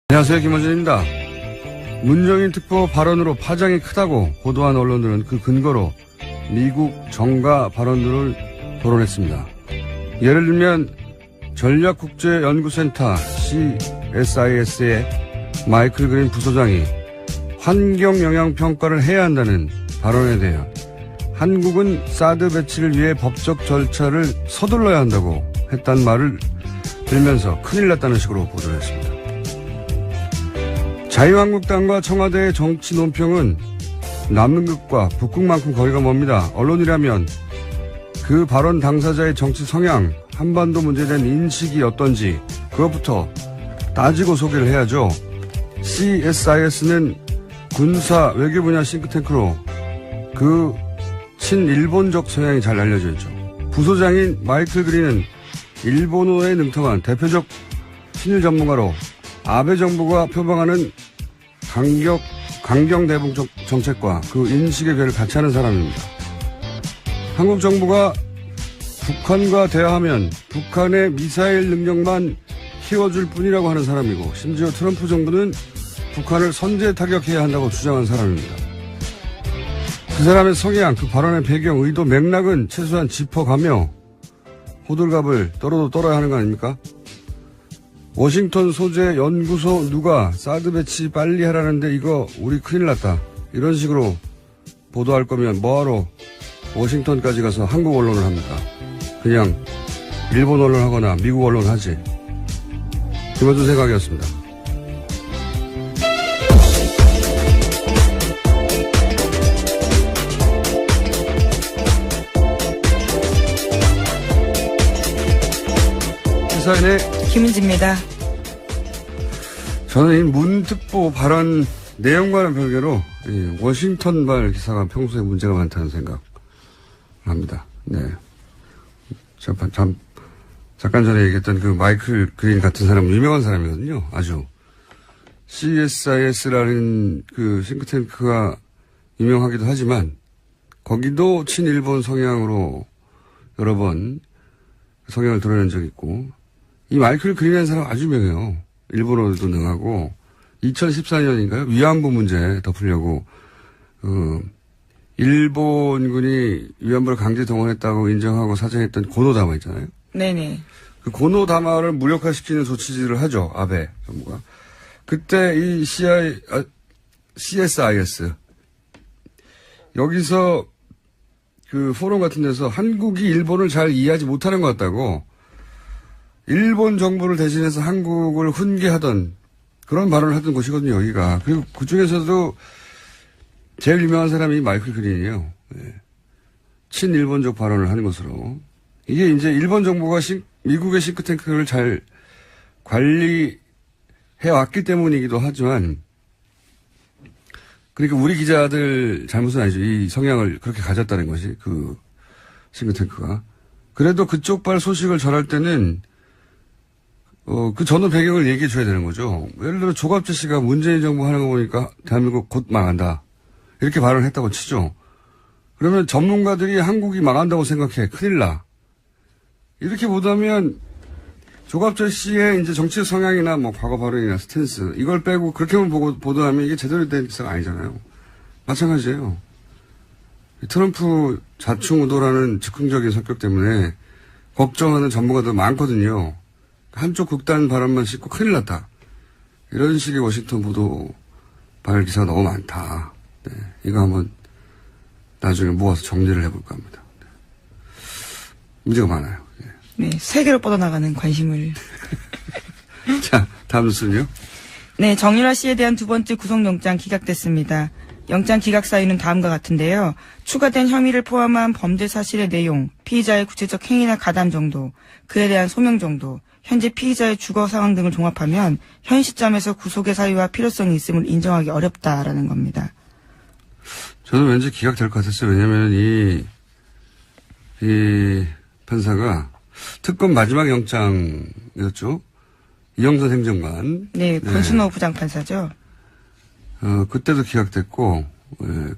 안녕하세요, 김원준입니다. 문정인 특보 발언으로 파장이 크다고 보도한 언론들은 그 근거로 미국 정가 발언들을 거론했습니다. 예를 들면 전략국제연구센터 CSIS의 마이클 그린 부소장이 환경영향평가를 해야 한다는 발언에 대해 한국은 사드 배치를 위해 법적 절차를 서둘러야 한다고 했단 말을 들면서 큰일 났다는 식으로 보도를 했습니다. 자유한국당과 청와대의 정치 논평은 남극과 북극만큼 거리가 멉니다. 언론이라면 그 발언 당사자의 정치 성향, 한반도 문제에 대한 인식이 어떤지 그것부터 따지고 소개를 해야죠. CSIS는 군사 외교 분야 싱크탱크로 그 친일본적 성향이 잘 알려져 있죠. 부소장인 마이클 그린은 일본어에 능통한 대표적 친일 전문가로 아베 정부가 표방하는 강경대북 정책과 그 인식의 궤를 같이 하는 사람입니다. 한국 정부가 북한과 대화하면 북한의 미사일 능력만 키워줄 뿐이라고 하는 사람이고, 심지어 트럼프 정부는 북한을 선제 타격해야 한다고 주장한 사람입니다. 그 사람의 성향, 그 발언의 배경, 의도, 맥락은 최소한 짚어가며 호들갑을 떨어야 하는 거 아닙니까? 워싱턴 소재 연구소 누가 사드 배치 빨리 하라는데 이거 우리 큰일 났다. 이런 식으로 보도할 거면 뭐하러 워싱턴까지 가서 한국 언론을 합니까? 그냥 일본 언론 하거나 미국 언론 하지. 김원준 생각이었습니다. 시사인의 김은지입니다. 저는 이 문특보 발언 내용과는 별개로 워싱턴발 기사가 평소에 문제가 많다는 생각을 합니다. 네. 잠깐 전에 얘기했던 그 마이클 그린 같은 사람은 유명한 사람이거든요. 아주. CSIS라는 그 싱크탱크가 유명하기도 하지만 거기도 친일본 성향으로 여러 번 성향을 드러낸 적이 있고, 이 마이클 그린이라는 사람 아주 유명해요. 일본어도 능하고 2014년인가요? 위안부 문제 덮으려고 일본군이 위안부를 강제 동원했다고 인정하고 사정했던 고노다마 있잖아요. 네네. 그 고노다마를 무력화시키는 조치들을 하죠. 아베 정부가. 그때 이 CSIS 여기서 그 포럼 같은 데서 한국이 일본을 잘 이해하지 못하는 것 같다고 일본 정부를 대신해서 한국을 훈계하던 그런 발언을 하던 곳이거든요, 여기가. 그리고 그 중에서도 제일 유명한 사람이 마이클 그린이에요. 네. 친일본적 발언을 하는 것으로. 이게 이제 일본 정부가 미국의 싱크탱크를 잘 관리해 왔기 때문이기도 하지만, 그러니까 우리 기자들 잘못은 아니죠. 이 성향을 그렇게 가졌다는 것이, 그 싱크탱크가. 그래도 그쪽 발 소식을 전할 때는 그 전후 배경을 얘기해 줘야 되는 거죠. 예를 들어 조갑재 씨가 문재인 정부 하는 거 보니까 대한민국 곧 망한다. 이렇게 발언을 했다고 치죠. 그러면 전문가들이 한국이 망한다고 생각해. 큰일 나. 이렇게 보다면 조갑재 씨의 이제 정치 성향이나 뭐 과거 발언이나 스탠스 이걸 빼고 그렇게만 보도하면 이게 제대로 된 기사가 아니잖아요. 마찬가지예요. 트럼프 좌충우돌하는 즉흥적인 성격 때문에 걱정하는 전문가들 많거든요. 한쪽 극단 발언만 싣고 큰일 났다. 이런 식의 워싱턴 보도 발 기사가 너무 많다. 네, 이거 한번 나중에 모아서 정리를 해볼까 합니다. 네. 문제가 많아요. 네. 네, 세계로 뻗어나가는 관심을. 자, 다음 뉴스는요? 네, 정유라 씨에 대한 두 번째 구속영장 기각됐습니다. 영장 기각 사유는 다음과 같은데요. 추가된 혐의를 포함한 범죄 사실의 내용, 피의자의 구체적 행위나 가담 정도, 그에 대한 소명 정도, 현재 피의자의 주거 상황 등을 종합하면 현 시점에서 구속의 사유와 필요성이 있음을 인정하기 어렵다라는 겁니다. 저는 왠지 기각될 것 같았어요. 왜냐하면 이 판사가 특검 마지막 영장이었죠. 이영선 행정관. 네, 권순호 부장판사죠. 그때도 기각됐고,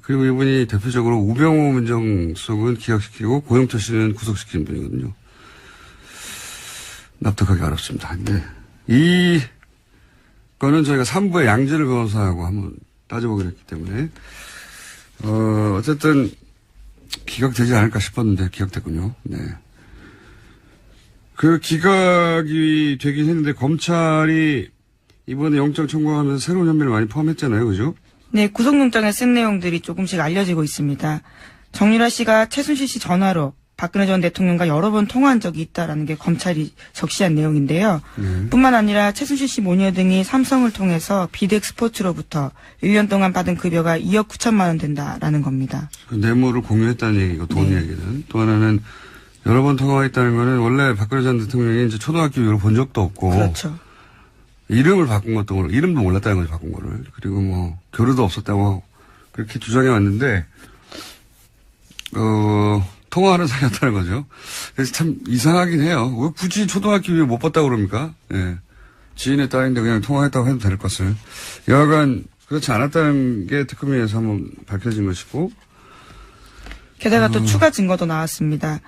그리고 이분이 대표적으로 우병우 민정수석은 기각시키고 고영철 씨는 구속시킨 분이거든요. 납득하기 어렵습니다. 근데 이 그거는 저희가 3부의 양지를 변호사하고 한번 따져보기로 했기 때문에, 어쨌든, 기각되지 않을까 싶었는데, 기각됐군요. 네. 그 기각이 되긴 했는데, 검찰이 이번에 영장 청구하면서 새로운 혐의를 많이 포함했잖아요. 그죠? 네, 구속영장에 쓴 내용들이 조금씩 알려지고 있습니다. 정유라 씨가 최순실 씨 전화로 박근혜 전 대통령과 여러 번 통화한 적이 있다라는 게 검찰이 적시한 내용인데요. 뿐만 아니라 최순실 씨 모녀 등이 삼성을 통해서 비덱 스포츠로부터 1년 동안 받은 급여가 2억 9천만 원 된다라는 겁니다. 그 뇌물을 공유했다는 얘기고, 돈 네. 얘기는. 또 하나는 여러 번 통화했다는 거는 원래 박근혜 전 대통령이 이제 초등학교 이후로 본 적도 없고. 그렇죠. 이름을 바꾼 것도 모르고, 이름도 몰랐다는 거지, 바꾼 거를. 그리고 뭐, 교류도 없었다고 그렇게 주장해 왔는데, 통화하는 사이였다는 거죠. 그래서 참 이상하긴 해요. 왜 굳이 초등학교 이후에 못 봤다고 그럽니까? 예. 지인의 딸인데 그냥 통화했다고 해도 될 것을. 여하간 그렇지 않았다는 게 특검위에서 한번 밝혀진 것이고. 게다가 또 추가 증거도 나왔습니다.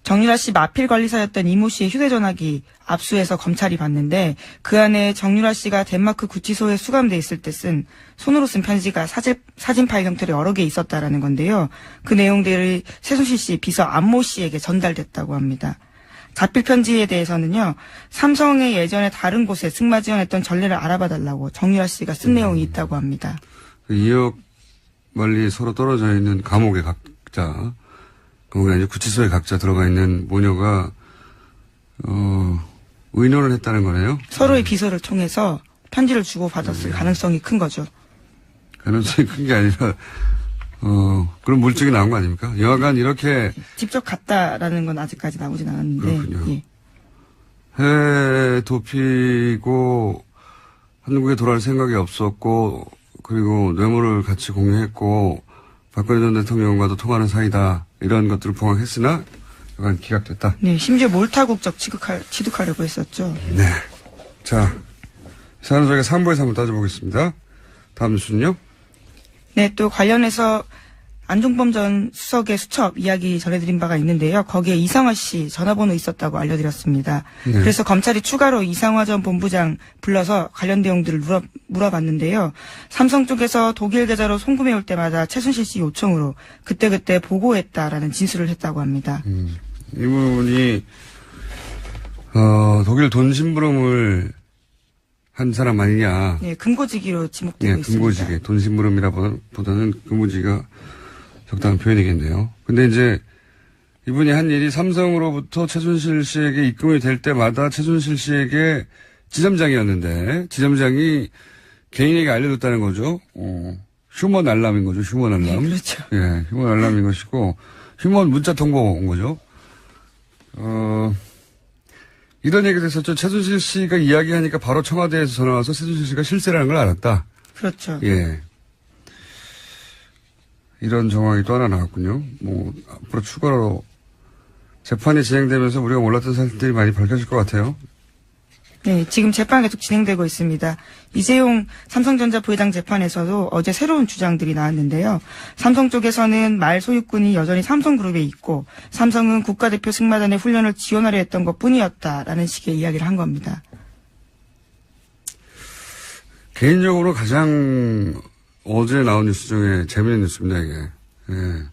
정유라 씨 마필 관리사였던 이모 씨의 휴대전화기 압수해서 검찰이 봤는데 그 안에 정유라 씨가 덴마크 구치소에 수감돼 있을 때 손으로 쓴 편지가 사진 파일 형태로 여러 개 있었다라는 건데요. 그 내용들이 최순실 씨 비서 안모 씨에게 전달됐다고 합니다. 자필 편지에 대해서는요. 삼성의 예전에 다른 곳에 승마 지원했던 전례를 알아봐달라고 정유라 씨가 쓴 내용이 있다고 합니다. 2억 멀리 서로 떨어져 있는 감옥의 각자, 거기 이제 구치소에 각자 들어가 있는 모녀가 의논을 했다는 거네요. 서로의 비서를 통해서 편지를 주고받았을 가능성이 큰 거죠. 가능성이 큰 게 아니라 그런 물증이 나온 거 아닙니까? 여하간 이렇게 직접 갔다라는 건 아직까지 나오진 않았는데. 그렇군요. 예. 해외 도피고 한국에 돌아올 생각이 없었고 그리고 뇌물을 같이 공유했고 박근혜 전 대통령과도 통하는 사이다. 이런 것들을 봉합했으나 약간 기각됐다. 네, 심지어 몰타국적 취득하려고 했었죠. 네. 자, 사안은 저희가 3부에서 한번 따져보겠습니다. 다음 뉴스는요? 네, 또 관련해서 안종범 전 수석의 수첩 이야기 전해드린 바가 있는데요. 거기에 이상화 씨 전화번호 있었다고 알려드렸습니다. 네. 그래서 검찰이 추가로 이상화 전 본부장 불러서 관련 내용들을 물어봤는데요. 삼성 쪽에서 독일 계좌로 송금해 올 때마다 최순실 씨 요청으로 그때그때 보고했다라는 진술을 했다고 합니다. 이분이 독일 돈 심부름을 한 사람 아니냐. 네, 금고지기로 지목되고 네, 있습니다. 금고지기. 돈 심부름이라보다는 금고지기가 적당한 표현이겠네요. 근데 이제 이분이 한 일이 삼성으로부터 최순실 씨에게 입금이 될 때마다 최순실 씨에게 지점장이었는데 지점장이 개인에게 알려줬다는 거죠. 휴먼 알람인 거죠. 휴먼 알람. 네, 그렇죠. 예, 휴먼 알람인 것이고 휴먼 문자 통보 온 거죠. 이런 얘기도 했었죠. 최순실 씨가 이야기하니까 바로 청와대에서 전화와서 최순실 씨가 실세라는 걸 알았다. 그렇죠. 예. 이런 정황이 또 하나 나왔군요. 뭐, 앞으로 추가로 재판이 진행되면서 우리가 몰랐던 사실들이 많이 밝혀질 것 같아요. 네, 지금 재판 계속 진행되고 있습니다. 이재용 삼성전자 부회장 재판에서도 어제 새로운 주장들이 나왔는데요. 삼성 쪽에서는 말 소유권이 여전히 삼성그룹에 있고 삼성은 국가대표 승마단의 훈련을 지원하려 했던 것뿐이었다라는 식의 이야기를 한 겁니다. 개인적으로 가장 어제 나온 뉴스 중에 재미있는 뉴스입니다, 이게. 예.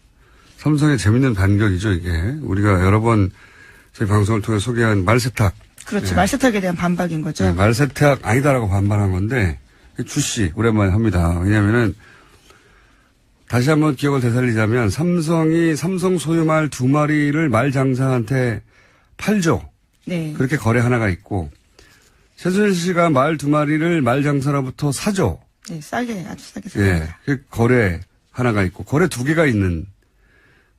삼성의 재미있는 반격이죠, 이게. 우리가 여러 번 저희 방송을 통해 소개한 말세탁. 그렇죠. 예. 말세탁에 대한 반박인 거죠. 네, 말세탁 아니다라고 반발한 건데, 주씨, 오랜만에 합니다. 왜냐면은, 다시 한번 기억을 되살리자면, 삼성이 삼성 소유 말 2마리를 말 장사한테 팔죠. 네. 그렇게 거래 하나가 있고, 최순실 씨가 말 2마리를 말 장사로부터 사죠. 네, 싸게, 아주 싸게 예. 삽니다. 그 거래 하나가 있고, 거래 2개가 있는,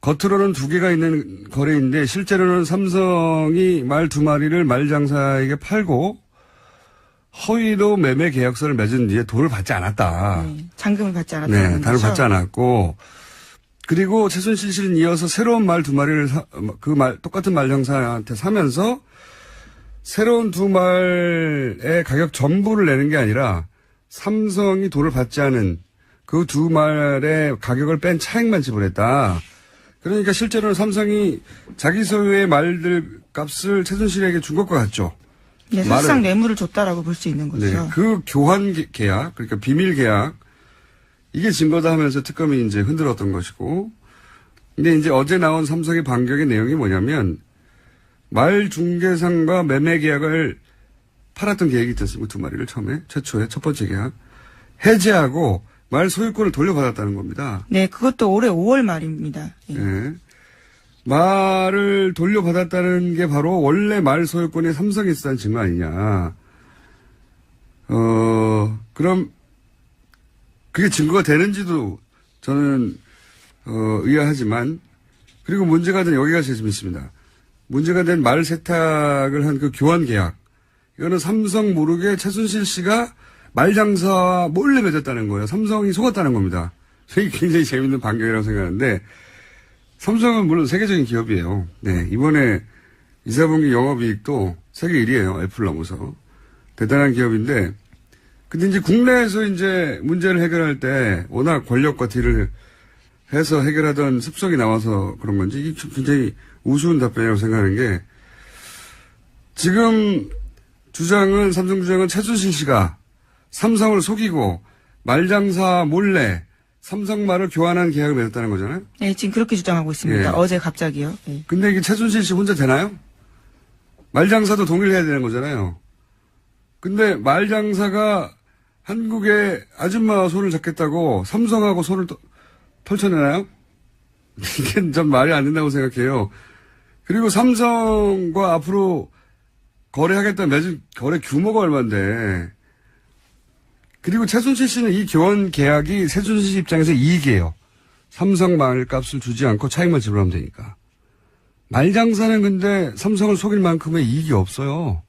겉으로는 2개가 있는 거래인데, 실제로는 삼성이 말 2마리를 말 장사에게 팔고, 허위로 매매 계약서를 맺은 뒤에 돈을 받지 않았다. 네, 잔금을 받지 않았다는 네, 단을 거죠. 받지 않았고, 그리고 최순실 씨는 이어서 새로운 말 2마리를 똑같은 말 장사한테 사면서, 새로운 2말의 가격 전부를 내는 게 아니라, 삼성이 돈을 받지 않은 그 2말의 가격을 뺀 차액만 지불했다. 그러니까 실제로는 삼성이 자기 소유의 말들 값을 최순실에게 준 것과 같죠. 네, 사실상 뇌물을 줬다라고 볼 수 있는 거죠. 네, 그 교환 계약, 그러니까 비밀 계약, 이게 증거다 하면서 특검이 이제 흔들었던 것이고, 근데 이제 어제 나온 삼성의 반격의 내용이 뭐냐면, 말 중개상과 매매 계약을 팔았던 계획이 있지 않습니까? 두 마리를 처음에, 최초에, 첫 번째 계약. 해제하고 말 소유권을 돌려받았다는 겁니다. 네, 그것도 올해 5월 말입니다. 예. 네. 말을 돌려받았다는 게 바로 원래 말 소유권이 삼성에 있었다는 증거 아니냐. 그럼 그게 증거가 되는지도 저는 의아하지만, 그리고 문제가 된 여기가 제일 재밌습니다. 문제가 된 말 세탁을 한 그 교환 계약. 이거는 삼성 모르게 최순실 씨가 말장사 몰래 맺었다는 거예요. 삼성이 속았다는 겁니다. 이게 굉장히 재밌는 반격이라고 생각하는데, 삼성은 물론 세계적인 기업이에요. 네, 이번에 2, 4분기 영업이익도 세계 1위예요. 애플 넘어서. 대단한 기업인데, 근데 이제 국내에서 이제 문제를 해결할 때 워낙 권력과 딜을 해서 해결하던 습성이 나와서 그런 건지, 이게 굉장히 우스운 답변이라고 생각하는 게, 지금 주장은, 삼성 주장은 최순실 씨가 삼성을 속이고 말장사 몰래 삼성말을 교환한 계약을 맺었다는 거잖아요? 네, 지금 그렇게 주장하고 있습니다. 예. 어제 갑자기요. 네. 근데 이게 최순실 씨 혼자 되나요? 말장사도 동의를 해야 되는 거잖아요. 근데 말장사가 한국의 아줌마와 손을 잡겠다고 삼성하고 손을 펼쳐내나요? 이게 좀 말이 안 된다고 생각해요. 그리고 삼성과 앞으로 거래하겠다는 맺은 거래 규모가 얼마인데, 그리고 최순실 씨는 이 교환 계약이 최순실 씨 입장에서 이익이에요. 삼성 말값을 주지 않고 차익만 지불하면 되니까. 말장사는 근데 삼성을 속일 만큼의 이익이 없어요.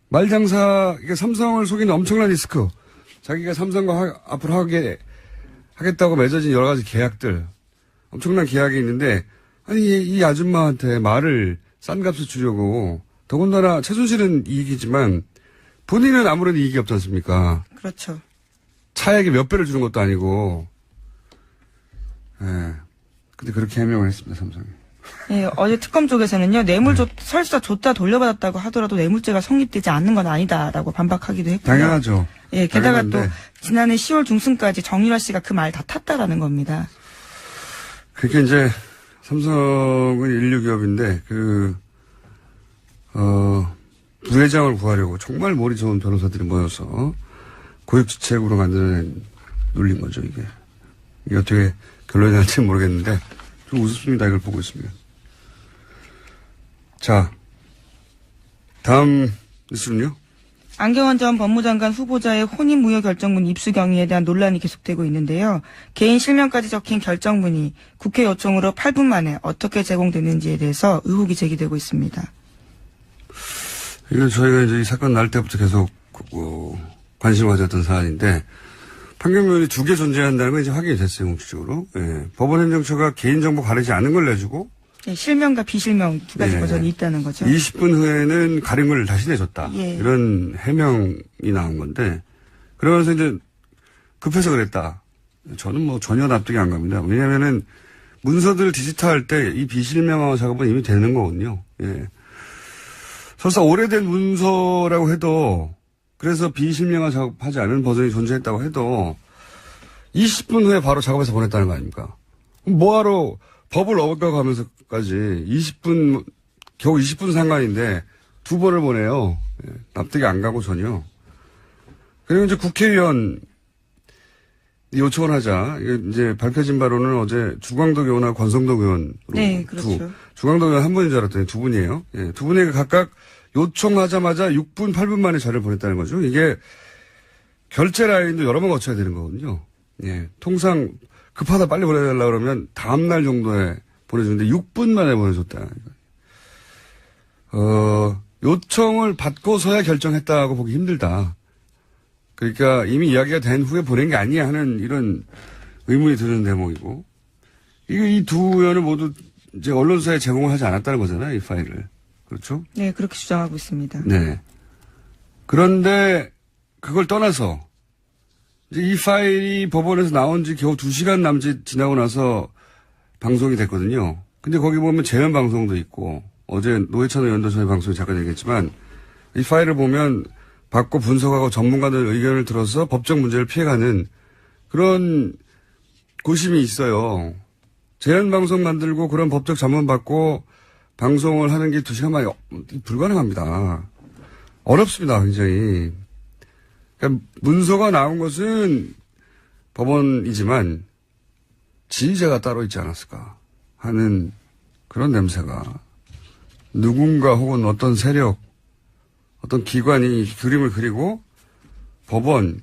말장사, 이게 삼성을 속이는 엄청난 리스크. 자기가 삼성과 앞으로 하겠다고 맺어진 여러 가지 계약들. 엄청난 계약이 있는데, 아니, 이 아줌마한테 말을 싼 값을 주려고, 더군다나 최순실은 이익이지만, 본인은 아무런 이익이 없지 않습니까? 그렇죠. 차액의 몇 배를 주는 것도 아니고. 예. 근데 그렇게 해명을 했습니다, 삼성이. 예, 어제 특검 쪽에서는요, 설사 줬다 돌려받았다고 하더라도 뇌물죄가 성립되지 않는 건 아니다라고 반박하기도 했고요. 당연하죠. 예, 게다가 당연한데. 또 지난해 10월 중순까지 정유라 씨가 그 말 다 탔다라는 겁니다. 그렇게 이제 삼성은 인류 기업인데, 부회장을 구하려고 정말 머리 좋은 변호사들이 모여서 고육지책으로 만드는 놀린 거죠, 이게. 이게 어떻게 결론이 날지는 모르겠는데, 좀 우습습니다, 이걸 보고 있으면. 자, 다음 뉴스는요? 안경원 전 법무장관 후보자의 혼인무효 결정문 입수 경위에 대한 논란이 계속되고 있는데요. 개인 실명까지 적힌 결정문이 국회 요청으로 8분 만에 어떻게 제공됐는지에 대해서 의혹이 제기되고 있습니다. 이건 저희가 이제 이 사건 날 때부터 계속 관심을 가졌던 사안인데, 판결문이 2개 존재한다는 건 이제 확인이 됐어요, 공식적으로. 예. 법원 행정처가 개인정보 가리지 않은 걸 내주고, 네, 실명과 비실명 두 가지 예. 버전이 있다는 거죠. 20분 후에는 가린 걸 다시 내줬다. 예. 이런 해명이 나온 건데, 그러면서 이제 급해서 그랬다. 저는 뭐 전혀 납득이 안 갑니다. 왜냐면은 문서들 디지털할 때 이 비실명화 작업은 이미 되는 거거든요. 예. 설사 오래된 문서라고 해도, 그래서 비실명화 작업하지 않은 버전이 존재했다고 해도 20분 후에 바로 작업해서 보냈다는 거 아닙니까? 뭐하러 법을 어겨가면서까지 20분, 겨우 20분 상관인데 2번을 보내요. 예, 납득이 안 가고 전혀. 그리고 이제 국회의원 요청을 하자. 이제 밝혀진 바로는 어제 주광덕 의원하고 권성덕 의원으로. 네, 그렇죠. 주광덕 의원 한 분인 줄 알았더니 2분이에요. 예, 2분이 각각 요청하자마자 6분, 8분 만에 자료를 보냈다는 거죠. 이게 결제 라인도 여러 번 거쳐야 되는 거거든요. 예, 통상 급하다 빨리 보내달라 그러면 다음날 정도에 보내주는데 6분 만에 보내줬다. 요청을 받고서야 결정했다고 보기 힘들다. 그러니까 이미 이야기가 된 후에 보낸 게 아니야 하는 이런 의문이 드는 대목이고, 이게 이 두 의원을 모두 이제 언론사에 제공을 하지 않았다는 거잖아요, 이 파일을. 그렇죠? 네, 그렇게 주장하고 있습니다. 네. 그런데 그걸 떠나서 이제 이 파일이 법원에서 나온 지 겨우 2시간 남짓 지나고 나서 방송이 됐거든요. 근데 거기 보면 재연 방송도 있고, 어제 노회찬 의원도 저희 방송에 잠깐 얘기했지만 이 파일을 보면 받고 분석하고 전문가들 의견을 들어서 법적 문제를 피해가는 그런 고심이 있어요. 재연방송 만들고 그런 법적 자문 받고 방송을 하는 게 2시간 만에 불가능합니다. 어렵습니다, 굉장히. 그러니까 문서가 나온 것은 법원이지만 지휘자가 따로 있지 않았을까 하는 그런 냄새가 누군가 혹은 어떤 세력, 어떤 기관이 그림을 그리고 법원,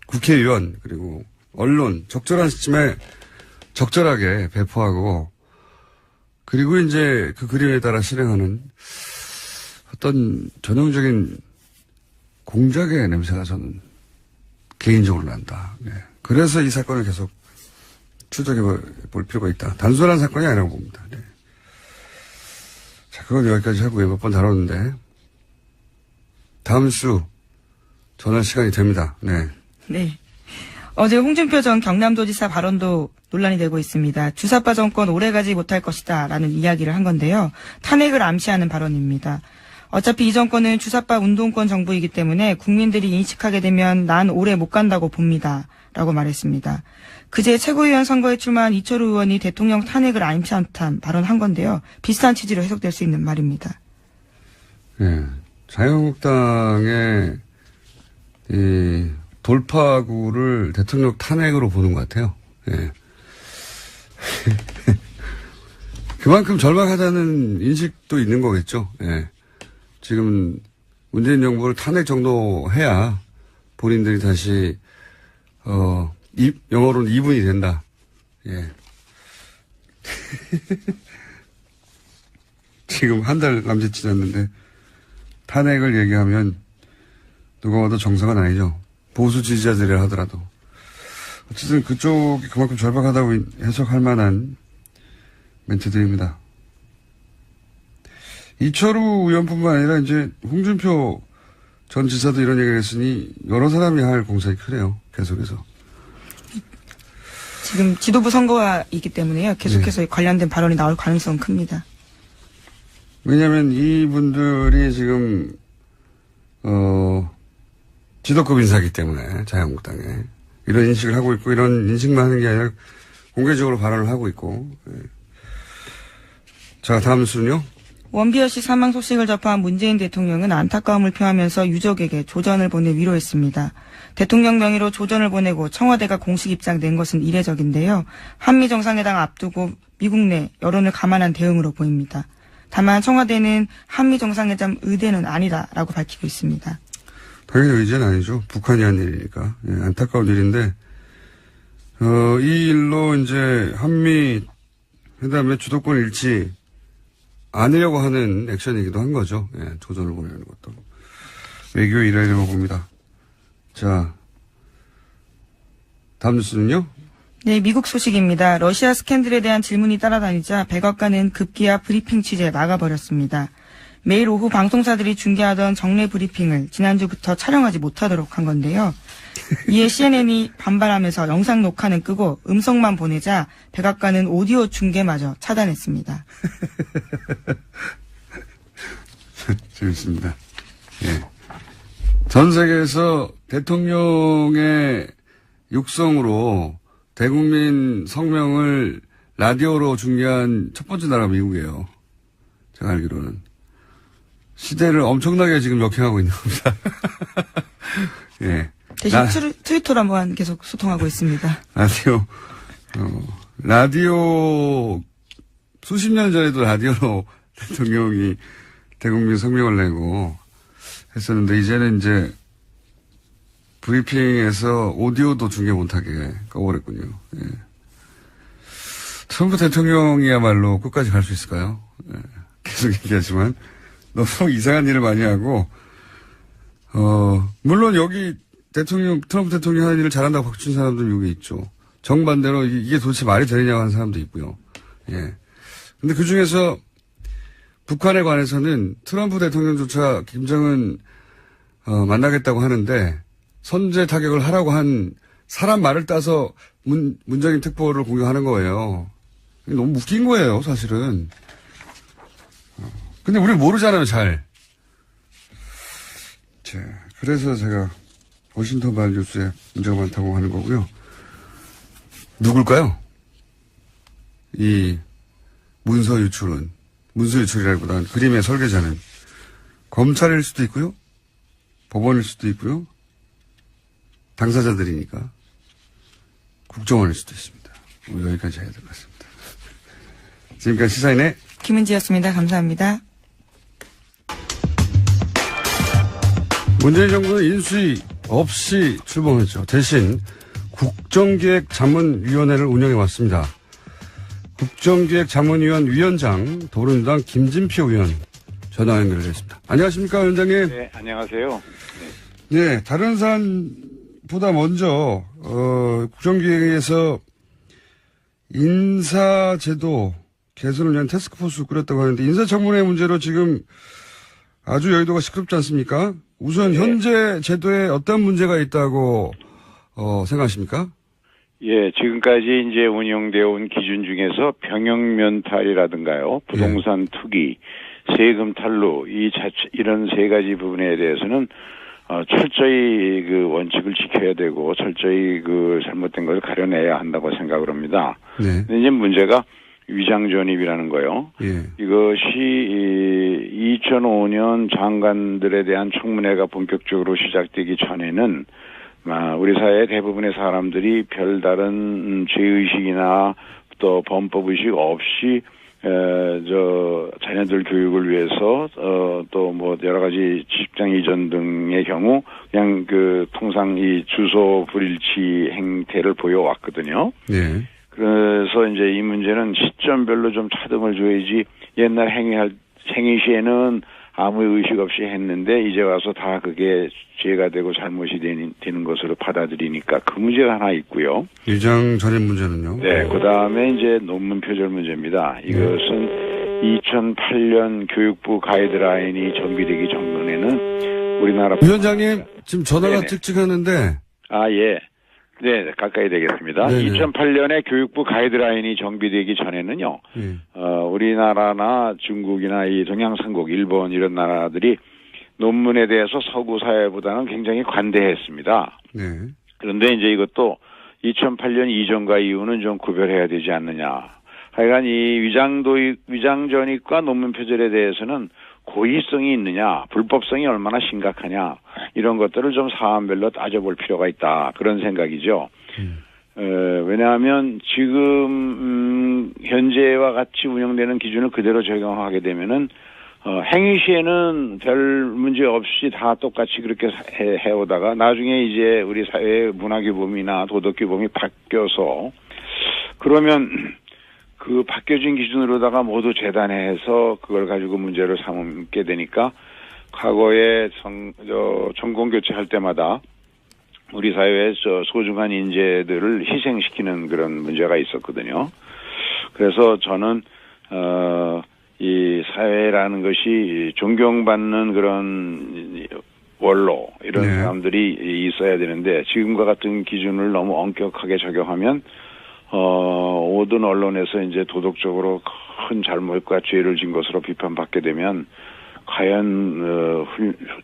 국회의원, 그리고 언론, 적절한 시점에 적절하게 배포하고 그리고 이제 그 그림에 따라 실행하는 어떤 전형적인 공작의 냄새가 저는 개인적으로 난다. 네. 그래서 이 사건을 계속 추적해 볼 필요가 있다. 단순한 사건이 아니라고 봅니다. 네. 자, 그건 여기까지 하고요. 몇 번 다뤘는데 다음 주 전화 시간이 됩니다. 네. 네. 어제 홍준표 전 경남도지사 발언도 논란이 되고 있습니다. 주사파 정권 오래가지 못할 것이다 라는 이야기를 한 건데요. 탄핵을 암시하는 발언입니다. 어차피 이 정권은 주사파 운동권 정부이기 때문에 국민들이 인식하게 되면 난 오래 못 간다고 봅니다 라고 말했습니다. 그제 최고위원 선거에 출마한 이철우 의원이 대통령 탄핵을 암시한 발언한 건데요. 비슷한 취지로 해석될 수 있는 말입니다. 네. 자유한국당의 이 돌파구를 대통령 탄핵으로 보는 것 같아요. 예. 그만큼 절박하다는 인식도 있는 거겠죠. 예. 지금 문재인 정부를 탄핵 정도 해야 본인들이 다시 영어로는 이분이 된다. 예. 지금 한 달 남짓 지났는데 탄핵을 얘기하면 누가 봐도 정상은 아니죠. 보수 지지자들이라 하더라도. 어쨌든 그쪽이 그만큼 절박하다고 해석할 만한 멘트들입니다. 이철우 의원뿐만 아니라 이제 홍준표 전 지사도 이런 얘기를 했으니 여러 사람이 할 공산이 크네요. 계속해서. 지금 지도부 선거가 있기 때문에요. 계속해서 네. 관련된 발언이 나올 가능성은 큽니다. 왜냐하면 이분들이 지금 지도급 인사이기 때문에 자유한국당에 이런 인식을 하고 있고 이런 인식만 하는 게 아니라 공개적으로 발언을 하고 있고. 예. 자, 다음 순요. 원비어 씨 사망 소식을 접한 문재인 대통령은 안타까움을 표하면서 유족에게 조전을 보내 위로했습니다. 대통령 명의로 조전을 보내고 청와대가 공식 입장 낸 것은 이례적인데요. 한미 정상회담 앞두고 미국 내 여론을 감안한 대응으로 보입니다. 다만 청와대는 한미 정상회담 의대는 아니다라고 밝히고 있습니다. 당연히 의제는 아니죠. 북한이 한 일이니까. 예, 안타까운 일인데, 이 일로 이제 한미 회담의 주도권 잃지 않으려고 하는 액션이기도 한 거죠. 예, 조전을 보내는 것도. 외교의 일환이라고 봅니다. 자, 다음 뉴스는요? 네, 미국 소식입니다. 러시아 스캔들에 대한 질문이 따라다니자 백악관은 급기야 브리핑 취재 막아버렸습니다. 매일 오후 방송사들이 중계하던 정례 브리핑을 지난주부터 촬영하지 못하도록 한 건데요. 이에 CNN이 반발하면서 영상 녹화는 끄고 음성만 보내자 백악관은 오디오 중계마저 차단했습니다. 재밌습니다. 예. 전 세계에서 대통령의 육성으로 대국민 성명을 라디오로 중계한 첫 번째 나라가 미국이에요. 제가 알기로는. 시대를 엄청나게 지금 역행하고 있는 겁니다. 예. 대신 트위터로만 계속 소통하고 있습니다. 라디오, 수십 년 전에도 라디오로 대통령이 대국민 성명을 내고 했었는데, 이제는 이제 브리핑에서 오디오도 중계 못하게 꺼버렸군요. 예. 트럼프 대통령이야말로 끝까지 갈 수 있을까요? 예. 계속 얘기하지만 너무 이상한 일을 많이 하고, 물론 여기 트럼프 대통령 하는 일을 잘한다고 박수친 사람도 미국에 있죠. 정반대로 이게 도대체 말이 되느냐고 하는 사람도 있고요. 예. 근데 그 중에서 북한에 관해서는 트럼프 대통령조차 김정은, 만나겠다고 하는데 선제 타격을 하라고 한 사람 말을 따서 문정인 특보를 공격하는 거예요. 너무 웃긴 거예요, 사실은. 근데 우리 모르잖아요, 잘. 자, 그래서 제가 워싱턴 뉴스에 문제가 많다고 하는 거고요. 누굴까요? 이 문서 유출이라기보다는 그림의 설계자는 검찰일 수도 있고요. 법원일 수도 있고요. 당사자들이니까 국정원일 수도 있습니다. 여기까지 해야 될 것 같습니다. 지금까지 시사인의 김은지였습니다. 감사합니다. 문재인 정부는 인수위 없이 출범했죠. 대신 국정기획자문위원회를 운영해 왔습니다. 국정기획자문위원 위원장 더불어민주당 김진표 의원 전화 연결했습니다. 안녕하십니까, 위원장님? 네, 안녕하세요. 네, 다른 사안보다 먼저 국정기획에서 인사제도 개선을 위한 태스크포스 꾸렸다고 하는데 인사청문회 문제로 지금 아주 여의도가 시끄럽지 않습니까? 우선 현재 제도에 어떤 문제가 있다고 생각하십니까? 예, 지금까지 이제 운영되어 온 기준 중에서 병역면탈이라든가요, 부동산 투기, 세금 탈루, 이런 세 가지 부분에 대해서는 철저히 그 원칙을 지켜야 되고 철저히 그 잘못된 것을 가려내야 한다고 생각을 합니다. 네. 근데 이제 문제가 위장전입이라는 거요. 예. 이것이 2005년 장관들에 대한 청문회가 본격적으로 시작되기 전에는 우리 사회 대부분의 사람들이 별다른 죄의식이나 또 법법의식 없이 자녀들 교육을 위해서 또 뭐 여러 가지 직장 이전 등의 경우 그냥 통상 이 주소 불일치 행태를 보여왔거든요. 네. 그래서 이제 이 문제는 시점별로 좀 차등을 줘야지 옛날 행위 시에는 아무 의식 없이 했는데 이제 와서 다 그게 죄가 되고 잘못이 되는 것으로 받아들이니까 그 문제가 하나 있고요. 위장 전입 문제는요? 네, 그 다음에 이제 논문 표절 문제입니다. 이것은 2008년 교육부 가이드라인이 정비되기 전에는 우리나라 위원장님 지금 전화가 네네. 찍찍하는데 예. 네, 가까이 되겠습니다. 네네. 2008년에 교육부 가이드라인이 정비되기 전에는요, 우리나라나 중국이나 이 동양삼국, 일본 이런 나라들이 논문에 대해서 서구 사회보다는 굉장히 관대했습니다. 네. 그런데 이제 이것도 2008년 이전과 이후는 좀 구별해야 되지 않느냐. 하여간 이 위장전입과 논문 표절에 대해서는 고의성이 있느냐, 불법성이 얼마나 심각하냐, 이런 것들을 좀 사안별로 따져볼 필요가 있다. 그런 생각이죠. 왜냐하면 지금 현재와 같이 운영되는 기준을 그대로 적용하게 되면은 행위 시에는 별 문제 없이 다 똑같이 그렇게 해오다가 나중에 이제 우리 사회의 문화규범이나 도덕규범이 바뀌어서 그러면 그 바뀌어진 기준으로다가 모두 재단해서 그걸 가지고 문제를 삼게 되니까 과거에 전공 교체할 때마다 우리 사회의 소중한 인재들을 희생시키는 그런 문제가 있었거든요. 그래서 저는 이 사회라는 것이 존경받는 그런 원로 이런 사람들이 있어야 되는데 지금과 같은 기준을 너무 엄격하게 적용하면 모든 언론에서 이제 도덕적으로 큰 잘못과 죄를 진 것으로 비판받게 되면 과연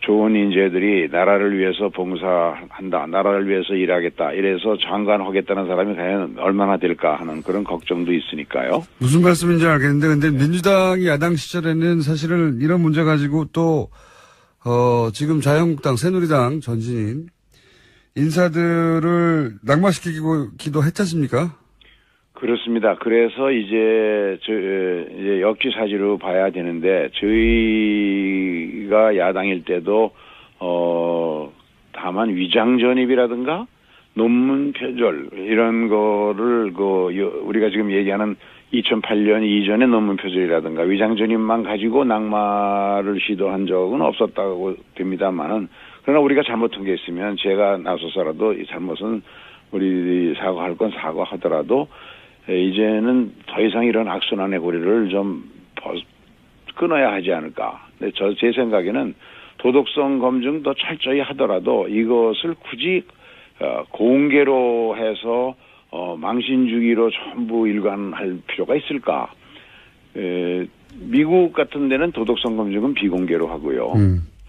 좋은 인재들이 나라를 위해서 봉사한다, 나라를 위해서 일하겠다, 이래서 장관하겠다는 사람이 과연 얼마나 될까 하는 그런 걱정도 있으니까요. 무슨 말씀인지 알겠는데, 근데 민주당이 야당 시절에는 사실은 이런 문제 가지고 또 지금 자유한국당, 새누리당 전신인 인사들을 낙마시키기도 했지 않습니까? 그렇습니다. 그래서 이제 역지사지로 봐야 되는데 저희가 야당일 때도 다만 위장전입이라든가 논문 표절 이런 거를 우리가 지금 얘기하는 2008년 이전의 논문 표절이라든가 위장전입만 가지고 낙마를 시도한 적은 없었다고 됩니다만은 그러나 우리가 잘못한 게 있으면 제가 나서서라도 이 잘못은 우리 사과할 건 사과하더라도 이제는 더 이상 이런 악순환의 고리를 좀 끊어야 하지 않을까. 근데 제 생각에는 도덕성 검증 더 철저히 하더라도 이것을 굳이 공개로 해서 망신주기로 전부 일관할 필요가 있을까. 미국 같은 데는 도덕성 검증은 비공개로 하고요.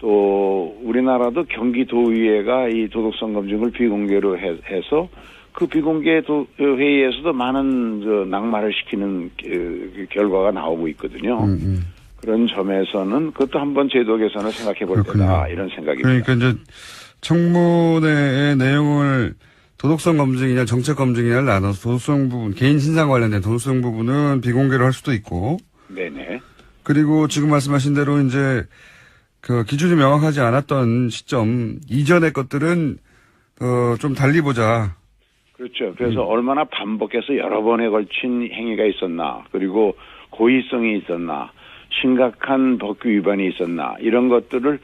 또 우리나라도 경기도의회가 이 도덕성 검증을 비공개로 해서 그 비공개 회의에서도 많은 낙마를 시키는 결과가 나오고 있거든요. 그런 점에서는 그것도 한번 제도 개선을 생각해 볼 때다 이런 생각입니다. 그러니까 이제 청문회의 내용을 도덕성 검증이냐 정책 검증이냐를 나눠서 도덕성 부분, 개인 신상 관련된 도덕성 부분은 비공개로 할 수도 있고. 네네. 그리고 지금 말씀하신 대로 이제 그 기준이 명확하지 않았던 시점 이전의 것들은 좀 달리 보자. 그렇죠. 그래서 얼마나 반복해서 여러 번에 걸친 행위가 있었나, 그리고 고의성이 있었나, 심각한 법규 위반이 있었나 이런 것들을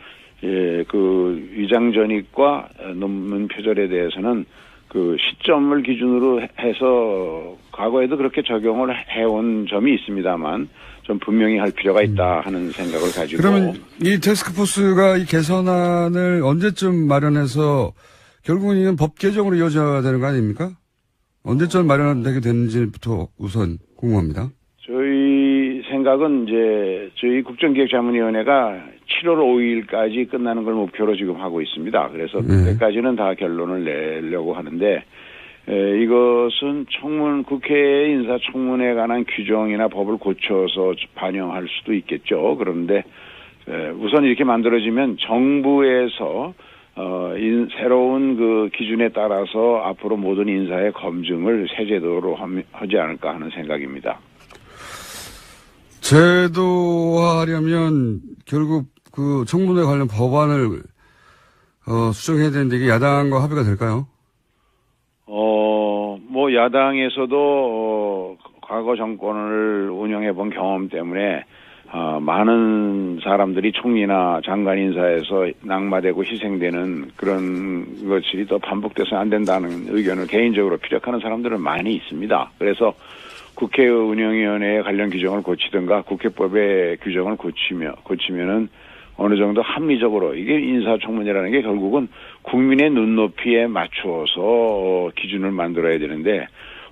그 위장 전입과 논문 표절에 대해서는 그 시점을 기준으로 해서 과거에도 그렇게 적용을 해온 점이 있습니다만 좀 분명히 할 필요가 있다 하는 생각을 가지고. 그러면 이 태스크포스가 이 개선안을 언제쯤 마련해서 결국은 이건 법 개정으로 이어져야 되는 거 아닙니까? 언제쯤 마련되게 되는지부터 우선 궁금합니다. 저희 생각은 이제 저희 국정기획자문위원회가 7월 5일까지 끝나는 걸 목표로 지금 하고 있습니다. 그래서 그때까지는 다 결론을 내려고 하는데 이것은 국회 인사청문회에 관한 규정이나 법을 고쳐서 반영할 수도 있겠죠. 그런데 우선 이렇게 만들어지면 정부에서 새로운 그 기준에 따라서 앞으로 모든 인사의 검증을 새 제도로 하지 않을까 하는 생각입니다. 제도화하려면 결국 그 청문회 관련 법안을 수정해야 되는데 이게 야당과 합의가 될까요? 뭐 야당에서도 과거 정권을 운영해 본 경험 때문에 많은 사람들이 총리나 장관 인사에서 낙마되고 희생되는 그런 것이 더 반복돼서 안 된다는 의견을 개인적으로 피력하는 사람들은 많이 있습니다. 그래서 국회 운영위원회의 관련 규정을 고치든가 국회법의 규정을 고치면은 어느 정도 합리적으로 이게 인사청문회라는 게 결국은 국민의 눈높이에 맞추어서 기준을 만들어야 되는데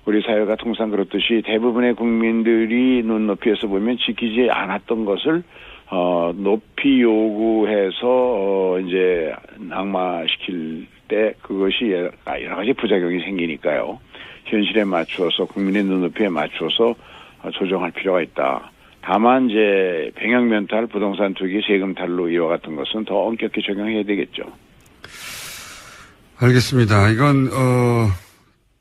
우리 사회가 통상 그렇듯이 대부분의 국민들이 눈높이에서 보면 지키지 않았던 것을 높이 요구해서 이제 낙마시킬 때 그것이 여러 가지 부작용이 생기니까요. 현실에 맞추어서 국민의 눈높이에 맞추어서 조정할 필요가 있다. 다만 이제 병역면탈, 부동산 투기, 세금 탈루 이와 같은 것은 더 엄격히 적용해야 되겠죠. 알겠습니다. 이건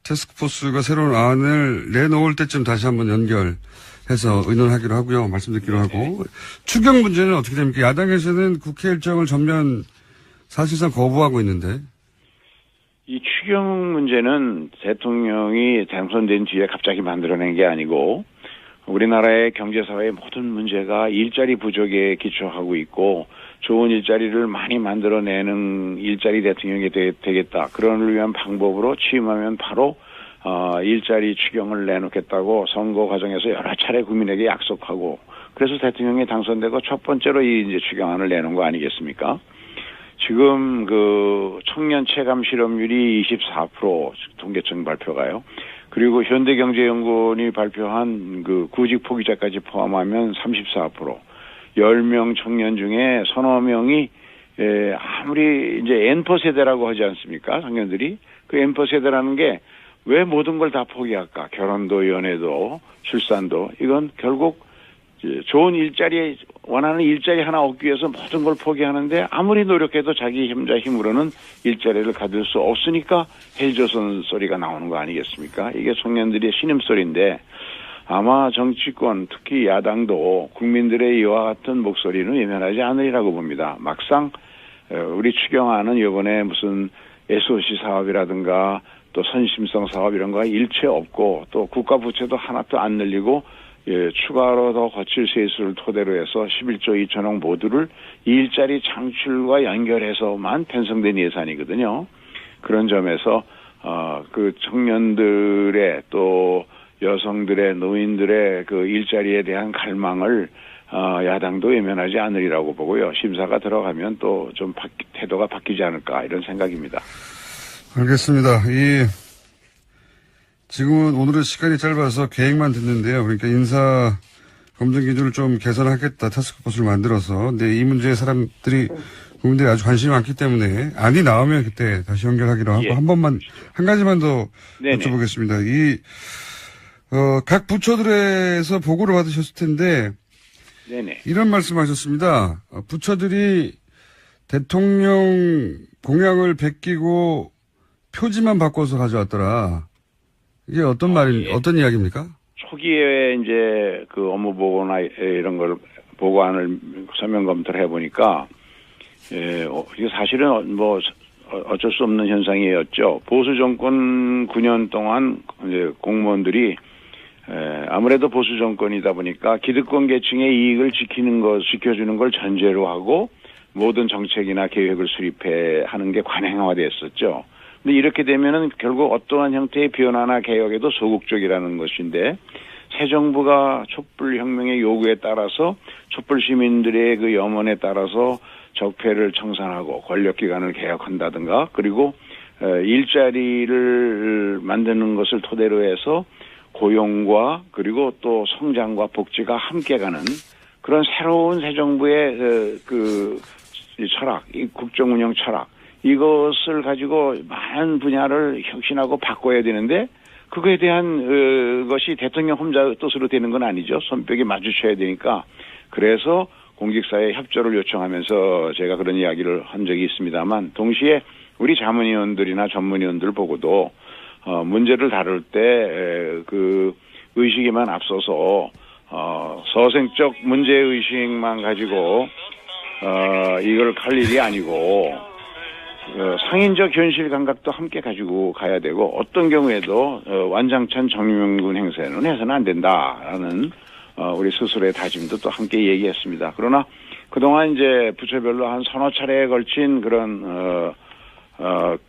태스크포스가 새로운 안을 내놓을 때쯤 다시 한번 연결해서 의논하기로 하고요. 말씀 듣기로 하고. 추경 문제는 어떻게 됩니까? 야당에서는 국회 일정을 전면 사실상 거부하고 있는데. 이 추경 문제는 대통령이 당선된 뒤에 갑자기 만들어낸 게 아니고 우리나라의 경제사회의 모든 문제가 일자리 부족에 기초하고 있고 좋은 일자리를 많이 만들어내는 일자리 대통령이 되겠다. 그런 위한 방법으로 취임하면 바로 일자리 추경을 내놓겠다고 선거 과정에서 여러 차례 국민에게 약속하고 그래서 대통령이 당선되고 첫 번째로 이 이제 추경안을 내놓은 거 아니겠습니까? 지금 그 청년 체감 실업률이 24% 통계청 발표가요. 그리고 현대경제연구원이 발표한 그 구직 포기자까지 포함하면 34%. 10명 청년 중에 서너 명이 아무리 이제 N퍼 세대라고 하지 않습니까? 청년들이. 그 N퍼 세대라는 게 왜 모든 걸 다 포기할까? 결혼도 연애도 출산도. 이건 결국 좋은 일자리, 원하는 일자리 하나 얻기 위해서 모든 걸 포기하는데 아무리 노력해도 자기 혼자 힘으로는 일자리를 가질 수 없으니까 헬조선 소리가 나오는 거 아니겠습니까? 이게 청년들의 신음소리인데 아마 정치권, 특히 야당도 국민들의 이와 같은 목소리는 외면하지 않으리라고 봅니다. 막상 우리 추경안은 이번에 무슨 SOC 사업이라든가 또 선심성 사업 이런 거가 일체 없고 또 국가 부채도 하나도 안 늘리고 추가로 더 거칠 세수를 토대로 해서 11조 2천억 모두를 일자리 창출과 연결해서만 편성된 예산이거든요. 그런 점에서 그 청년들의 또 여성들의 노인들의 그 일자리에 대한 갈망을 야당도 외면하지 않으리라고 보고요. 심사가 들어가면 또 좀 태도가 바뀌지 않을까 이런 생각입니다. 알겠습니다. 지금은 오늘은 시간이 짧아서 계획만 듣는데요. 그러니까 인사 검증 기준을 좀 개선하겠다. 타스크포스를 만들어서. 근데 이 문제에 사람들이 국민들이 아주 관심이 많기 때문에 안이 나오면 그때 다시 연결하기로 하고 예. 한 가지만 더 네네. 여쭤보겠습니다. 각 부처들에서 보고를 받으셨을 텐데 네네. 이런 말씀하셨습니다. 부처들이 대통령 공약을 베끼고 표지만 바꿔서 가져왔더라. 이게 어떤 어떤 이야기입니까? 초기에 이제 그 업무 보고나 이런 걸 보고안을 서면 검토를 해보니까 이게 사실은 뭐 어쩔 수 없는 현상이었죠. 보수 정권 9년 동안 이제 공무원들이 아무래도 보수 정권이다 보니까 기득권 계층의 이익을 지켜주는 걸 전제로 하고 모든 정책이나 계획을 수립하는 게 관행화됐었죠. 근데 이렇게 되면은 결국 어떠한 형태의 변화나 개혁에도 소극적이라는 것인데 새 정부가 촛불혁명의 요구에 따라서 촛불 시민들의 그 염원에 따라서 적폐를 청산하고 권력기관을 개혁한다든가 그리고 일자리를 만드는 것을 토대로 해서 고용과 그리고 또 성장과 복지가 함께 가는 그런 새로운 새 정부의 이 철학, 이 국정 운영 철학 이것을 가지고 많은 분야를 혁신하고 바꿔야 되는데 그거에 대한 것이 대통령 혼자 뜻으로 되는 건 아니죠. 손뼉이 마주쳐야 되니까 그래서 공직사회 협조를 요청하면서 제가 그런 이야기를 한 적이 있습니다만 동시에 우리 자문위원들이나 전문위원들 보고도 문제를 다룰 때 그 의식에만 앞서서 서생적 문제의식만 가지고 이걸 할 일이 아니고 상인적 현실 감각도 함께 가지고 가야 되고 어떤 경우에도 완장찬 정명군 행세는 해서는 안 된다라는 우리 스스로의 다짐도 또 함께 얘기했습니다. 그러나 그동안 이제 부처별로 한 서너 차례에 걸친 그런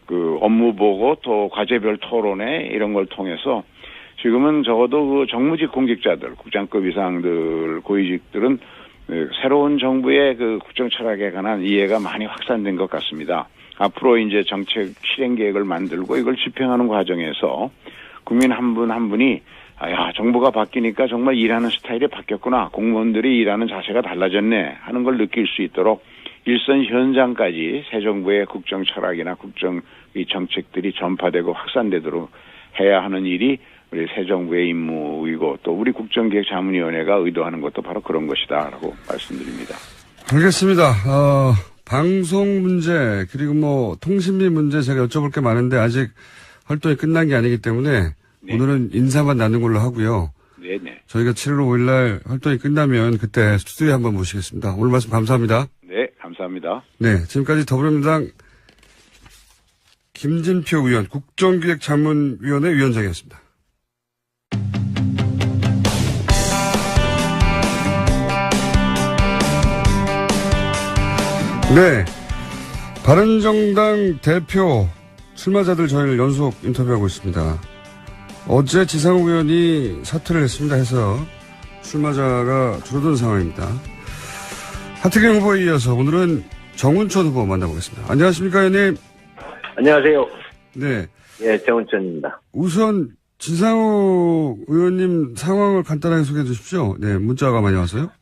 그 업무 보고 또 과제별 토론회 이런 걸 통해서 지금은 적어도 그 정무직 공직자들, 국장급 이상들, 고위직들은 새로운 정부의 그 국정 철학에 관한 이해가 많이 확산된 것 같습니다. 앞으로 이제 정책 실행 계획을 만들고 이걸 집행하는 과정에서 국민 한 분 한 분이 정부가 바뀌니까 정말 일하는 스타일이 바뀌었구나. 공무원들이 일하는 자세가 달라졌네 하는 걸 느낄 수 있도록 일선 현장까지 새 정부의 국정 철학이나 국정 이 정책들이 전파되고 확산되도록 해야 하는 일이 우리 새 정부의 임무이고 또 우리 국정기획자문위원회가 의도하는 것도 바로 그런 것이다라고 말씀드립니다. 알겠습니다. 방송 문제 그리고 뭐 통신비 문제 제가 여쭤볼 게 많은데 아직 활동이 끝난 게 아니기 때문에 네. 오늘은 인사만 나눈 걸로 하고요. 네네. 저희가 7월 5일 날 활동이 끝나면 그때 스튜디오에 한번 모시겠습니다. 오늘 말씀 감사합니다. 네, 감사합니다. 네, 지금까지 더불어민주당 김진표 의원 국정기획자문위원회 위원장이었습니다. 네. 바른정당 대표 출마자들 저희를 연속 인터뷰하고 있습니다. 어제 지상욱 의원이 사퇴를 했습니다 해서 출마자가 줄어든 상황입니다. 하태경 후보에 이어서 오늘은 정운천 후보 만나보겠습니다. 안녕하십니까, 의원님? 안녕하세요. 네. 예, 정은천입니다. 우선 지상욱 의원님 상황을 간단하게 소개해 주십시오. 네, 문자가 많이 왔어요.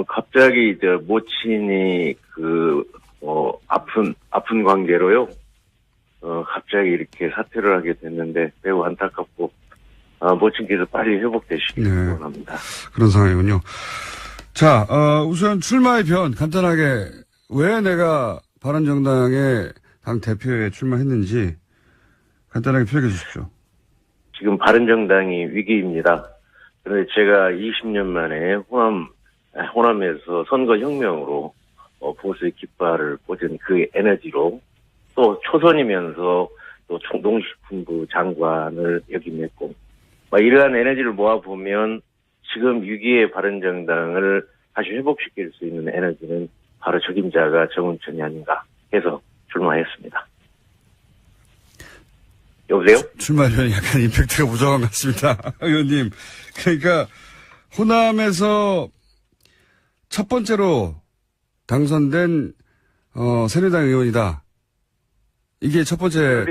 갑자기 모친이 아픈 관계로요. 갑자기 이렇게 사퇴를 하게 됐는데 매우 안타깝고 모친께서 빨리 회복되시길 원합니다. 그런 상황이군요. 자, 우선 출마의 변 간단하게 왜 내가 바른정당의 당 대표에 출마했는지 간단하게 표현해 주십시오. 지금 바른정당이 위기입니다. 그런데 제가 20년 만에 호남에서 선거혁명으로 보수의 깃발을 꽂은 그 에너지로 또 초선이면서 또 농식품부 장관을 역임했고 이러한 에너지를 모아보면 지금 위기의 바른정당을 다시 회복시킬 수 있는 에너지는 바로 적임자가 정운천이 아닌가 해서 출마했습니다. 여보세요? 출마는 약간 임팩트가 부족한 것 같습니다. 의원님. 그러니까 호남에서 첫 번째로 당선된 새누리당 의원이다. 이게 첫 번째.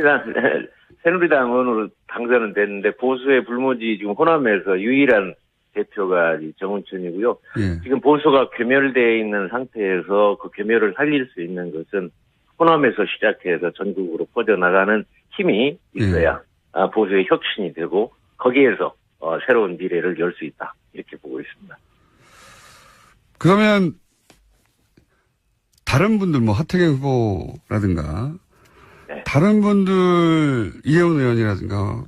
새누리당 의원으로 당선은 됐는데 보수의 불모지 지금 호남에서 유일한 대표가 이 정운천이고요. 예. 지금 보수가 괴멸되어 있는 상태에서 그 괴멸을 살릴 수 있는 것은 호남에서 시작해서 전국으로 퍼져나가는 힘이 있어야 보수의 혁신이 되고 거기에서 새로운 미래를 열 수 있다. 이렇게 보고 있습니다. 그러면 다른 분들 뭐 하태경 후보라든가 네. 다른 분들 이혜원 의원이라든가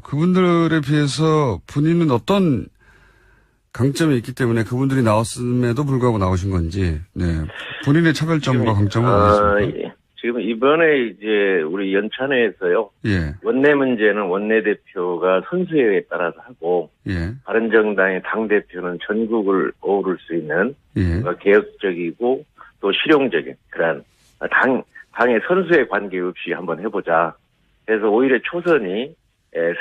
그분들에 비해서 본인은 어떤 강점이 있기 때문에 그분들이 나왔음에도 불구하고 나오신 건지, 네. 본인의 차별점과 강점은 어디있습니까? 예. 지금 이번에 이제 우리 연찬회에서요. 예. 원내 문제는 원내대표가 선수회에 따라서 하고, 예. 바른정당의 당대표는 전국을 어우를 수 있는 예. 개혁적이고 또 실용적인 그런 당의 선수의 관계없이 한번 해보자. 그래서 오히려 초선이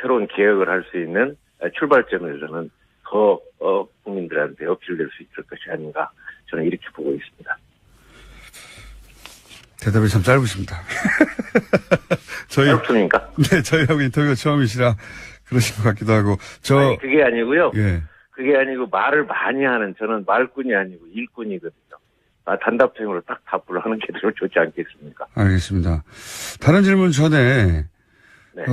새로운 개혁을 할 수 있는 출발점에서는 더 국민들한테 어필될 수 있을 것이 아닌가 저는 이렇게 보고 있습니다. 대답이 참 짧으십니다. 짧습니까? 네, 저희하고 인터뷰가 처음이시라 그러신 것 같기도 하고. 아니, 그게 아니고요. 예. 그게 아니고 말을 많이 하는 저는 말꾼이 아니고 일꾼이거든요. 단답형으로 딱 답을 하는 게 더 좋지 않겠습니까? 알겠습니다. 다른 질문 전에, 네.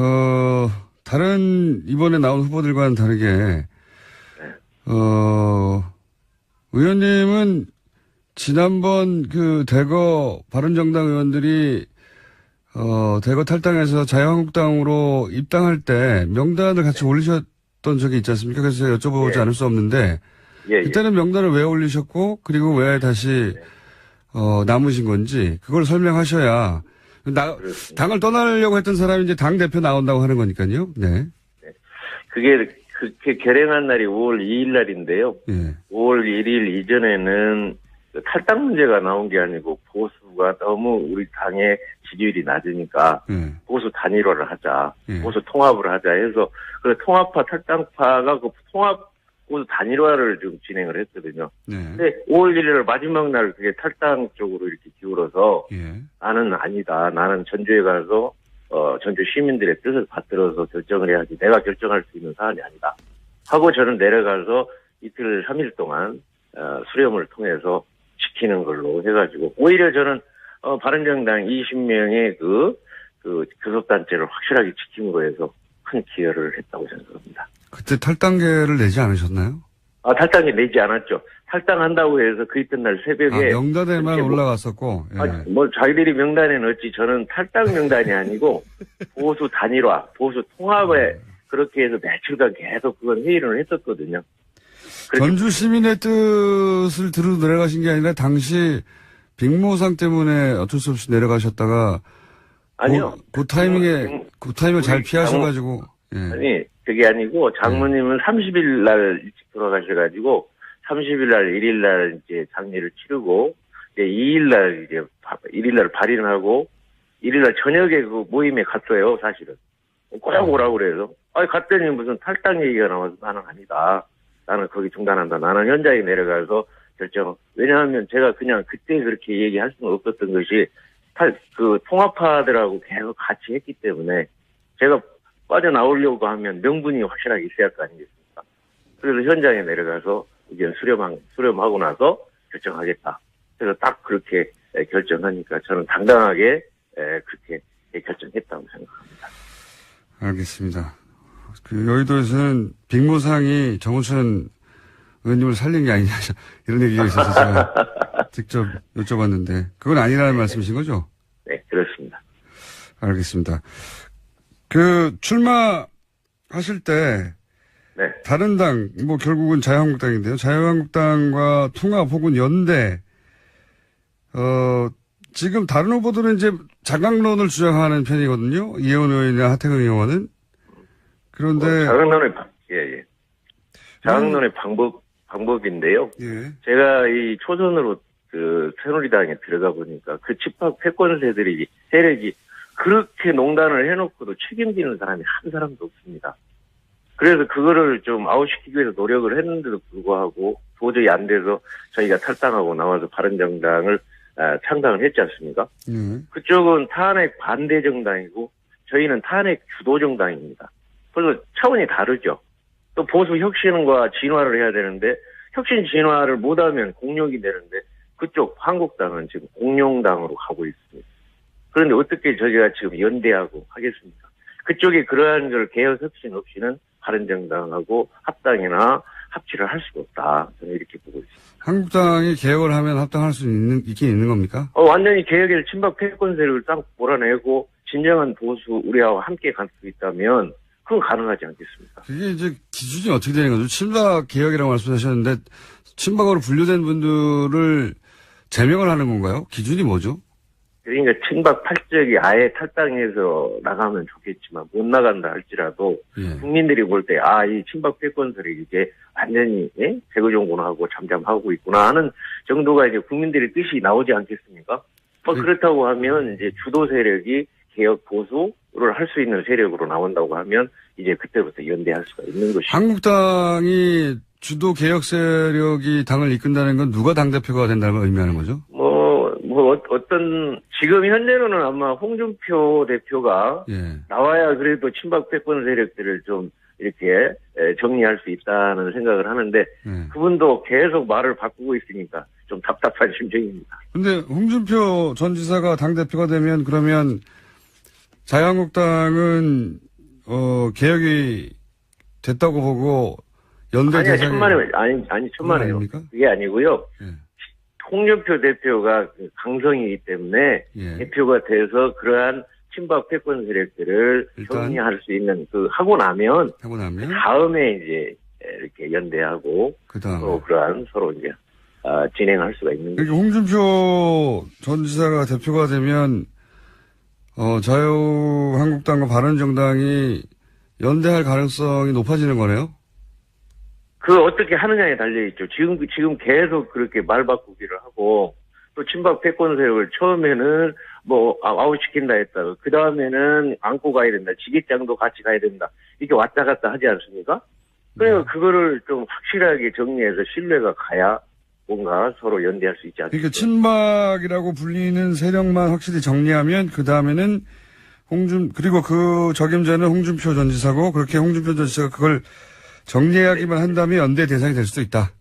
다른 이번에 나온 후보들과는 다르게, 의원님은 지난번 그 대거 바른정당 의원들이 대거 탈당해서 자유한국당으로 입당할 때 명단을 같이 올리셨던 적이 있지 않습니까? 그래서 제가 여쭤보지 않을 수 없는데 그때는 명단을 왜 올리셨고 그리고 왜 다시 남으신 건지 그걸 설명하셔야 당을 떠나려고 했던 사람이 이제 당 대표 나온다고 하는 거니까요. 네. 그게 결행한 날이 5월 2일 날인데요. 예. 5월 1일 이전에는 탈당 문제가 나온 게 아니고 보수가 너무 우리 당의 지지율이 낮으니까 보수 단일화를 하자, 보수 통합을 하자 해서 그 통합파 탈당파가 그 통합 보수 단일화를 좀 진행을 했거든요. 근데 5월 1일 마지막 날 그게 탈당 쪽으로 이렇게 기울어서 나는 아니다. 나는 전주에 가서 전주 시민들의 뜻을 받들어서 결정을 해야지 내가 결정할 수 있는 사안이 아니다. 하고 저는 내려가서 이틀 3일 동안 수렴을 통해서 지키는 걸로 해가지고 오히려 저는 바른정당 20명의 그 교섭단체를 확실하게 지킴으로 해서 큰 기여를 했다고 생각합니다. 그때 탈당계를 내지 않으셨나요? 탈당이 내지 않았죠. 탈당한다고 해서 그 이튿날 새벽에 명단에만 올라갔었고. 예. 자기들이 명단에 넣었지 저는 탈당 명단이 아니고 보수 단일화, 보수 통합에 그렇게 해서 며칠간 계속 그건 회의를 했었거든요. 전주 시민의 뜻을 들어 내려가신 게 아니라 당시 빅모상 때문에 어쩔 수 없이 내려가셨다가 아니요. 그 타이밍을 잘 피하셔가지고. 예. 아니 그게 아니고 장모님은 30일 날 일찍 돌아가셔가지고 30일 날 1일 날 이제 장례를 치르고 이제 2일 날 이제 1일 날 발인하고 1일 날 저녁에 그 모임에 갔어요. 사실은 꼭 오라고 그래서 갔더니 무슨 탈당 얘기가 나와서 나는 아니다. 나는 거기 중단한다. 나는 현장에 내려가서 결정. 왜냐하면 제가 그냥 그때 그렇게 얘기할 수는 없었던 것이 통합파들하고 계속 같이 했기 때문에 제가 빠져나오려고 하면 명분이 확실하게 있어야 할 거 아니겠습니까? 그래서 현장에 내려가서 의견 수렴하고 나서 결정하겠다. 그래서 딱 그렇게 결정하니까 저는 당당하게 그렇게 결정했다고 생각합니다. 알겠습니다. 여의도에서는 빅모상이 정우천 의원님을 살린 게 아니냐 이런 얘기가 있어서 제가 직접 여쭤봤는데 그건 아니라는 말씀이신 거죠? 네, 그렇습니다. 알겠습니다. 출마하실 때 다른 당, 결국은 자유한국당인데요. 자유한국당과 통합 혹은 연대, 지금 다른 후보들은 이제 자강론을 주장하는 편이거든요. 이혜원 의원이나 하태경 의원은. 그런데. 자강론의 방법인데요. 예. 제가 이 초선으로 새누리당에 들어가 보니까 그 집합 패권 세력이 그렇게 농단을 해놓고도 책임지는 사람이 한 사람도 없습니다. 그래서 그거를 좀 아웃시키기 위해서 노력을 했는데도 불구하고 도저히 안 돼서 저희가 탈당하고 나와서 바른정당을 창당을 했지 않습니까? 그쪽은 탄핵 반대 정당이고 저희는 탄핵 주도 정당입니다. 그래서 차원이 다르죠. 또 보수 혁신과 진화를 해야 되는데 혁신 진화를 못하면 공룡이 되는데 그쪽 한국당은 지금 공룡당으로 가고 있습니다. 그런데 어떻게 저희가 지금 연대하고 하겠습니까? 그쪽에 그러한 걸 개혁 혁신 없이는 바른정당하고 합당이나 합치를 할 수가 없다. 저는 이렇게 보고 있습니다. 한국당이 개혁을 하면 합당할 수 있긴 있는 겁니까? 완전히 개혁의 친박 패권 세력을 딱 몰아내고 진정한 보수 우리하고 함께 갈 수 있다면 그건 가능하지 않겠습니까? 그게 이제 기준이 어떻게 되는 거죠? 친박 개혁이라고 말씀하셨는데 친박으로 분류된 분들을 제명을 하는 건가요? 기준이 뭐죠? 그러니까 친박 팔적이 아예 탈당해서 나가면 좋겠지만 못 나간다 할지라도 예. 국민들이 볼 때 이 친박 패권 세력이 이제 완전히 재거종군하고 잠잠하고 있구나 하는 정도가 이제 국민들의 뜻이 나오지 않겠습니까? 그렇다고 하면 이제 주도 세력이 개혁 보수를 할 수 있는 세력으로 나온다고 하면 이제 그때부터 연대할 수가 있는 것이죠. 한국당이 주도 개혁 세력이 당을 이끈다는 건 누가 당대표가 된다는 걸 의미하는 거죠? 지금 현재로는 아마 홍준표 대표가 예. 나와야 그래도 친박 패권 세력들을 좀 이렇게 정리할 수 있다는 생각을 하는데 예. 그분도 계속 말을 바꾸고 있으니까 좀 답답한 심정입니다. 근데 홍준표 전 지사가 당대표가 되면 그러면 자유한국당은 개혁이 됐다고 보고 연대 아니야, 대상이 천만에요. 아닙니까? 그게 아니고요. 예. 홍준표 대표가 강성이기 때문에 예. 대표가 돼서 그러한 친박 패권 세력들을 일단 정리할 수 있는 하고 나면 다음에 이제 이렇게 연대하고 그다음에 또 그러한 서로 이제 진행할 수가 있는 거죠. 그러니까 홍준표 전 지사가 대표가 되면 자유한국당과 바른정당이 연대할 가능성이 높아지는 거네요? 어떻게 하느냐에 달려있죠. 지금 계속 그렇게 말 바꾸기를 하고, 또 친박 패권 세력을 처음에는 아웃시킨다 했다가, 그 다음에는 안고 가야 된다. 지기장도 같이 가야 된다. 이렇게 왔다 갔다 하지 않습니까? 그러니까 그거를 좀 확실하게 정리해서 신뢰가 가야 뭔가 서로 연대할 수 있지 않습니까? 그러니까 친박이라고 불리는 세력만 확실히 정리하면, 그 다음에는 그리고 그 적임자는 홍준표 전 지사고, 그렇게 홍준표 전 지사가 그걸 정리하기만 한다면 연대 대상이 될 수도 있다.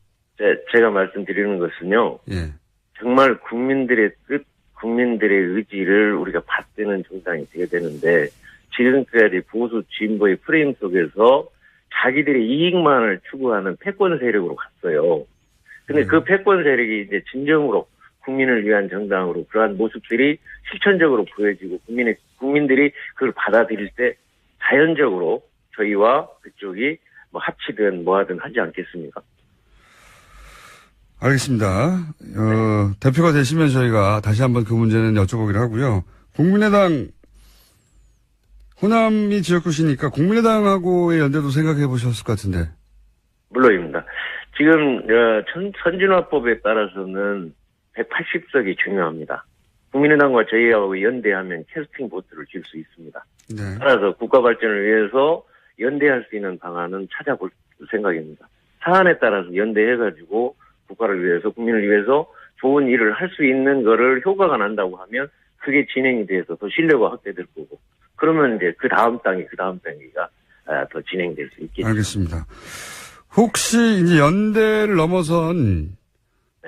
제가 말씀드리는 것은요. 예. 정말 국민들의 뜻, 국민들의 의지를 우리가 받드는 정당이 되어야 되는데 지금까지 보수 진보의 프레임 속에서 자기들의 이익만을 추구하는 패권 세력으로 갔어요. 근데 그 패권 세력이 이제 진정으로 국민을 위한 정당으로 그러한 모습들이 실천적으로 보여지고 국민들이 그걸 받아들일 때 자연적으로 저희와 그쪽이 합치든 뭐하든 하지 않겠습니까? 알겠습니다. 대표가 되시면 저희가 다시 한번 그 문제는 여쭤보기로 하고요. 국민의당, 호남이 지역구시니까 국민의당하고의 연대도 생각해 보셨을 것 같은데. 물론입니다. 지금 선진화법에 따라서는 180석이 중요합니다. 국민의당과 저희하고 연대하면 캐스팅 보트를 질 수 있습니다. 네. 따라서 국가 발전을 위해서 연대할 수 있는 방안은 찾아볼 생각입니다. 사안에 따라서 연대해가지고 국가를 위해서 국민을 위해서 좋은 일을 할 수 있는 거를 효과가 난다고 하면 그게 진행이 돼서 더 신뢰가 확대될 거고 그러면 이제 그 다음 단계가 더 진행될 수 있겠죠. 알겠습니다. 혹시 이제 연대를 넘어선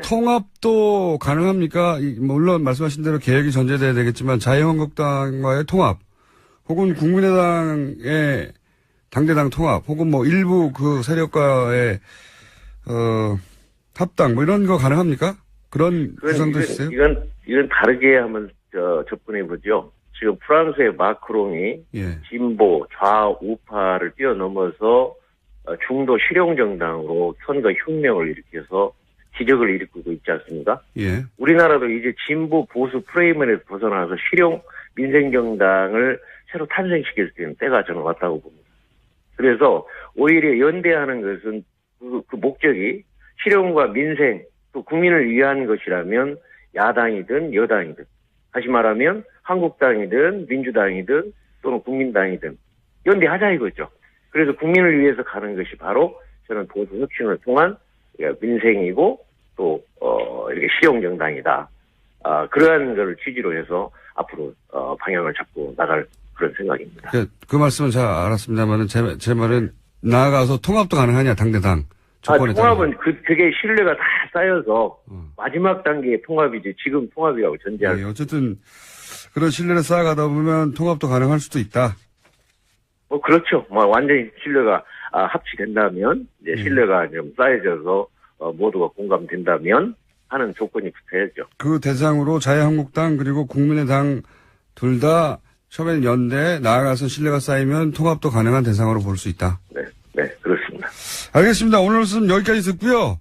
통합도 가능합니까? 물론 말씀하신 대로 계획이 전제돼야 되겠지만 자유한국당과의 통합 혹은 국민의당의 당대당 통합 혹은 일부 그 세력과의 합당 이런 거 가능합니까? 그런 구상도 있어요? 이건 다르게 한번 접근해 보죠. 지금 프랑스의 마크롱이 예. 진보 좌우파를 뛰어넘어서 중도 실용정당으로 선거 혁명을 일으켜서 기적을 일으키고 있지 않습니까? 예. 우리나라도 이제 진보 보수 프레임에서 벗어나서 실용 민생정당을 새로 탄생시킬 수 있는 때가 저는 왔다고 봅니다. 그래서 오히려 연대하는 것은 그 목적이 실용과 민생 또 국민을 위한 것이라면 야당이든 여당이든 다시 말하면 한국당이든 민주당이든 또는 국민당이든 연대하자 이거죠. 그래서 국민을 위해서 가는 것이 바로 저는 보수 혁신을 통한 민생이고 또 이렇게 실용 정당이다. 그러한 것을 취지로 해서 앞으로 방향을 잡고 나갈 그런 생각입니다. 그 말씀은 잘 알았습니다만은 제 말은 나아가서 통합도 가능하냐, 당대당. 조건에 통합은 그게 신뢰가 다 쌓여서 마지막 단계의 통합이지 지금 통합이라고 전제할. 네, 어쨌든 그런 신뢰를 쌓아가다 보면 통합도 가능할 수도 있다. 그렇죠. 완전히 신뢰가 합치된다면 이제 신뢰가 좀 쌓여져서 모두가 공감된다면 하는 조건이 붙어야죠. 그 대상으로 자유한국당 그리고 국민의당 둘 다 처음엔 연대 나아가서 신뢰가 쌓이면 통합도 가능한 대상으로 볼 수 있다. 네, 그렇습니다. 알겠습니다. 오늘 말씀 여기까지 듣고요.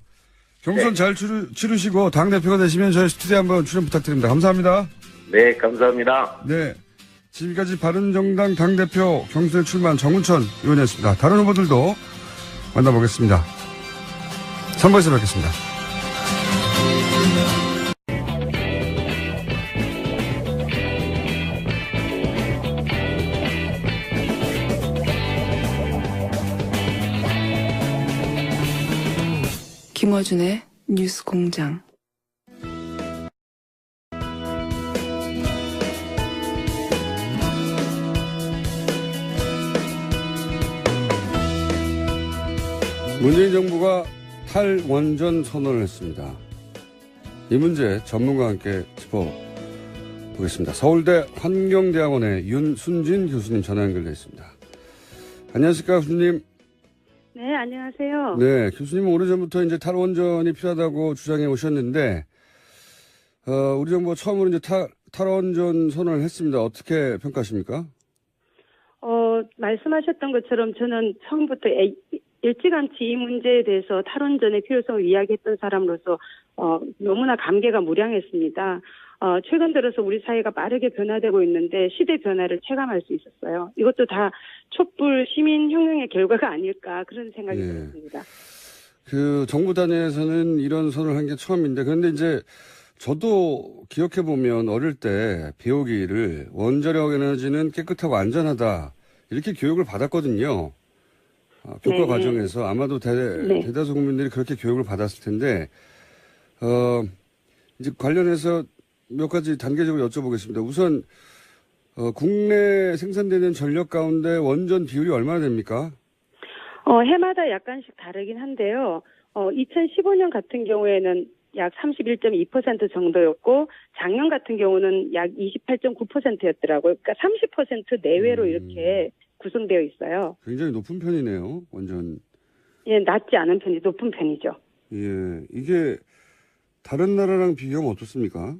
경선 네. 잘 치르시고 당대표가 되시면 저희 스튜디오에 한번 출연 부탁드립니다. 감사합니다. 네, 감사합니다. 네. 지금까지 바른정당 당대표 경선에 출마한 정운천 의원이었습니다. 다른 후보들도 만나보겠습니다. 3부에서 뵙겠습니다. 김어준의 뉴스 공장. 문재인 정부가 탈원전 선언을 했습니다. 이 문제 전문가와 함께 짚어보겠습니다. 서울대 환경대학원의 윤순진 교수님 전화 연결되어 있습니다. 안녕하십니까, 교수님. 네, 안녕하세요. 네, 교수님은 오래전부터 이제 탈원전이 필요하다고 주장해 오셨는데, 우리 정부가 처음으로 이제 탈원전 선언을 했습니다. 어떻게 평가하십니까? 말씀하셨던 것처럼 저는 처음부터 일찌감치 이 문제에 대해서 탈원전의 필요성을 이야기했던 사람으로서 너무나 감개가 무량했습니다. 최근 들어서 우리 사회가 빠르게 변화되고 있는데 시대 변화를 체감할 수 있었어요. 이것도 다 촛불 시민혁명의 결과가 아닐까 그런 생각이 들었습니다. 그 정부 단위에서는 이런 선언을 한 게 처음인데 그런데 이제 저도 기억해 보면 어릴 때 배우기를 원자력 에너지는 깨끗하고 안전하다 이렇게 교육을 받았거든요. 교과 과정에서 아마도 대다수 국민들이 그렇게 교육을 받았을 텐데 이제 관련해서 몇 가지 단계적으로 여쭤보겠습니다. 우선 국내 생산되는 전력 가운데 원전 비율이 얼마나 됩니까? 해마다 약간씩 다르긴 한데요. 2015년 같은 경우에는 약 31.2% 정도였고 작년 같은 경우는 약 28.9%였더라고요. 그러니까 30% 내외로 이렇게 구성되어 있어요. 굉장히 높은 편이네요. 완전. 예, 낮지 않은 편이 높은 편이죠. 예, 이게 다른 나라랑 비교하면 어떻습니까?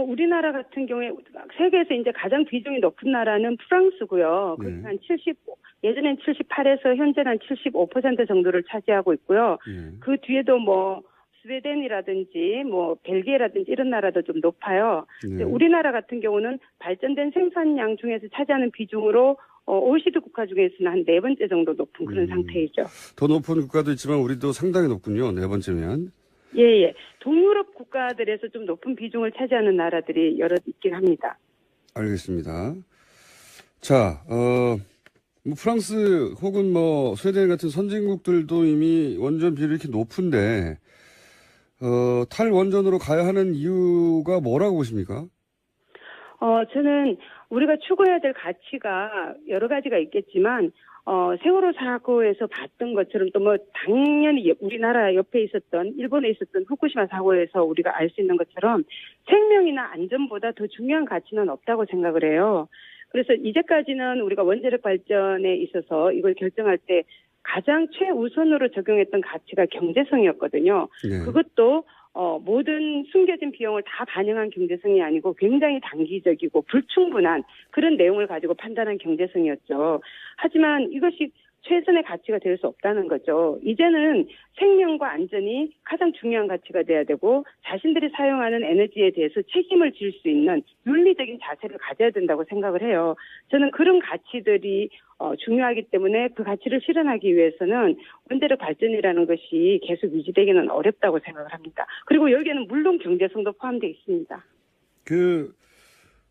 우리나라 같은 경우에 세계에서 이제 가장 비중이 높은 나라는 프랑스고요. 네. 한 75, 예전엔 78에서 현재는 한 75% 정도를 차지하고 있고요. 그 뒤에도 뭐 스웨덴이라든지 뭐 벨기에라든지 이런 나라도 좀 높아요. 근데 우리나라 같은 경우는 발전된 생산량 중에서 차지하는 비중으로 OECD 국가 중에서는 한 4번째 정도 높은 그런 상태이죠. 더 높은 국가도 있지만 우리도 상당히 높군요. 4번째면. 예. 동유럽 국가들에서 좀 높은 비중을 차지하는 나라들이 여러 있긴 합니다. 알겠습니다. 자, 뭐 프랑스 혹은 뭐 스웨덴 같은 선진국들도 이미 원전 비율이 이렇게 높은데 탈원전으로 가야 하는 이유가 뭐라고 보십니까? 저는 우리가 추구해야 될 가치가 여러 가지가 있겠지만 세월호 사고에서 봤던 것처럼 또 뭐 당연히 우리나라 옆에 있었던 일본에 있었던 후쿠시마 사고에서 우리가 알 수 있는 것처럼 생명이나 안전보다 더 중요한 가치는 없다고 생각을 해요. 그래서 이제까지는 우리가 원자력 발전에 있어서 이걸 결정할 때 가장 최우선으로 적용했던 가치가 경제성이었거든요. 그것도 모든 숨겨진 비용을 다 반영한 경제성이 아니고 굉장히 단기적이고 불충분한 그런 내용을 가지고 판단한 경제성이었죠. 하지만 이것이 최선의 가치가 될 수 없다는 거죠. 이제는 생명과 안전이 가장 중요한 가치가 돼야 되고 자신들이 사용하는 에너지에 대해서 책임을 질 수 있는 윤리적인 자세를 가져야 된다고 생각을 해요. 저는 그런 가치들이 중요하기 때문에 그 가치를 실현하기 위해서는 원자력 발전이라는 것이 계속 유지되기는 어렵다고 생각을 합니다. 그리고 여기에는 물론 경제성도 포함되어 있습니다.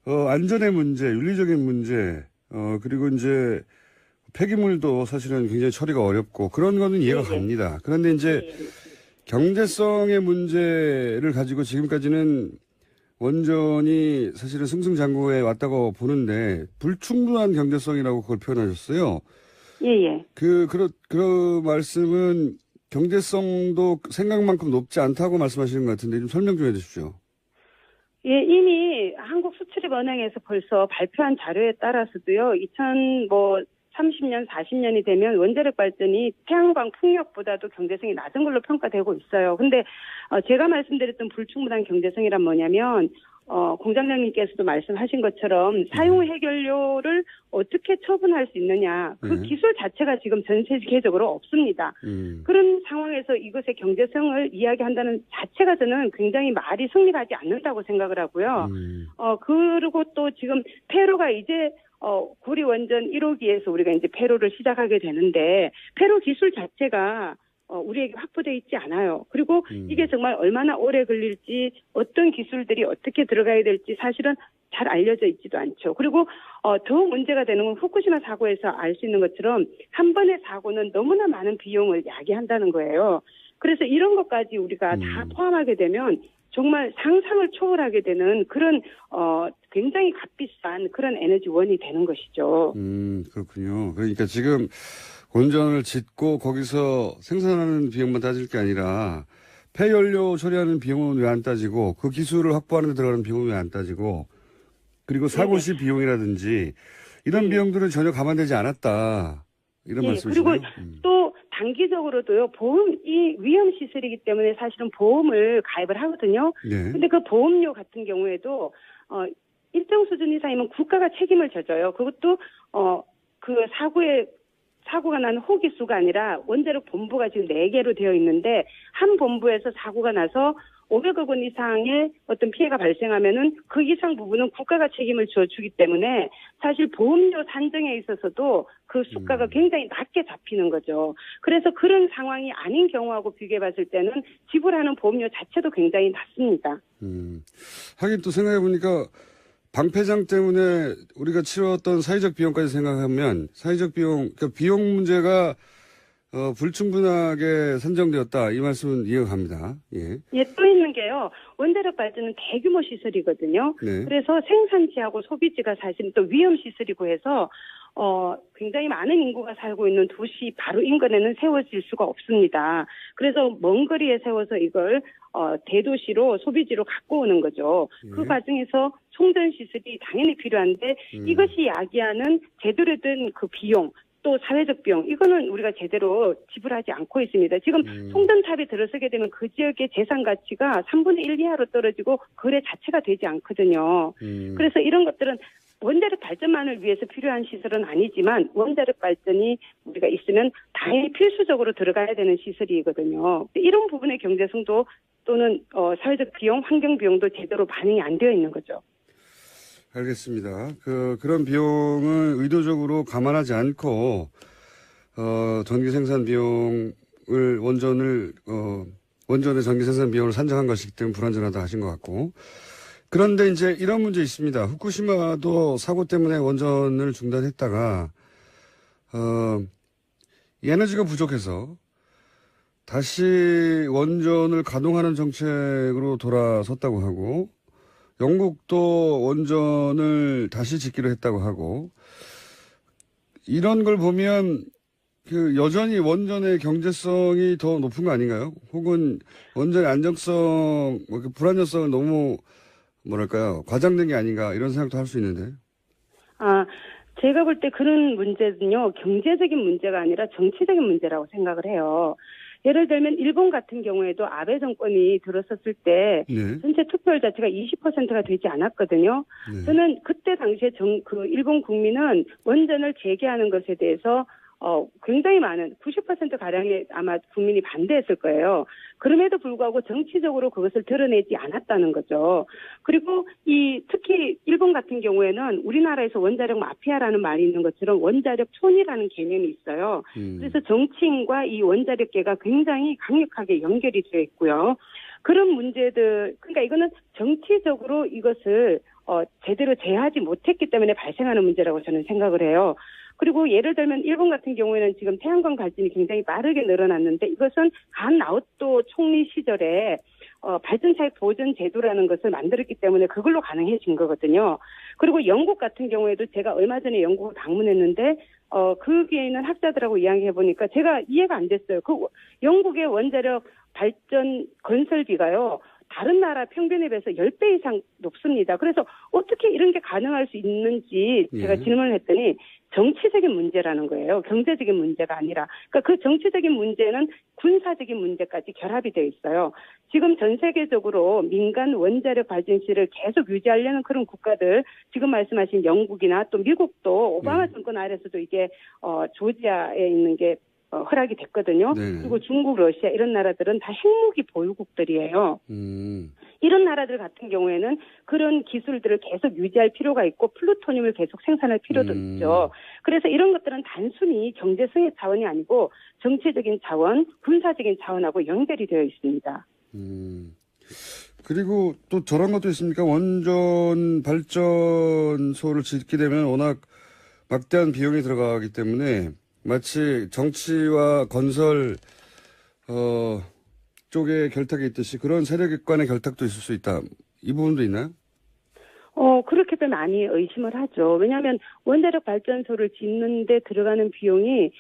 안전의 문제, 윤리적인 문제, 그리고 이제 폐기물도 사실은 굉장히 처리가 어렵고 그런 거는 이해가 갑니다. 그런데 이제 경제성의 문제를 가지고 지금까지는 원전이 사실은 승승장구해 왔다고 보는데 불충분한 경제성이라고 그걸 표현하셨어요. 예. 그 말씀은 경제성도 생각만큼 높지 않다고 말씀하시는 것 같은데 좀 설명 좀 해주십시오. 예, 이미 한국수출입은행에서 벌써 발표한 자료에 따라서도요, 30년, 40년이 되면 원자력 발전이 태양광 풍력보다도 경제성이 낮은 걸로 평가되고 있어요. 근데, 제가 말씀드렸던 불충분한 경제성이란 뭐냐면, 공장장님께서도 말씀하신 것처럼 사용 해결료를 어떻게 처분할 수 있느냐. 그 기술 자체가 지금 전 세계적으로 없습니다. 그런 상황에서 이것의 경제성을 이야기한다는 자체가 저는 굉장히 말이 성립하지 않는다고 생각을 하고요. 그리고 또 지금 폐로가 이제 구리 원전 1호기에서 우리가 이제 폐로를 시작하게 되는데 폐로 기술 자체가 우리에게 확보되어 있지 않아요. 그리고 이게 정말 얼마나 오래 걸릴지 어떤 기술들이 어떻게 들어가야 될지 사실은 잘 알려져 있지도 않죠. 그리고 더 문제가 되는 건 후쿠시마 사고에서 알 수 있는 것처럼 한 번의 사고는 너무나 많은 비용을 야기한다는 거예요. 그래서 이런 것까지 우리가 다 포함하게 되면 정말 상상을 초월하게 되는 그런 굉장히 값비싼 그런 에너지원이 되는 것이죠. 그렇군요. 그러니까 지금 원전을 짓고 거기서 생산하는 비용만 따질 게 아니라 폐연료 처리하는 비용은 왜 안 따지고 그 기술을 확보하는 데 들어가는 비용은 왜 안 따지고 그리고 사고 시 비용이라든지 이런 비용들은 전혀 감안되지 않았다. 이런 말씀이시네요. 그리고 또 단기적으로도요. 이 위험 시설이기 때문에 사실은 보험을 가입을 하거든요. 근데 그 보험료 같은 경우에도 일정 수준 이상이면 국가가 책임을 져줘요. 그것도 그 사고가 난 호기수가 아니라 원자력 본부가 지금 4개로 되어 있는데 한 본부에서 사고가 나서 500억 원 이상의 어떤 피해가 발생하면은 그 이상 부분은 국가가 책임을 져주기 때문에 사실 보험료 산정에 있어서도 그 수가가 굉장히 낮게 잡히는 거죠. 그래서 그런 상황이 아닌 경우하고 비교해 봤을 때는 지불하는 보험료 자체도 굉장히 낮습니다. 하긴 또 생각해 보니까 방패장 때문에 우리가 치렀던 사회적 비용까지 생각하면 사회적 비용, 그러니까 비용 문제가 불충분하게 산정되었다. 이 말씀은 이해가 갑니다. 예, 또 있는 게요. 원자력 발전은 대규모 시설이거든요. 그래서 생산지하고 소비지가 사실 또 위험 시설이고 해서 굉장히 많은 인구가 살고 있는 도시 바로 인근에는 세워질 수가 없습니다. 그래서 먼 거리에 세워서 이걸 대도시로 소비지로 갖고 오는 거죠. 그 과정에서 송전 시설이 당연히 필요한데 이것이 야기하는 제대로 된 그 비용 또 사회적 비용 이거는 우리가 제대로 지불하지 않고 있습니다. 지금 송전탑이 들어서게 되면 그 지역의 재산 가치가 3분의 1 이하로 떨어지고 거래 자체가 되지 않거든요. 그래서 이런 것들은 원자력 발전만을 위해서 필요한 시설은 아니지만 원자력 발전이 우리가 있으면 당연히 필수적으로 들어가야 되는 시설이거든요. 이런 부분의 경제성도 또는 사회적 비용, 환경 비용도 제대로 반영이 안 되어 있는 거죠. 알겠습니다. 그런 비용을 의도적으로 감안하지 않고 전기 생산 비용을 원전의 전기 생산 비용을 산정한 것이기 때문에 불완전하다 하신 것 같고. 그런데 이제 이런 문제 있습니다. 후쿠시마도 사고 때문에 원전을 중단했다가 에너지가 부족해서 다시 원전을 가동하는 정책으로 돌아섰다고 하고 영국도 원전을 다시 짓기로 했다고 하고 이런 걸 보면 여전히 원전의 경제성이 더 높은 거 아닌가요? 혹은 원전의 안정성, 불안정성을 너무 뭐랄까요? 과장된 게 아닌가 이런 생각도 할 수 있는데. 제가 볼 때 그런 문제는요. 경제적인 문제가 아니라 정치적인 문제라고 생각을 해요. 예를 들면 일본 같은 경우에도 아베 정권이 들어섰을 때 전체 투표율 자체가 20%가 되지 않았거든요. 저는 그때 당시에 일본 국민은 원전을 재개하는 것에 대해서 굉장히 많은 90%가량의 아마 국민이 반대했을 거예요. 그럼에도 불구하고 정치적으로 그것을 드러내지 않았다는 거죠. 그리고 특히 일본 같은 경우에는 우리나라에서 원자력 마피아라는 말이 있는 것처럼 원자력 촌이라는 개념이 있어요. 그래서 정치인과 이 원자력계가 굉장히 강력하게 연결이 되어 있고요. 그런 문제들, 그러니까 이거는 정치적으로 이것을 제대로 제어하지 못했기 때문에 발생하는 문제라고 저는 생각을 해요. 그리고 예를 들면 일본 같은 경우에는 지금 태양광 발전이 굉장히 빠르게 늘어났는데 이것은 한 나오토 총리 시절에 발전 차익 보전 제도라는 것을 만들었기 때문에 그걸로 가능해진 거거든요. 그리고 영국 같은 경우에도 제가 얼마 전에 영국을 방문했는데 거기에 있는 학자들하고 이야기해 보니까 제가 이해가 안 됐어요. 그 영국의 원자력 발전 건설비가요. 다른 나라 평균에 비해서 10배 이상 높습니다. 그래서 어떻게 이런 게 가능할 수 있는지 제가 질문을 했더니 정치적인 문제라는 거예요. 경제적인 문제가 아니라. 그러니까 그 정치적인 문제는 군사적인 문제까지 결합이 되어 있어요. 지금 전 세계적으로 민간 원자력 발전실을 계속 유지하려는 그런 국가들, 지금 말씀하신 영국이나 또 미국도 오바마 정권 아래서도 이게 조지아에 있는 게 허락이 됐거든요. 네. 그리고 중국, 러시아 이런 나라들은 다 핵무기 보유국들이에요. 이런 나라들 같은 경우에는 그런 기술들을 계속 유지할 필요가 있고 플루토늄을 계속 생산할 필요도 있죠. 그래서 이런 것들은 단순히 경제성의 차원이 아니고 정치적인 차원, 군사적인 차원하고 연결이 되어 있습니다. 그리고 또 저런 것도 있습니까? 원전 발전소를 짓게 되면 워낙 막대한 비용이 들어가기 때문에 마치 정치와 건설 쪽에 결탁이 있듯이 그런 세력 간의 결탁도 있을 수 있다. 이 부분도 있나요? 그렇게도 많이 의심을 하죠. 왜냐하면 원자력 발전소를 짓는데 들어가는 비용이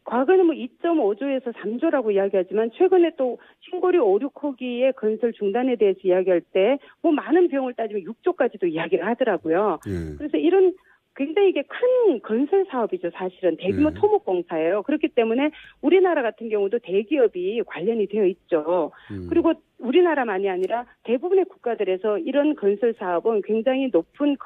과거에는 2.5조에서 3조라고 이야기하지만 최근에 또 신고리 5, 6호기의 건설 중단에 대해서 이야기할 때 많은 비용을 따지면 6조까지도 이야기를 하더라고요. 그래서 이런 굉장히 이게 큰 건설 사업이죠, 사실은. 대규모 토목공사예요. 그렇기 때문에 우리나라 같은 경우도 대기업이 관련이 되어 있죠. 그리고 우리나라만이 아니라 대부분의 국가들에서 이런 건설 사업은 굉장히 높은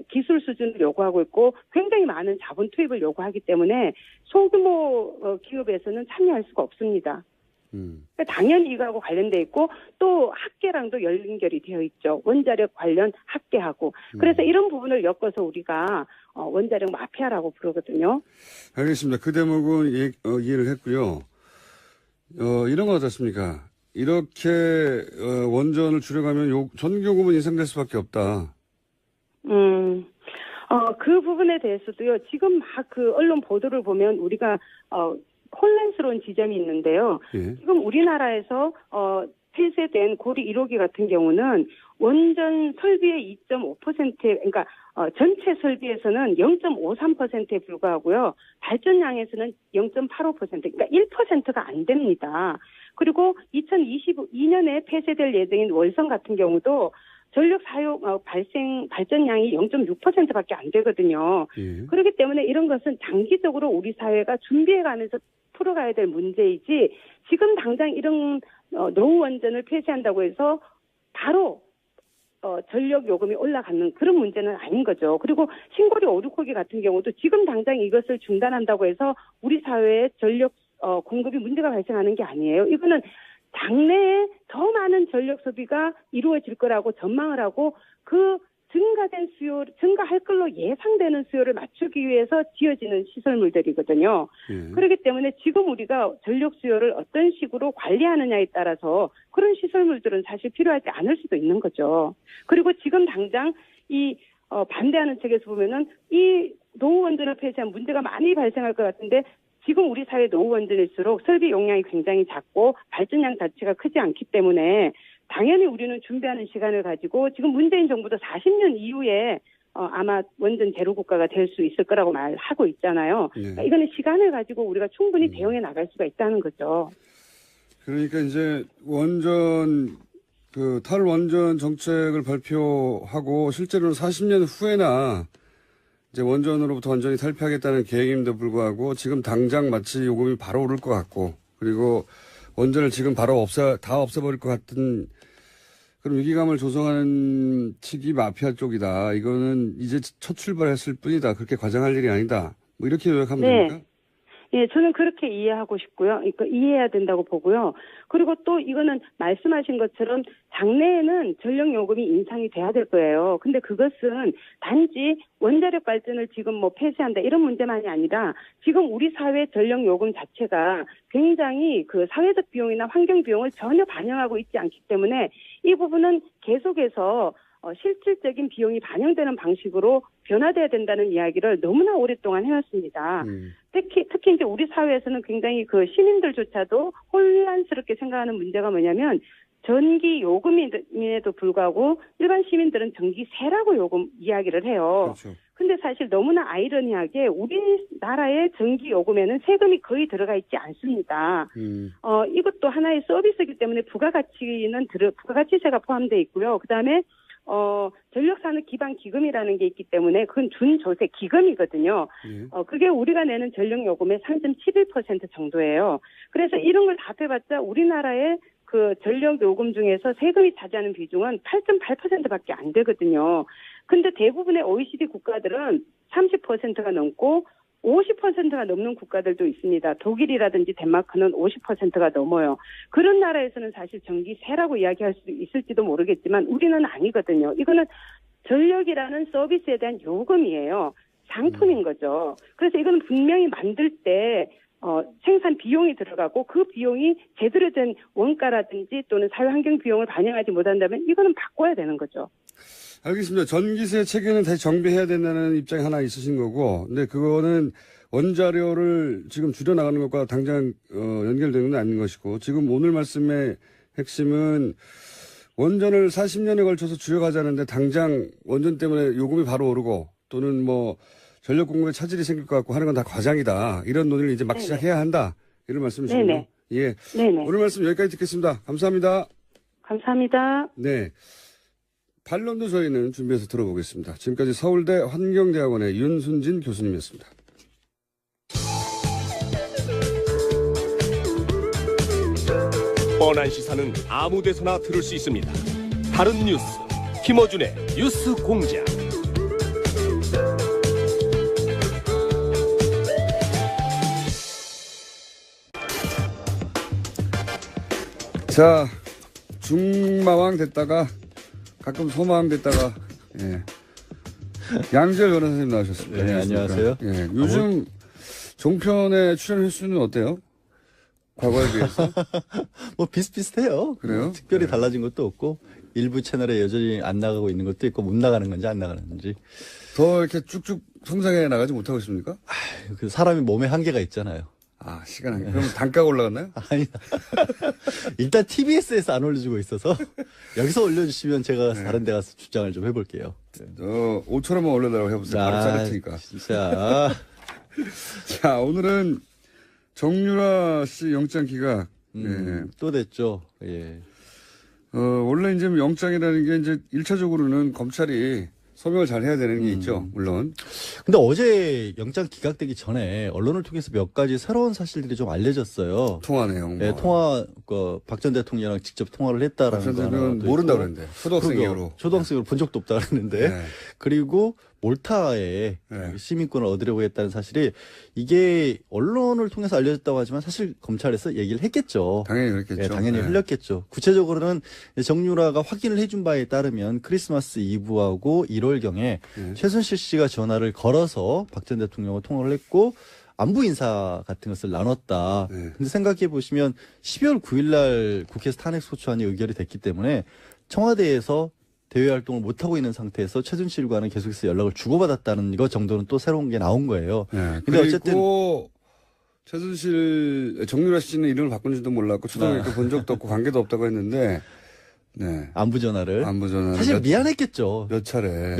기술 수준을 요구하고 있고 굉장히 많은 자본 투입을 요구하기 때문에 소규모 기업에서는 참여할 수가 없습니다. 그러니까 당연히 이거하고 관련돼 있고 또 학계랑도 연결이 되어 있죠. 원자력 관련 학계하고. 그래서 이런 부분을 엮어서 우리가 원자력 마피아라고 부르거든요. 알겠습니다. 그 대목은 이해를 했고요. 이런 건 어떻습니까? 이렇게 원전을 줄여가면 전기요금은 인상될 수밖에 없다. 그 부분에 대해서도요. 지금 막 그 언론 보도를 보면 우리가 혼란스러운 지점이 있는데요. 지금 우리나라에서 폐쇄된 고리 1호기 같은 경우는 원전 설비의 2.5%, 그러니까 전체 설비에서는 0.53%에 불과하고요. 발전량에서는 0.85%, 그러니까 1%가 안 됩니다. 그리고 2022년에 폐쇄될 예정인 월성 같은 경우도 전력 사용 발전량이 0.6%밖에 안 되거든요. 그렇기 때문에 이런 것은 장기적으로 우리 사회가 준비해가면서 풀어가야 될 문제이지 지금 당장 이런 노후 원전을 폐쇄한다고 해서 바로 전력 요금이 올라가는 그런 문제는 아닌 거죠. 그리고 신고리 5, 6호기 같은 경우도 지금 당장 이것을 중단한다고 해서 우리 사회의 전력 공급이 문제가 발생하는 게 아니에요. 이거는 장래에 더 많은 전력 소비가 이루어질 거라고 전망을 하고 그 증가할 걸로 예상되는 수요를 맞추기 위해서 지어지는 시설물들이거든요. 그렇기 때문에 지금 우리가 전력 수요를 어떤 식으로 관리하느냐에 따라서 그런 시설물들은 사실 필요하지 않을 수도 있는 거죠. 그리고 지금 당장 이 반대하는 측에서 보면은 이 노후 원전을 폐쇄한 문제가 많이 발생할 것 같은데 지금 우리 사회 노후 원전일수록 설비 용량이 굉장히 작고 발전량 자체가 크지 않기 때문에 당연히 우리는 준비하는 시간을 가지고 지금 문재인 정부도 40년 이후에 아마 원전 제로 국가가 될 수 있을 거라고 말하고 있잖아요. 그러니까 이거는 시간을 가지고 우리가 충분히 대응해 나갈 수가 있다는 거죠. 그러니까 이제 탈원전 정책을 발표하고 실제로는 40년 후에나 이제 원전으로부터 완전히 탈피하겠다는 계획임에도 불구하고 지금 당장 마치 요금이 바로 오를 것 같고 그리고 원전을 지금 바로 다 없애버릴 것 같은 그런 위기감을 조성하는 측이 마피아 쪽이다. 이거는 이제 첫 출발했을 뿐이다. 그렇게 과장할 일이 아니다. 뭐 이렇게 요약하면 됩니까? 예, 저는 그렇게 이해하고 싶고요. 그러니까 이해해야 된다고 보고요. 그리고 또 이거는 말씀하신 것처럼 장래에는 전력 요금이 인상이 돼야 될 거예요. 근데 그것은 단지 원자력 발전을 지금 폐쇄한다 이런 문제만이 아니라 지금 우리 사회 전력 요금 자체가 굉장히 그 사회적 비용이나 환경 비용을 전혀 반영하고 있지 않기 때문에 이 부분은 계속해서 실질적인 비용이 반영되는 방식으로 변화돼야 된다는 이야기를 너무나 오랫동안 해왔습니다. 특히 이제 우리 사회에서는 굉장히 그 시민들조차도 혼란스럽게 생각하는 문제가 뭐냐면 전기 요금임에도 불구하고 일반 시민들은 전기세라고 요금 이야기를 해요. 그렇죠. 근데 사실 너무나 아이러니하게 우리나라의 전기 요금에는 세금이 거의 들어가 있지 않습니다. 이것도 하나의 서비스이기 때문에 부가가치세가 포함되어 있고요. 그다음에 전력산업 기반 기금이라는 게 있기 때문에 그건 준조세 기금이거든요. 그게 우리가 내는 전력 요금의 3.11% 정도예요. 그래서 이런 걸 다 해봤자 우리나라의 그 전력 요금 중에서 세금이 차지하는 비중은 8.8%밖에 안 되거든요. 근데 대부분의 OECD 국가들은 30%가 넘고 50%가 넘는 국가들도 있습니다. 독일이라든지 덴마크는 50%가 넘어요. 그런 나라에서는 사실 전기세라고 이야기할 수 있을지도 모르겠지만 우리는 아니거든요. 이거는 전력이라는 서비스에 대한 요금이에요. 상품인 거죠. 그래서 이거는 분명히 만들 때 생산 비용이 들어가고 그 비용이 제대로 된 원가라든지 또는 사회환경 비용을 반영하지 못한다면 이거는 바꿔야 되는 거죠. 알겠습니다. 전기세 체계는 다시 정비해야 된다는 입장이 하나 있으신 거고, 근데 그거는 원자료를 지금 줄여나가는 것과 당장 연결되는 건 아닌 것이고, 지금 오늘 말씀의 핵심은 원전을 40년에 걸쳐서 줄여가자는데 당장 원전 때문에 요금이 바로 오르고 또는 뭐 전력 공급에 차질이 생길 것 같고 하는 건 다 과장이다. 이런 논의를 이제 막 시작해야 한다. 이런 말씀이시군요. 네네. 예. 네네. 오늘 말씀 여기까지 듣겠습니다. 감사합니다. 감사합니다. 네. 반론도 저희는 준비해서 들어보겠습니다. 지금까지 서울대 환경대학원의 윤순진 교수님이었습니다. 뻔한 시사는 아무 데서나 들을 수 있습니다. 다른 뉴스 김어준의 뉴스 공장. 자, 중마왕 됐다가 가끔 소마왕 됐다가 예. 양지열 변호사 선생님 나오셨습니다. 네, 안녕하세요. 예, 요즘 종편의 출연 횟수는 어때요? 과거에 비해서? 뭐 비슷비슷해요. 그래요? 특별히 네. 달라진 것도 없고 일부 채널에 여전히 안 나가고 있는 것도 있고 못 나가는 건지 안 나가는 건지. 더 이렇게 쭉쭉 성장해 나가지 못하고 있습니까? 그 사람이 몸에 한계가 있잖아요. 아, 시간 한계. 그럼 단가가 올라갔나요? 아니 일단 TBS에서 안 올려주고 있어서 여기서 올려주시면 제가 다른 데 가서 주장을 좀 해볼게요. 5천원만 올려달라고 해보세요. 바로 짜릿하니까. 진짜. 자, 오늘은 정유라 씨 영장 기각. 예. 또 됐죠. 예. 원래 이제 영장이라는 게 이제 1차적으로는 검찰이 소명을 잘 해야 되는 게 있죠. 물론. 근데 어제 영장 기각되기 전에 언론을 통해서 몇 가지 새로운 사실들이 좀 알려졌어요. 통화 내용. 네, 박 전 대통령이랑 직접 통화를 했다라는 거. 는 모른다 그랬는데. 초등학생으로. 초등학생으로 본 적도 없다 그랬는데. 네. 그리고 몰타에 네. 시민권을 얻으려고 했다는 사실이 이게 언론을 통해서 알려졌다고 하지만 사실 검찰에서 얘기를 했겠죠. 당연히 그랬겠죠. 네, 당연히 네. 흘렸겠죠. 구체적으로는 정유라가 확인을 해준 바에 따르면 크리스마스 이브하고 1월경에 네. 최순실 씨가 전화를 걸어서 박 전 대통령과 통화를 했고 안부 인사 같은 것을 나눴다. 네. 근데 생각해 보시면 12월 9일 날 국회에서 탄핵소추안이 의결이 됐기 때문에 청와대에서 대외 활동을 못하고 있는 상태에서 최순실과는 계속해서 연락을 주고받았다는 것 정도는 또 새로운 게 나온 거예요. 네. 근데 어쨌든 최순실, 정유라 씨는 이름을 바꾼지도 몰랐고 초등학교 본 적도 없고 관계도 없다고 했는데 네. 안부 전화를. 안부 전화를 사실 미안했겠죠. 몇 차례.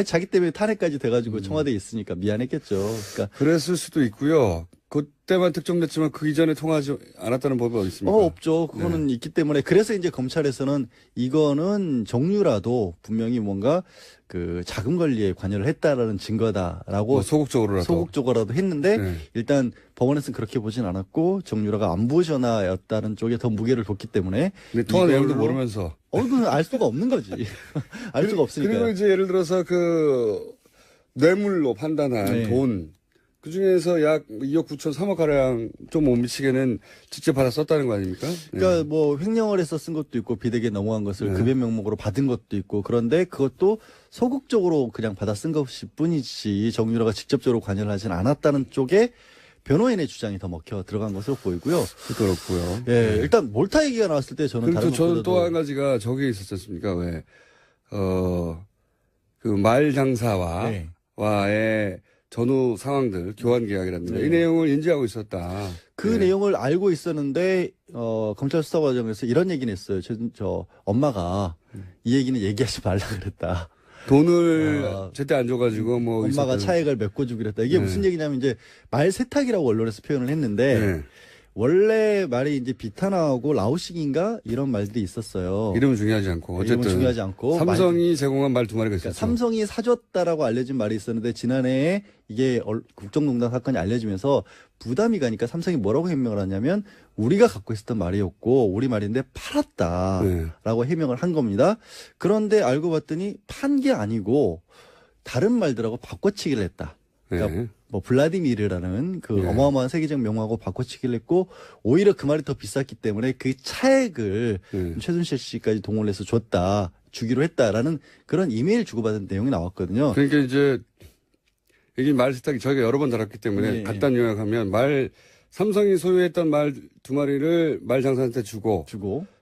자기 때문에 탄핵까지 돼가지고 청와대에 있으니까 미안했겠죠. 그러니까 그랬을 수도 있고요. 그때만 특정됐지만 그 이전에 통화하지 않았다는 법이 어디 있습니까? 없죠. 그거는 있기 때문에 그래서 이제 검찰에서는 이거는 정유라도 분명히 뭔가 그 자금 관리에 관여를 했다라는 증거다라고 뭐 소극적으로라도 했는데 네. 일단 법원에서는 그렇게 보진 않았고 정유라가 안부 전화였다는 쪽에 더 무게를 뒀기 때문에 근데 통화 내용도 모르면서 그건 알 수가 없는 거지. 알 수가 없으니까. 그리고 이제 예를 들어서 그 뇌물로 판단한 네. 돈 그중에서 약 2억 9천 3억 가량 좀 못 미치게는 직접 받아 썼다는 거 아닙니까? 그러니까 뭐 횡령을 해서 쓴 것도 있고 비대기에 넘어간 것을 급여 명목으로 받은 것도 있고 그런데 그것도 소극적으로 그냥 받아 쓴 것일 뿐이지 정유라가 직접적으로 관여를 하진 않았다는 쪽에 변호인의 주장이 더 먹혀 들어간 것으로 보이고요. 그렇고요. 예, 일단 몰타 얘기가 나왔을 때 저는 다른 저는 또 한 가지가 저게 있었지 않습니까? 왜, 그 말 장사와, 네. 와의 전후 상황들, 교환 계약이라든가 이 내용을 인지하고 있었다. 그 내용을 알고 있었는데 검찰 수사 과정에서 이런 얘기는 했어요. 저 엄마가 이 얘기는 얘기하지 말라 그랬다. 돈을 제때 안 줘가지고 뭐 엄마가 있었던- 차액을 메꿔주기로 했다. 이게 네. 무슨 얘기냐면 이제 말 세탁이라고 언론에서 표현을 했는데 네. 원래 말이 이제 비타나하고 라오식인가 이런 말들이 있었어요. 이름은 중요하지 않고 이름은 어쨌든 중요하지 않고 삼성이 제공한 말 두 마리가 그러니까 있었죠. 삼성이 사줬다라고 알려진 말이 있었는데 지난해에 이게 국정농단 사건이 알려지면서 부담이 가니까 삼성이 뭐라고 해명을 하냐면 우리가 갖고 있었던 말이었고 우리 말인데 팔았다라고 해명을 한 겁니다. 그런데 알고 봤더니 판 게 아니고 다른 말들하고 바꿔치기를 했다. 그러니까 네. 뭐 블라디미르라는 그 네. 어마어마한 세계적 명하고 바꿔치기를 했고 오히려 그 말이 더 비쌌기 때문에 그 차액을 네. 최순실 씨까지 동원을 해서 주기로 했다라는 그런 이메일 주고받은 내용이 나왔거든요. 그러니까 이제 이게 말 세탁이 저희가 여러 번 다뤘기 때문에 네. 간단 요약하면 삼성이 소유했던 말 두 마리를 말 장사한테 주고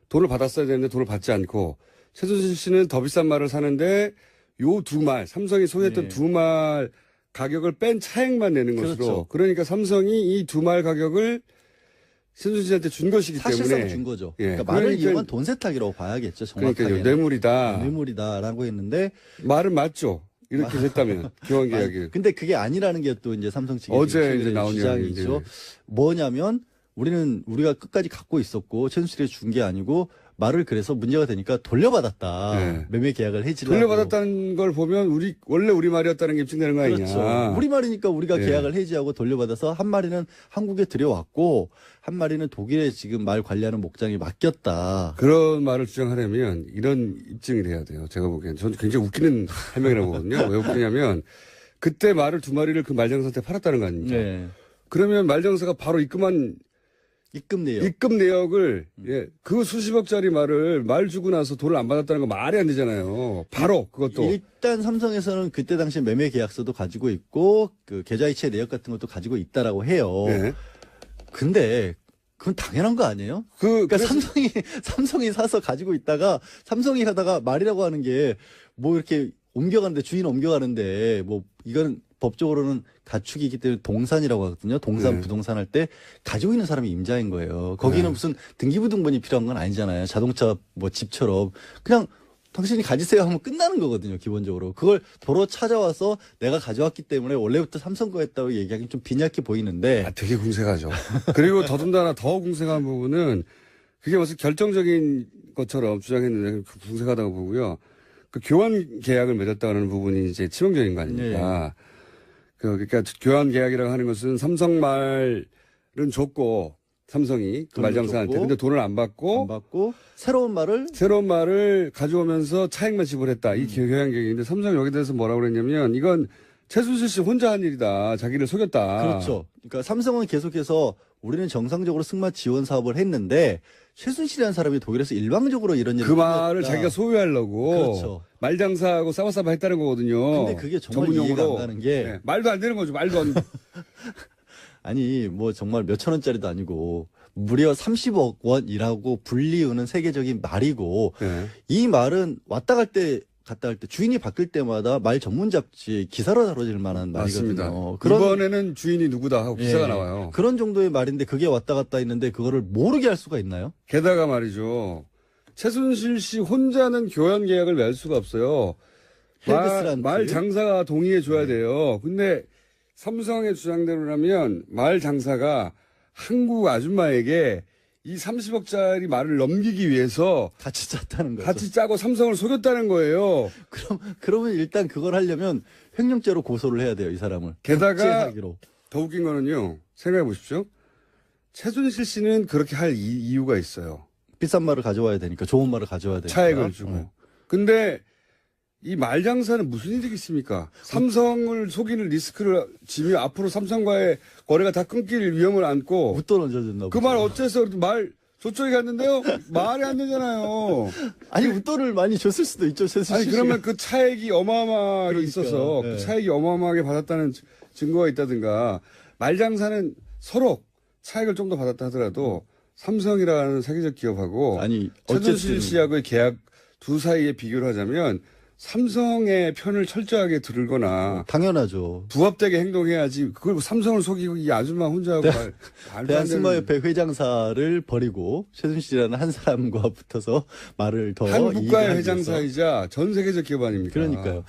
돈을 받았어야 되는데 돈을 받지 않고 최순실 씨는 더 비싼 말을 사는데 요 두 말 삼성이 소유했던 네. 두 말 가격을 뺀 차액만 내는 것으로 그렇죠. 그러니까 삼성이 이 두 말 가격을 최순실 씨한테 준 것이기 사실상 때문에 준 거죠. 예. 그러니까 말을 그러니까- 이용한 돈 세탁이라고 봐야겠죠. 정확하게. 그러니까 뇌물이다. 뇌물이다라고 했는데 말은 맞죠. 이렇게 됐다면 교환 계약이. 근데 그게 아니라는 게 또 이제 삼성 측의 어제 지금 이제 나온 주장이죠. 이야기인데. 뭐냐면 우리가 끝까지 갖고 있었고 최순실이 준 게 아니고 말을 그래서 문제가 되니까 돌려받았다. 네. 매매 계약을 해지려고. 돌려받았다는 걸 보면 원래 우리 말이었다는 게 입증되는 거 아니냐. 그렇죠. 우리 말이니까 우리가 예. 계약을 해지하고 돌려받아서 한 마리는 한국에 들여왔고 한 마리는 독일에 지금 말 관리하는 목장에 맡겼다. 그런 말을 주장하려면 이런 입증이 돼야 돼요. 제가 보기엔. 저는 굉장히 웃기는 해명이라고 보거든요. 왜 웃기냐면 그때 말을 두 마리를 그 말장사한테 팔았다는 거 아닙니까? 네. 그러면 말장사가 바로 입금 내역을 그 수십억짜리 말을 말 주고 나서 돈을 안 받았다는 거 말이 안 되잖아요. 바로 그것도. 일단 삼성에서는 그때 당시 매매 계약서도 가지고 있고 그 계좌이체 내역 같은 것도 가지고 있다라고 해요. 네. 근데 그건 당연한 거 아니에요? 그러니까 삼성이 사서 가지고 있다가 삼성이 하다가 말이라고 하는 게 뭐 이렇게 옮겨가는데 주인 옮겨가는데 뭐 이건 법적으로는 가축이기 때문에 동산이라고 하거든요. 네. 부동산 할 때 가지고 있는 사람이 임자인 거예요. 거기는 무슨 등기부등본이 필요한 건 아니잖아요. 자동차 뭐 집처럼 그냥 당신이 가지세요 하면 끝나는 거거든요. 기본적으로 그걸 도로 찾아와서 내가 가져왔기 때문에 원래부터 삼성 거였다고 얘기하기는 좀 빈약해 보이는데 되게 궁색하죠. 그리고 더군다나 더 궁색한 부분은 그게 무슨 결정적인 것처럼 주장했는데 궁색하다고 보고요. 그 교환 계약을 맺었다는 부분이 이제 치명적인 거 아닙니까? 그러니까 교환 계약이라고 하는 것은 삼성 말은 줬고 삼성이 그 말장사한테 근데 돈을 안 받고 새로운 말을 가져오면서 차액만 지불했다. 이 교환 계약인데 삼성이 여기에 대해서 뭐라고 그랬냐면 이건 최순실 씨 혼자 한 일이다. 자기를 속였다. 그렇죠. 그러니까 삼성은 계속해서 우리는 정상적으로 승마 지원 사업을 했는데 최순실이라는 사람이 독일에서 일방적으로 이런 일을 그 말을 했다. 자기가 소유하려고 그렇죠. 말장사하고 싸바싸바 했다는 거거든요. 근데 그게 정말 이해가 안 가는 게 네. 말도 안 되는 거죠. 말도 안 아니 뭐 정말 몇천 원짜리도 아니고 무려 30억 원이라고 불리우는 세계적인 말이고 네. 이 말은 갔다 갈 때 주인이 바뀔 때마다 말 전문 잡지에 기사로 다뤄질 만한 맞습니다. 말이거든요. 이번에는 주인이 누구다 하고 기사가 예, 나와요. 그런 정도의 말인데 그게 왔다 갔다 했는데 그거를 모르게 할 수가 있나요? 게다가 말이죠. 최순실 씨 혼자는 교환 계약을 맺을 수가 없어요. 말 장사가 동의해 줘야 돼요. 근데 삼성의 주장대로라면 말 장사가 한국 아줌마에게 이 30억짜리 말을 넘기기 위해서 같이 짰다는 거죠. 같이 짜고 삼성을 속였다는 거예요. 그러면 일단 그걸 하려면 횡령죄로 고소를 해야 돼요, 이 사람을. 게다가 국제사기로. 더 웃긴 거는요. 생각해 보십시오. 최순실 씨는 그렇게 할 이유가 있어요. 비싼 말을 가져와야 되니까, 좋은 말을 가져와야 되니까. 차액을 주고. 근데 이 말장사는 무슨 일이 있습니까? 삼성을 속이는 리스크를 지며 앞으로 삼성과의 거래가 다 끊길 위험을 안고 웃돈 얹어줬나 그 말 어째서 저쪽에 갔는데요? 말이 안 되잖아요. 아니 웃돈을 많이 줬을 수도 있죠. 아니 그러면 그 차액이 어마어마하게 있어서 그 차액이 어마어마하게 받았다는 증거가 있다든가 말장사는 서로 차액을 좀 더 받았다 하더라도 삼성이라는 세계적 기업하고 최순실 씨하고의 계약 두 사이에 비교를 하자면 삼성의 편을 철저하게 들거나 당연하죠. 부합되게 행동해야지. 그걸 삼성을 속이고 이 아줌마 혼자 하고 말도 안 되는. 대한승마협회 회장사를 버리고 최순실이라는 한 사람과 붙어서 말을 더 한 이익을 국가의 하기 위해서. 회장사이자 전 세계적 기업 아닙니까? 그러니까요.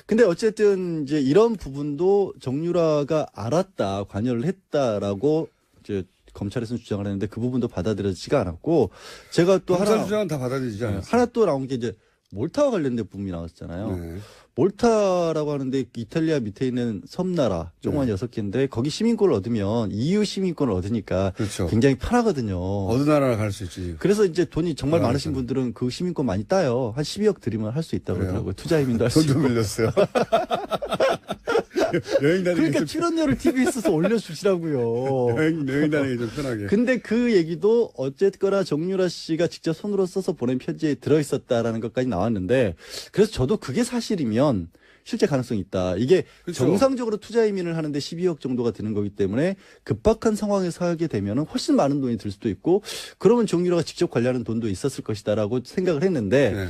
근데 어쨌든 이제 이런 부분도 정유라가 알았다, 관여를 했다라고 이제 검찰에서는 주장을 했는데 그 부분도 받아들여지지가 않았고 제가 또 검찰 하나 주장은 다 받아들이지 않았어요. 하나 또 나온 게 이제 몰타와 관련된 부분이 나왔잖아요. 네. 몰타라고 하는데 이탈리아 밑에 있는 섬나라 조그만 6개인데 거기 시민권을 얻으면 EU 시민권을 얻으니까 그렇죠. 굉장히 편하거든요. 어느 나라나 갈 수 있지. 그래서 이제 돈이 정말 그러니까. 많으신 분들은 그 시민권 많이 따요. 한 12억 들이면 할 수 있다고 그래요? 그러더라고요. 투자이민도 할 수 돈도 있고. 밀렸어요. 여행 다니기 그러니까 좀 출연료를 TV에서 올려주시라고요. 여행 다니기 좀 편하게. 근데 그 얘기도 어쨌거나 정유라 씨가 직접 손으로 써서 보낸 편지에 들어있었다라는 것까지 나왔는데 그래서 저도 그게 사실이면 실제 가능성이 있다. 이게 그렇죠. 정상적으로 투자 이민을 하는데 12억 정도가 드는 거기 때문에 급박한 상황에서 하게 되면 훨씬 많은 돈이 들 수도 있고 그러면 정유라가 직접 관리하는 돈도 있었을 것이다라고 생각을 했는데 네.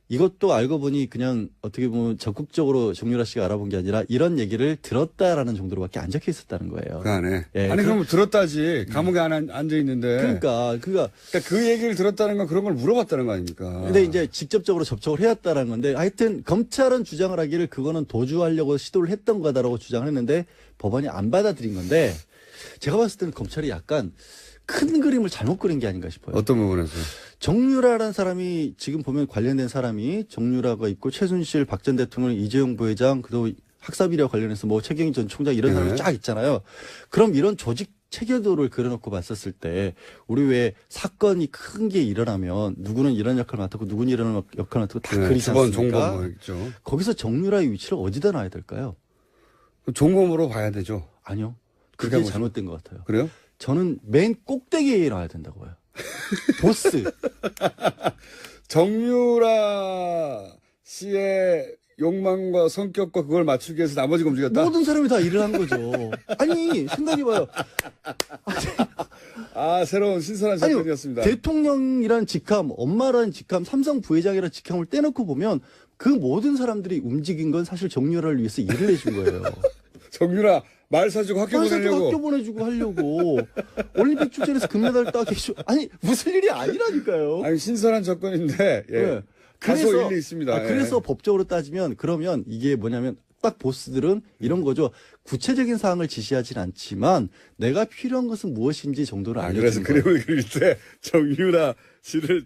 이것도 알고 보니 그냥 어떻게 보면 적극적으로 정유라 씨가 알아본 게 아니라 이런 얘기를 들었다라는 정도로밖에 안 적혀 있었다는 거예요. 그 안에. 예, 아니, 그럼 들었다지. 감옥에 앉아 있는데. 그러니까 그 얘기를 들었다는 건 그런 걸 물어봤다는 거 아닙니까? 근데 이제 직접적으로 접촉을 해왔다라는 건데 하여튼 검찰은 주장을 하기를 그거는 도주하려고 시도를 했던 거다라고 주장을 했는데 법원이 안 받아들인 건데 제가 봤을 때는 검찰이 약간 큰 그림을 잘못 그린 게 아닌가 싶어요. 어떤 부분에서? 정유라라는 사람이 지금 보면 관련된 사람이 정유라가 있고 최순실, 박 전 대통령, 이재용 부회장, 그리고 학사비리와 관련해서 뭐 최경희 전 총장 이런 네. 사람이 쫙 있잖아요. 그럼 이런 조직 체계도를 그려놓고 봤었을 때 우리 왜 사건이 큰 게 일어나면 누구는 이런 역할을 맡았고 누구는 이런 역할을 맡았고 다 그리지 주번 않습니까? 종범 뭐 있죠. 거기서 정유라의 위치를 어디다 놔야 될까요? 종범으로 봐야 되죠. 아니요. 그렇게 그게 하고 잘못된 것 같아요. 그래요? 저는 맨 꼭대기에 놔야 된다고 봐요. 보스. 정유라 씨의 욕망과 성격과 그걸 맞추기 위해서 나머지가 움직였다? 모든 사람이 다 일을 한 거죠. 아니, 생각해봐요. 새로운 신선한 아니요, 접근이었습니다. 대통령이란 직함, 엄마라는 직함, 삼성 부회장이라는 직함을 떼놓고 보면 그 모든 사람들이 움직인 건 사실 정유라를 위해서 일을 해준 거예요. 정유라 말 사주고 학교 보내려고. 학교 보내주고 하려고. 올림픽 출전해서 금메달 따게 해줘. 아니, 무슨 일이 아니라니까요. 아니, 신선한 접근인데, 예. 네. 다소 일리 있습니다. 예. 그래서 법적으로 따지면 그러면 이게 뭐냐면 딱 보스들은 이런 거죠. 구체적인 사항을 지시하진 않지만 내가 필요한 것은 무엇인지 정도를 그래서 알려주는 거예요. 그림을 그릴 때 정유라 씨를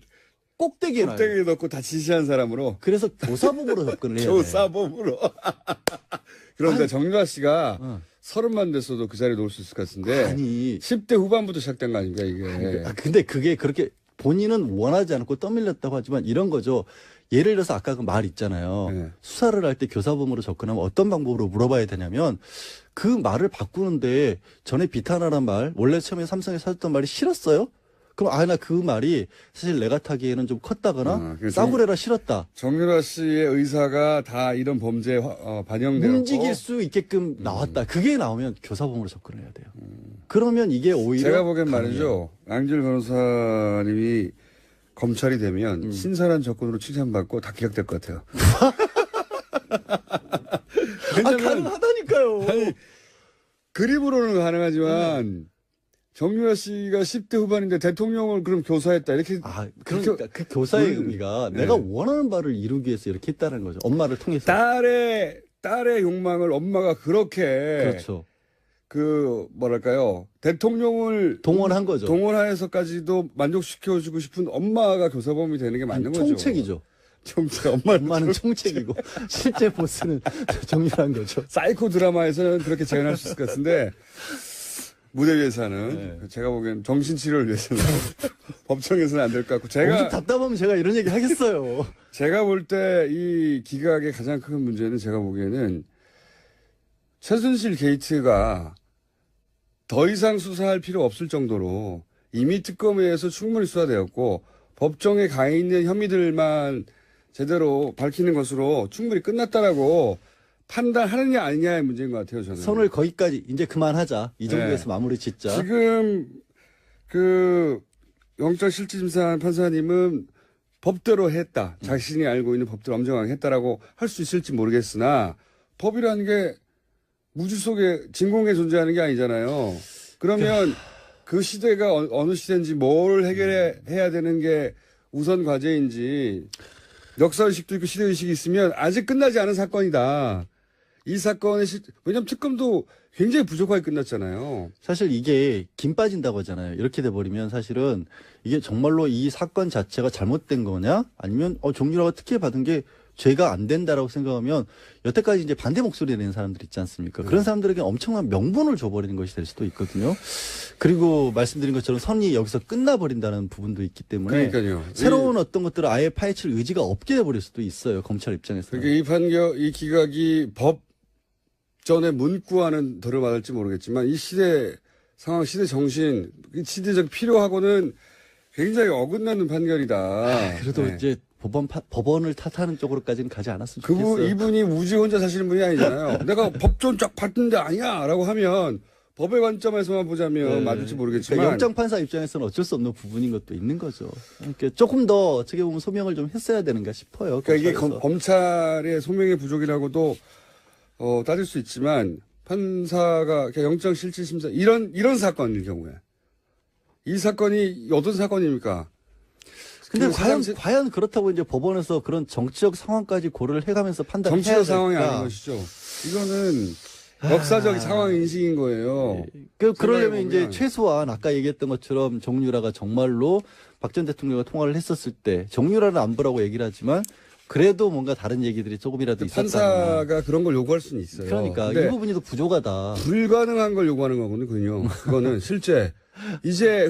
꼭대기에 놔요. 꼭대기에 넣고 다 지시한 사람으로 그래서 교사복으로 접근을 해야 돼요. 교사범으로. 그런데 아니, 정유라 씨가 어. 30만 됐어도 그 자리에 놓을 수 있을 것 같은데 아니 10대 후반부터 시작된 거 아닙니까 이게. 근데 그게 그렇게 본인은 원하지 않고 떠밀렸다고 하지만 이런 거죠. 예를 들어서 아까 그 말 있잖아요. 네. 수사를 할 때 교사범으로 접근하면 어떤 방법으로 물어봐야 되냐면 그 말을 바꾸는데 전에 비탄하란 말 원래 처음에 삼성에서 하셨던 말이 싫었어요? 그럼 나 그 말이 사실 내가 타기에는 좀 컸다거나 그래서 싸구려라 싫었다. 정유라 씨의 의사가 다 이런 범죄에 반영되고 움직일 수 있게끔 나왔다. 그게 나오면 교사범으로 접근을 해야 돼요. 그러면 이게 오히려 제가 보기엔 가능해요. 말이죠. 양질 변호사님이 검찰이 되면 신선한 접근으로 칭찬받고 다 기각될 것 같아요. 가능하다니까요. 그림으로는 가능하지만 정유라 씨가 10대 후반인데 대통령을 그럼 교사했다 이렇게 그러니까 그 교사의 그- 의미가 네. 내가 원하는 바를 이루기 위해서 이렇게 했다는 거죠. 엄마를 통해서. 딸의 욕망을 엄마가 그렇게 그렇죠. 뭐랄까요 대통령을 동원한 거죠. 동원하여서까지도 만족시켜주고 싶은 엄마가 교사범이 되는 게 맞는 거죠. 총책이죠. 총책 엄마는 총책이고 실제 보스는 정유라인 거죠. 사이코 드라마에서는 그렇게 재현할 수 있을 것 같은데 무대 위에서는 제가 보기엔 정신치료를 위해서는 법정에서는 안 될 것 같고 엄청 답답하면 제가 이런 얘기 하겠어요. 제가 볼 때 이 기각의 가장 큰 문제는 제가 보기에는 최순실 게이트가 더 이상 수사할 필요 없을 정도로 이미 특검에서 충분히 수사되었고 법정에 가 있는 혐의들만 제대로 밝히는 것으로 충분히 끝났다라고 판단하느냐 아니냐의 문제인 것 같아요. 저는. 선을 거기까지 이제 그만하자. 이 정도에서 마무리 짓자. 지금 영장실질심사 판사님은 법대로 했다. 자신이 알고 있는 법대로 엄정하게 했다라고 할 수 있을지 모르겠으나 법이라는 게 무주 속에 진공에 존재하는 게 아니잖아요. 그러면 그 시대가 어느 시대인지 뭘 해결해야 되는 게 우선 과제인지 역사의식도 있고 시대의식이 있으면 아직 끝나지 않은 사건이다. 이 사건의 왜냐면 특검도 굉장히 부족하게 끝났잖아요. 사실 이게 김 빠진다고 하잖아요. 이렇게 돼버리면 사실은 이게 정말로 이 사건 자체가 잘못된 거냐? 아니면 정유라가 특혜 받은 게 죄가 안 된다라고 생각하면 여태까지 이제 반대 목소리 내는 사람들 있지 않습니까? 그런 사람들에게 엄청난 명분을 줘버리는 것이 될 수도 있거든요. 그리고 말씀드린 것처럼 선이 여기서 끝나버린다는 부분도 있기 때문에 그러니까요. 새로운 어떤 것들을 아예 파헤칠 의지가 없게 돼버릴 수도 있어요. 검찰 입장에서. 그러니까 이 기각이 법전의 문구와는 들어맞을지 모르겠지만 이 시대 상황, 시대 정신, 시대적 필요하고는 굉장히 어긋나는 판결이다. 그래도 네. 이제 법원을 탓하는 쪽으로까지는 가지 않았으면 좋겠어요. 이분이 우지 혼자 사시는 분이 아니잖아요. 내가 법전 쫙 봤는데 아니야 라고 하면 법의 관점에서만 보자면 맞을지 모르겠지만. 그러니까 영장판사 입장에서는 어쩔 수 없는 부분인 것도 있는 거죠. 그러니까 조금 더 어떻게 보면 소명을 좀 했어야 되는가 싶어요. 그러니까 이게 검찰에서. 검찰의 소명의 부족이라고도 따질 수 있지만 판사가 영장실질심사 이런 사건일 경우에 이 사건이 어떤 사건입니까? 근데 그 과연 그렇다고 이제 법원에서 그런 정치적 상황까지 고려를 해가면서 판단해야 될까? 정치적 상황이 아닌 것이죠. 이거는 역사적 상황 인식인 거예요. 그러려면 이제 최소한 아까 얘기했던 것처럼 정유라가 정말로 박 전 대통령과 통화를 했었을 때 정유라는 안보라고 얘기를 하지만 그래도 뭔가 다른 얘기들이 조금이라도 있었다. 판사가 그런 걸 요구할 수는 있어요. 그러니까 이 부분이 더 부족하다. 불가능한 걸 요구하는 거거든요. 그거는 실제 이제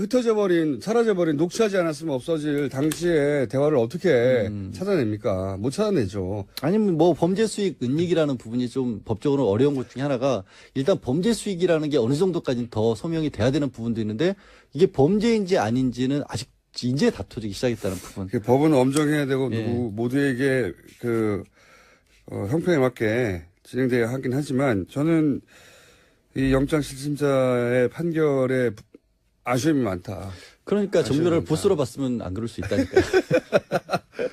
사라져버린 녹취하지 않았으면 없어질 당시의 대화를 어떻게 찾아냅니까? 못 찾아내죠. 아니면 뭐 범죄 수익 은닉이라는 부분이 좀 법적으로 어려운 것 중에 하나가 일단 범죄 수익이라는 게 어느 정도까지는 더 소명이 돼야 되는 부분도 있는데 이게 범죄인지 아닌지는 아직 이제 다투기 시작했다는 부분. 법은 엄정해야 되고 모두에게 형평에 맞게 진행돼야 하긴 하지만 저는 이 영장실질심사의 판결에 아쉬움이 많다. 그러니까 정유라를 보스로 봤으면 안 그럴 수 있다니까요.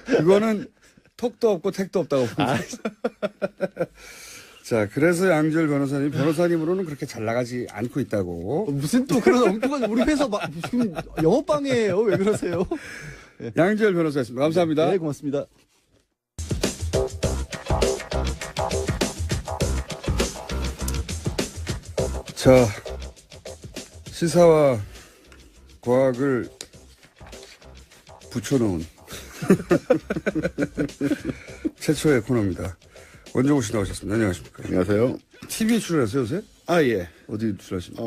그거는 톡도 없고 택도 없다고 봅니다. 자, 그래서 양지열 변호사님으로는 그렇게 잘 나가지 않고 있다고. 무슨 또 그런 엉뚱한 우리 회사 지금 영업방해예요. 왜 그러세요? 양지열 변호사였습니다. 감사합니다. 네, 고맙습니다. 자, 시사와 과학을 붙여놓은 최초의 코너입니다. 원종우 씨 나오셨습니다. 안녕하십니까. 안녕하세요. TV에 출연하세요, 요새? 아, 예. 어디 출연하십니까?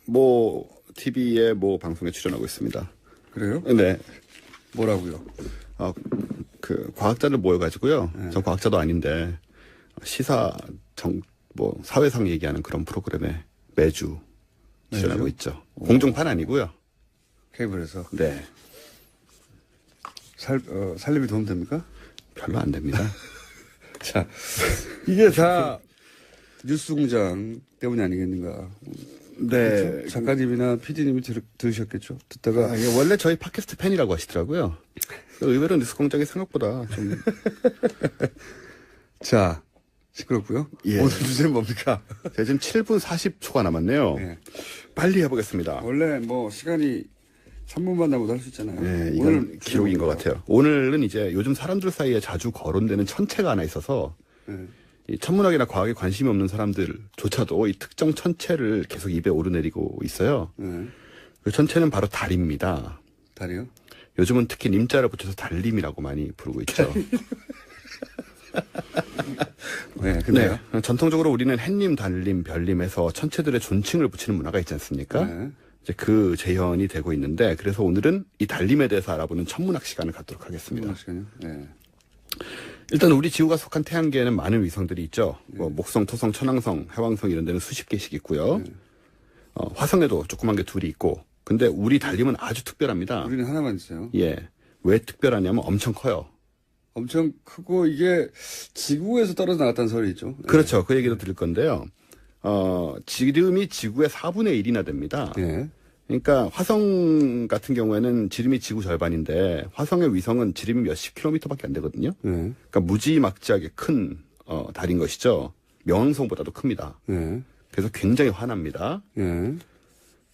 모 TV의 모 방송에 출연하고 있습니다. 그래요? 네. 뭐라고요? 과학자들 모여가지고요. 네. 전 과학자도 아닌데, 사회상 얘기하는 그런 프로그램에 매주 출연하고 있죠. 공중판 아니고요. 케이블에서. 네. 살림이 도움됩니까? 별로 안 됩니다. 자, 이게 다 뉴스공장 때문이 아니겠는가. 네. 작가님이나 PD님이 들으셨겠죠? 듣다가. 원래 저희 팟캐스트 팬이라고 하시더라고요. 의외로 뉴스공장이 생각보다 좀. 자, 시끄럽고요. 예. 오늘 주제는 뭡니까? 제가 지금 7분 40초가 남았네요. 네. 빨리 해보겠습니다. 원래 시간이 3분만 남아도 할 수 있잖아요. 네, 이건 기록인 것 같아요. 오늘은 이제 요즘 사람들 사이에 자주 거론되는 천체가 하나 있어서 이 천문학이나 과학에 관심이 없는 사람들조차도 이 특정 천체를 계속 입에 오르내리고 있어요. 그 천체는 바로 달입니다. 달이요? 요즘은 특히 님자를 붙여서 달림이라고 많이 부르고 있죠. 네, 근데요? 네, 전통적으로 우리는 햇님, 달님, 별님에서 천체들의 존칭을 붙이는 문화가 있지 않습니까? 네. 이제 그 재현이 되고 있는데, 그래서 오늘은 이 달림에 대해서 알아보는 천문학 시간을 갖도록 하겠습니다. 시간이요? 네. 일단 우리 지구가 속한 태양계에는 많은 위성들이 있죠. 목성, 토성, 천왕성, 해왕성 이런 데는 수십 개씩 있고요. 화성에도 조그만 게 둘이 있고, 근데 우리 달림은 아주 특별합니다. 우리는 하나만 있어요. 예. 왜 특별하냐면 엄청 커요. 엄청 크고 이게 지구에서 떨어져 나갔다는 소리 있죠. 그렇죠. 그 얘기도 드릴 건데요. 지름이 지구의 4분의 1이나 됩니다. 예. 그러니까 화성 같은 경우에는 지름이 지구 절반인데 화성의 위성은 지름이 몇십 킬로미터밖에 안 되거든요. 그러니까 무지막지하게 큰 달인 것이죠. 명왕성보다도 큽니다. 그래서 굉장히 환합니다.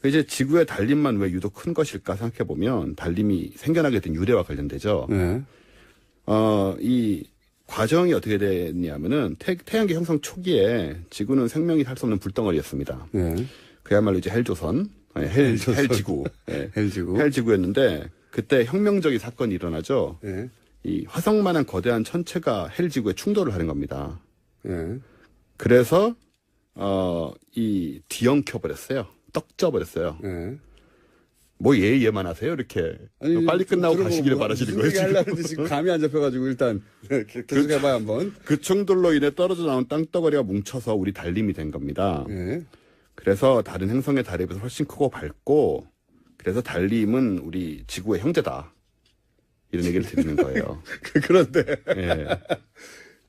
이제 지구의 달림만 왜 유독 큰 것일까 생각해 보면 달림이 생겨나게 된 유래와 관련되죠. 이 과정이 어떻게 됐냐면은 태양계 형성 초기에 지구는 생명이 살 수 없는 불덩어리였습니다. 그야말로 이제 헬조선, 헬지구, 헬지구였는데 그때 혁명적인 사건이 일어나죠. 이 화성만한 거대한 천체가 헬지구에 충돌을 하는 겁니다. 그래서 이 뒤엉켜 버렸어요. 떡져 버렸어요. 뭐 얘만 하세요? 이렇게 아니, 빨리 끝나고 가시기를 바라시는 거예요. 지금 감이 안 잡혀가지고 일단 계속 해봐요 한번. 그 충돌로 인해 떨어져 나온 땅덩어리가 뭉쳐서 우리 달림이 된 겁니다. 그래서 다른 행성의 달에 비해서 훨씬 크고 밝고 그래서 달림은 우리 지구의 형제다. 이런 얘기를 드리는 거예요. 그런데 예.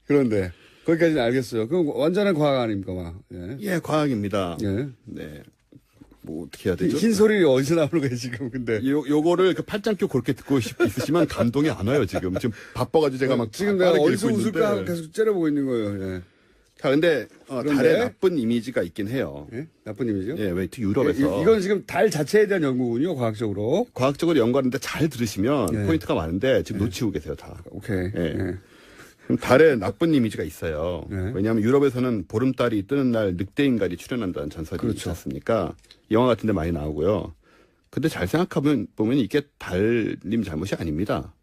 그런데 거기까지는 알겠어요. 그럼 완전한 과학 아닙니까, 막. 예, 과학입니다. 네. 뭐 어떻게 해야 되죠? 흰 소리 어디서 나오는 거예요 지금? 근데 요거를 그 팔짱 껴 그렇게 듣고 있으시면 감동이 안 와요 지금. 지금 바빠가지고 제가 막 지금 내가 어디서 웃을까 하고 계속 째려보고 있는 거예요. 자, 근데 달에 나쁜 이미지가 있긴 해요. 나쁜 이미지요? 예, 왜 특히 유럽에서 이건 지금 달 자체에 대한 연구군요, 과학적으로. 과학적으로 연구하는데 잘 들으시면 포인트가 많은데 지금 놓치고 계세요 다. 오케이. 그럼 달에 나쁜 이미지가 있어요. 왜냐하면 유럽에서는 보름달이 뜨는 날 늑대인간이 출현한다는 전설이 있지 않습니까? 영화 같은 데 많이 나오고요. 근데 잘 생각하면 보면 이게 달님 잘못이 아닙니다.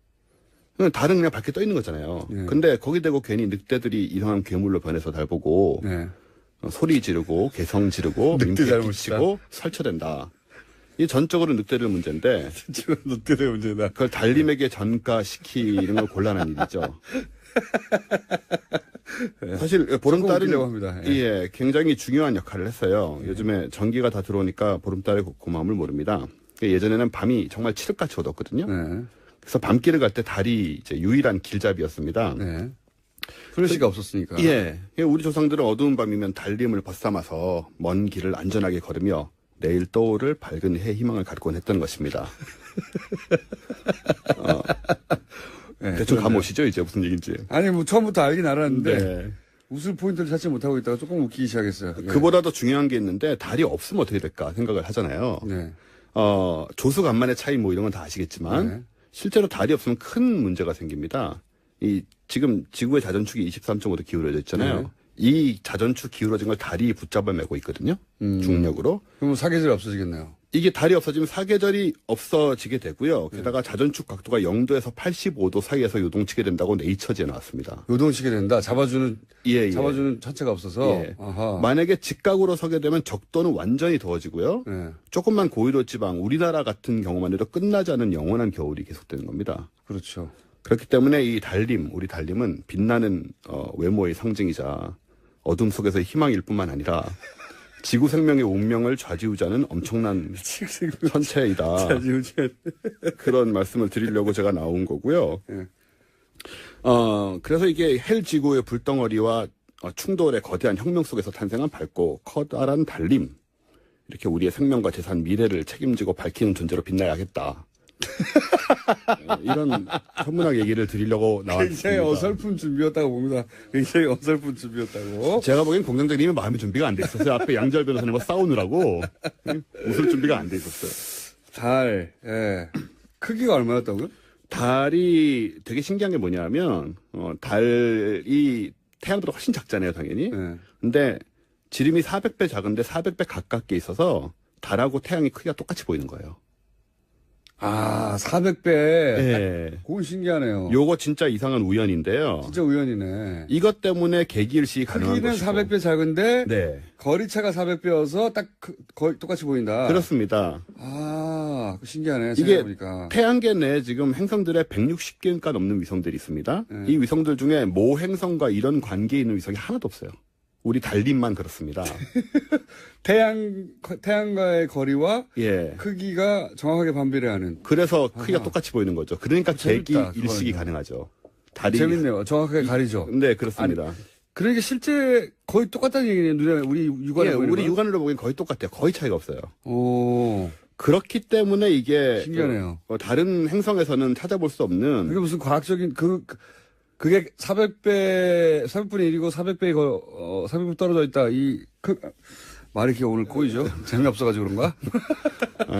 달은 그냥 밖에 떠 있는 거잖아요. 근데 거기 대고 괜히 늑대들이 이상한 괴물로 변해서 달 보고 소리 지르고 개성 지르고 민폐 끼치고 설쳐댄다. 이 전적으로 늑대들 문제인데 늑대들 문제다. 그걸 달님에게 전가시키는 건 곤란한 일이죠. 사실 보름달은 합니다. 예, 굉장히 중요한 역할을 했어요. 요즘에 전기가 다 들어오니까 보름달의 고마움을 모릅니다. 예전에는 밤이 정말 칠흑같이 어둡거든요. 그래서 밤길을 갈 때 달이 이제 유일한 길잡이였습니다. 플래시가 없었으니까. 예, 우리 조상들은 어두운 밤이면 달림을 벗삼아서 먼 길을 안전하게 걸으며 내일 떠오를 밝은 해 희망을 갖곤 했던 것입니다. 대충 감오시죠 이제 무슨 얘기인지. 아니 뭐 처음부터 알긴 알았는데 웃을 포인트를 찾지 못하고 있다가 조금 웃기기 시작했어요. 그보다 더 중요한 게 있는데 달이 없으면 어떻게 될까 생각을 하잖아요. 조수간만의 차이 뭐 이런 건 다 아시겠지만 실제로 달이 없으면 큰 문제가 생깁니다. 지금 지구의 자전축이 23.5도 기울어져 있잖아요. 이 자전축 기울어진 걸 달이 붙잡아 매고 있거든요. 중력으로. 그럼 사계절이 없어지겠네요. 이게 달이 없어지면 사계절이 없어지게 되고요. 게다가 자전축 각도가 0도에서 85도 사이에서 요동치게 된다고 네이처지에 나왔습니다. 요동치게 된다. 잡아주는 천체가 없어서. 아하. 만약에 직각으로 서게 되면 적도는 완전히 더워지고요. 조금만 고위도 지방 우리나라 같은 경우만 해도 끝나지 않은 영원한 겨울이 계속되는 겁니다. 그렇죠. 그렇기 때문에 이 달림, 우리 달림은 빛나는 외모의 상징이자 어둠 속에서의 희망일 뿐만 아니라 지구 생명의 운명을 좌지우지하는 엄청난 천체이다. 그런 말씀을 드리려고 제가 나온 거고요. 그래서 이게 헬 지구의 불덩어리와 충돌의 거대한 혁명 속에서 탄생한 밝고 커다란 달림. 이렇게 우리의 생명과 재산, 미래를 책임지고 밝히는 존재로 빛나야겠다. 이런 천문학 얘기를 드리려고 나왔습니다. 굉장히 어설픈 준비였다고 봅니다. 굉장히 어설픈 준비였다고. 제가 보기엔 공장장님이 마음의 준비가 안 돼 있었어요. 앞에 양절 변호사님과 싸우느라고 웃을 준비가 안 돼 있었어요. 달, 크기가 얼마였다고요? 달이 되게 신기한 게 뭐냐면 달이 태양보다 훨씬 작잖아요, 당연히. 근데 지름이 400배 작은데 400배 가깝게 있어서 달하고 태양의 크기가 똑같이 보이는 거예요. 아, 400배. 네. 그건 신기하네요. 요거 진짜 이상한 우연인데요. 진짜 우연이네. 이것 때문에 계기일식이 가능한 것이고. 크기는 400배 작은데 거리차가 400배여서 딱 거의 똑같이 보인다. 그렇습니다. 아, 신기하네. 이게 생각해보니까. 태양계 내에 지금 행성들의 160개가 넘는 위성들이 있습니다. 이 위성들 중에 모 행성과 이런 관계에 있는 위성이 하나도 없어요. 우리 달림만 그렇습니다. 태양과의 거리와 크기가 정확하게 반비례하는. 그래서 크기가 똑같이 보이는 거죠. 그러니까 계기 일식이 가능하죠. 달이 재밌네요. 정확하게 가리죠. 네, 그렇습니다. 아니, 그러니까 실제 거의 똑같다는 얘기네요. 우리 육안으로 우리 육안으로 보기엔 거의 똑같아요. 거의 차이가 없어요. 오. 그렇기 때문에 이게 신기하네요. 다른 행성에서는 찾아볼 수 없는 그게 무슨 과학적인 그게 400분의 1이고 400배 400배 떨어져 있다. 말이 이렇게 오늘 꼬이죠? 재미없어가지고 그런가?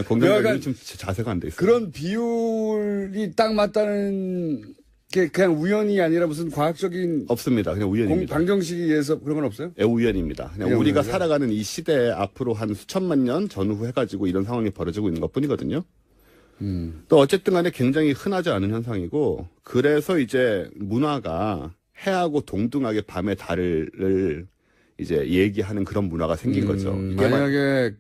공정관이 좀 자세가 안 돼 있어요. 그런 비율이 딱 맞다는 게 그냥 우연이 아니라 무슨 과학적인 없습니다. 그냥 우연입니다. 방정식에 의해서 그런 건 없어요? 예, 우연입니다. 그냥 우리가 우연이야? 살아가는 이 시대 앞으로 한 수천만 년 전후 해가지고 이런 상황이 벌어지고 있는 것 뿐이거든요. 또 어쨌든 간에 굉장히 흔하지 않은 현상이고, 그래서 이제 문화가 해하고 동등하게 밤의 달을 이제 얘기하는 그런 문화가 생긴 거죠. 만약에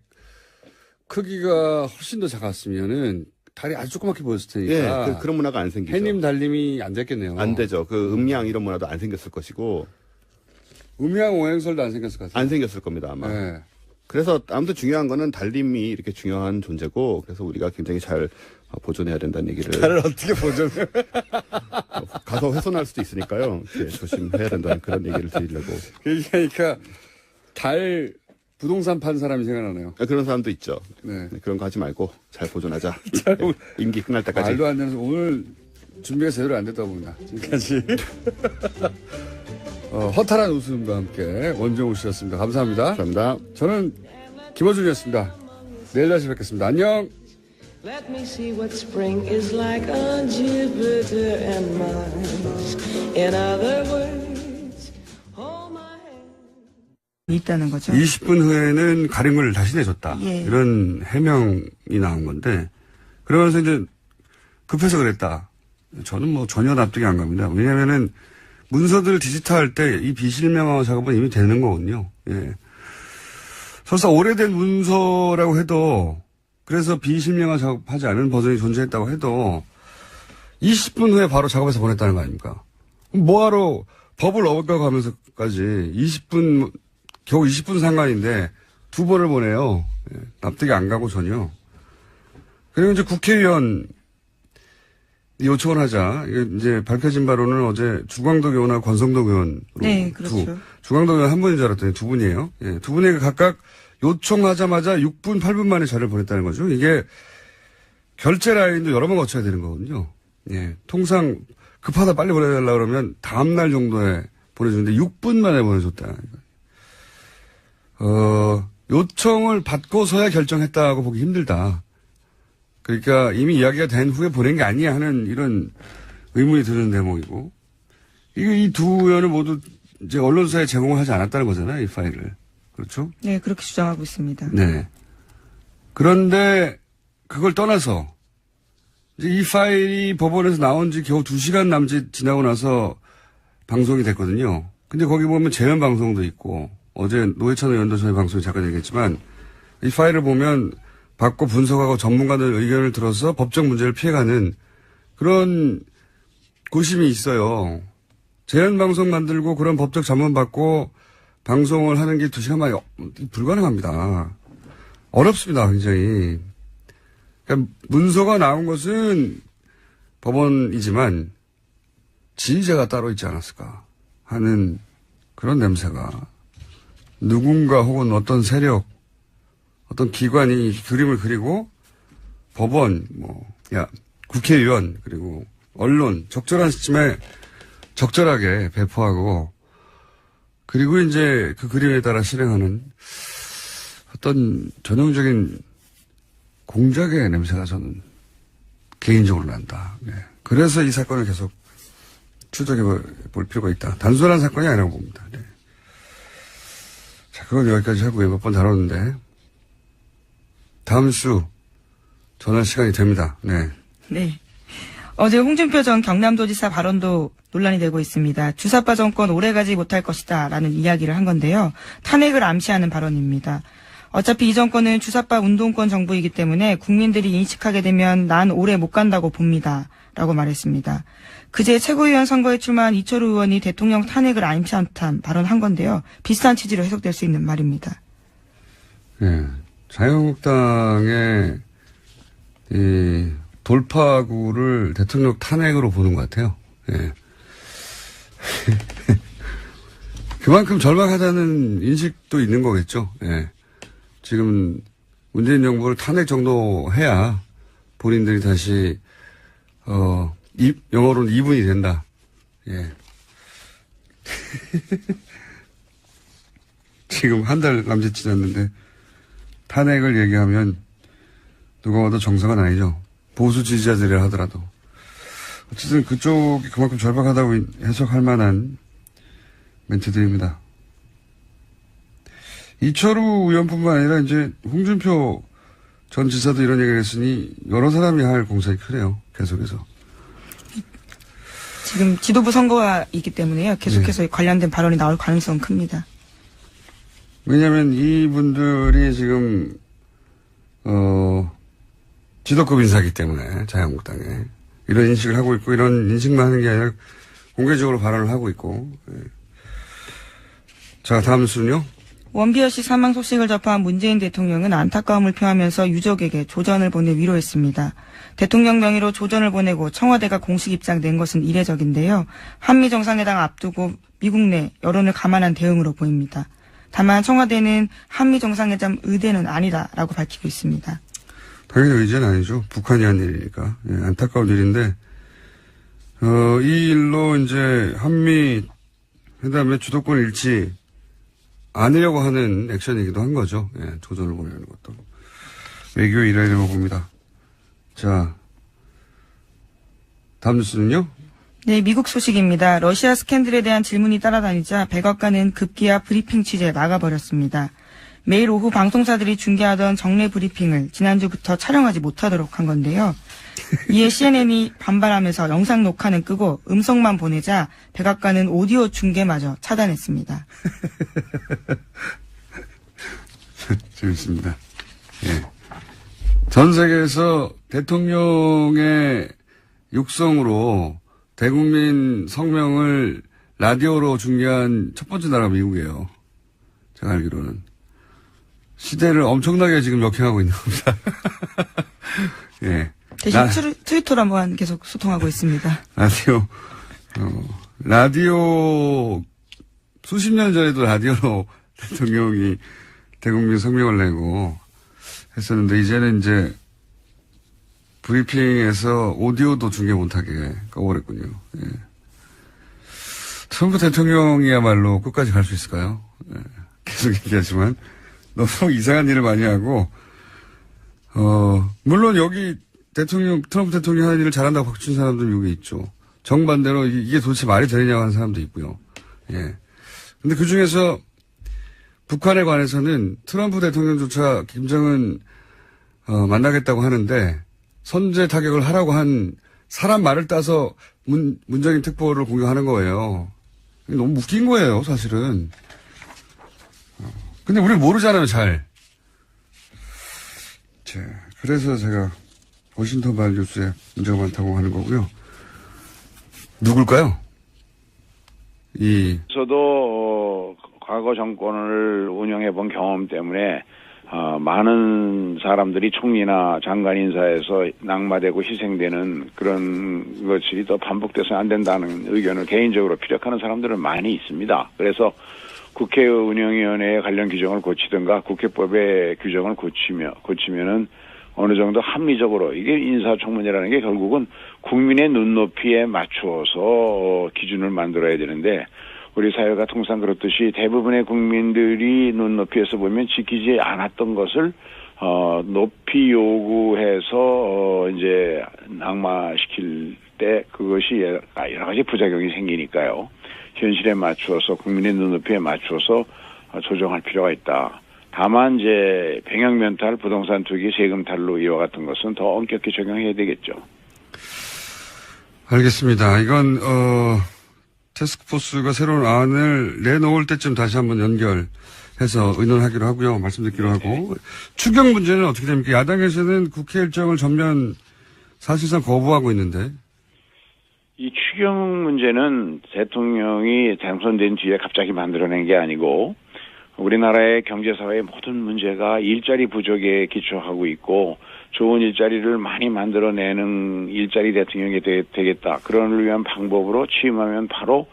크기가 훨씬 더 작았으면은 달이 아주 조그맣게 보였을 테니까. 예, 그런 문화가 안 생기죠. 해님 달님이 안 됐겠네요. 안 되죠. 그 음양 이런 문화도 안 생겼을 것이고. 음양 오행설도 안 생겼을 것 같아요. 안 생겼을 겁니다, 아마. 네. 그래서 아무튼 중요한 거는 달님이 이렇게 중요한 존재고, 그래서 우리가 굉장히 잘 보존해야 된다는 얘기를. 달을 어떻게 보존해요? 가서 훼손할 수도 있으니까요. 조심해야 된다는 그런 얘기를 드리려고. 그러니까 달 부동산 판 사람이 생각나네요. 그런 사람도 있죠. 네. 그런 거 하지 말고 잘 보존하자. 임기 끝날 때까지. 말도 안 되면서 오늘 준비가 제대로 안 됐다고 봅니다. 지금까지. 허탈한 웃음과 함께 원종우 씨였습니다. 감사합니다. 감사합니다. 저는 김어준이었습니다. 내일 다시 뵙겠습니다. 안녕. Let me see what spring is like on Jupiter and Mars. In other words, hold my hand. 있다는 거죠. 20분 후에는 가린 걸 다시 내줬다. 예. 이런 해명이 나온 건데, 그러면서 이제 급해서 그랬다. 저는 뭐 전혀 납득이 안 갑니다. 왜냐면은 문서들 디지털할 때 이 비실명화 작업은 이미 되는 거거든요. 예. 설사 오래된 문서라고 해도, 그래서 비실명화 작업하지 않은 버전이 존재했다고 해도 20분 후에 바로 작업해서 보냈다는 거 아닙니까? 뭐하러 법을 어겨가면서까지 20분, 겨우 20분 상관인데 2번을 보내요. 예. 납득이 안 가고 전혀. 그리고 이제 국회의원 요청을 하자. 이제 밝혀진 바로는 어제 주광덕 의원하고 권성덕 의원으로. 네, 그렇죠. 주광덕 의원 한 분인 줄 알았더니 2분이에요. 예, 2분에게 각각 요청하자마자 6분, 8분 만에 자료를 보냈다는 거죠. 이게 결제 라인도 여러 번 거쳐야 되는 거거든요. 예, 통상 급하다 빨리 보내달라 그러면 다음날 정도에 보내주는데 6분 만에 보내줬다. 요청을 받고서야 결정했다고 보기 힘들다. 그러니까 이미 이야기가 된 후에 보낸 게 아니야 하는 이런 의문이 드는 대목이고, 이 두 의원을 모두 이제 언론사에 제공을 하지 않았다는 거잖아요, 이 파일을. 그렇죠? 네, 그렇게 주장하고 있습니다. 네. 그런데 그걸 떠나서 이제 이 파일이 법원에서 나온 지 겨우 2시간 남짓 지나고 나서 방송이 됐거든요. 근데 거기 보면 재연 방송도 있고, 어제 노회찬 의원도 저희 방송에 잠깐 얘기했지만, 이 파일을 보면 받고 분석하고 전문가들 의견을 들어서 법적 문제를 피해가는 그런 고심이 있어요. 재연 방송 만들고 그런 법적 자문 받고 방송을 하는 게 2시간 만에 불가능합니다. 어렵습니다, 굉장히. 그러니까 문서가 나온 것은 법원이지만 지휘자가 따로 있지 않았을까 하는 그런 냄새가, 누군가 혹은 어떤 세력, 어떤 기관이 그림을 그리고 법원, 국회의원, 그리고 언론, 적절한 시점에 적절하게 배포하고, 그리고 이제 그 그림에 따라 실행하는 어떤 전형적인 공작의 냄새가 저는 개인적으로 난다. 네. 그래서 이 사건을 계속 추적해 볼 필요가 있다. 단순한 사건이 아니라고 봅니다. 네. 자, 그건 여기까지 하고요. 몇 번 다뤘는데. 다음 주 전할 시간이 됩니다. 네. 네. 어제 홍준표 전 경남도지사 발언도 논란이 되고 있습니다. 주사파 정권 오래가지 못할 것이다 라는 이야기를 한 건데요. 탄핵을 암시하는 발언입니다. 어차피 이 정권은 주사파 운동권 정부이기 때문에 국민들이 인식하게 되면 난 오래 못 간다고 봅니다 라고 말했습니다. 그제 최고위원 선거에 출마한 이철우 의원이 대통령 탄핵을 암시한 발언한 건데요. 비슷한 취지로 해석될 수 있는 말입니다. 네. 자유한국당의 이 돌파구를 대통령 탄핵으로 보는 것 같아요. 예. 그만큼 절박하다는 인식도 있는 거겠죠. 예. 지금 문재인 정부를 탄핵 정도 해야 본인들이 다시, 영어로는 이분이 된다. 예. 지금 한 달 남짓 지났는데 탄핵을 얘기하면 누가 봐도 정상은 아니죠. 보수 지지자들이라 하더라도. 어쨌든 그쪽이 그만큼 절박하다고 해석할 만한 멘트들입니다. 이철우 의원뿐만 아니라 이제 홍준표 전 지사도 이런 얘기를 했으니 여러 사람이 할 공산이 크네요. 계속해서. 지금 지도부 선거가 있기 때문에요. 계속해서 관련된 발언이 나올 가능성은 큽니다. 왜냐하면 이분들이 지금 지도급 인사이기 때문에 자유한국당에 이런 인식을 하고 있고 이런 인식만 하는 게 아니라 공개적으로 발언을 하고 있고. 예. 자, 다음 순요. 원비어 씨 사망 소식을 접한 문재인 대통령은 안타까움을 표하면서 유족에게 조전을 보내 위로했습니다. 대통령 명의로 조전을 보내고 청와대가 공식 입장 낸 것은 이례적인데요. 한미 정상회담 앞두고 미국 내 여론을 감안한 대응으로 보입니다. 다만 청와대는 한미 정상회담 의대는 아니다라고 밝히고 있습니다. 당연히 의제는 아니죠. 북한이 한 일이니까. 예, 안타까운 일인데, 이 일로 이제 한미 회담의 주도권 잃지 않으려고 하는 액션이기도 한 거죠. 예, 조전을 보내는 것도. 외교의 일환이라고 봅니다. 자, 다음 뉴스는요? 네, 미국 소식입니다. 러시아 스캔들에 대한 질문이 따라다니자 백악관은 급기야 브리핑 취재 나가버렸습니다. 매일 오후 방송사들이 중계하던 정례 브리핑을 지난주부터 촬영하지 못하도록 한 건데요. 이에 CNN이 반발하면서 영상 녹화는 끄고 음성만 보내자 백악관은 오디오 중계마저 차단했습니다. 재밌습니다. 예. 전 세계에서 대통령의 육성으로 대국민 성명을 라디오로 중계한 첫 번째 나라가 미국이에요. 제가 알기로는. 시대를 엄청나게 지금 역행하고 있는 겁니다. 예. 대신 트위터로만 계속 소통하고 있습니다. 라디오, 수십 년 전에도 라디오로 대통령이 대국민 성명을 내고 했었는데, 이제는 이제 브리핑에서 오디오도 중계 못하게 꺼버렸군요. 예. 트럼프 대통령이야말로 끝까지 갈 수 있을까요? 예. 계속 얘기하지만 너무 이상한 일을 많이 하고, 물론 여기 트럼프 대통령 하는 일을 잘한다고 박준 사람도 미국에 있죠. 정반대로 이게 도대체 말이 되느냐고 하는 사람도 있고요. 예. 근데 그 중에서 북한에 관해서는 트럼프 대통령조차 김정은, 만나겠다고 하는데 선제 타격을 하라고 한 사람 말을 따서 문정인 특보를 공격하는 거예요. 너무 웃긴 거예요, 사실은. 근데 우리는 모르잖아요, 잘. 자, 그래서 제가 워싱턴발 뉴스에 문제가 많다고 하는 거고요. 누굴까요? 저도 과거 정권을 운영해 본 경험 때문에 많은 사람들이 총리나 장관 인사에서 낙마되고 희생되는 그런 것들이 더 반복돼서 안 된다는 의견을 개인적으로 피력하는 사람들은 많이 있습니다. 그래서 국회 운영위원회의 관련 규정을 고치든가 국회법의 규정을 고치면은 어느 정도 합리적으로 이게 인사청문회라는 게 결국은 국민의 눈높이에 맞추어서 기준을 만들어야 되는데 우리 사회가 통상 그렇듯이 대부분의 국민들이 눈높이에서 보면 지키지 않았던 것을 높이 요구해서 이제 낙마시킬 때 그것이 여러 가지 부작용이 생기니까요. 현실에 맞추어서 국민의 눈높이에 맞추어서 조정할 필요가 있다. 다만 이제 병역면탈, 부동산 투기, 세금 탈루 이와 같은 것은 더 엄격히 적용해야 되겠죠. 알겠습니다. 이건 태스크포스가 새로운 안을 내놓을 때쯤 다시 한번 연결해서 의논하기로 하고요. 말씀드리기로 하고. 추경 문제는 어떻게 됩니까? 야당에서는 국회 일정을 전면 사실상 거부하고 있는데. 이 추경 문제는 대통령이 당선된 뒤에 갑자기 만들어낸 게 아니고 우리나라의 경제사회의 모든 문제가 일자리 부족에 기초하고 있고 좋은 일자리를 많이 만들어내는 일자리 대통령이 되겠다. 그런 위한 방법으로 취임하면 바로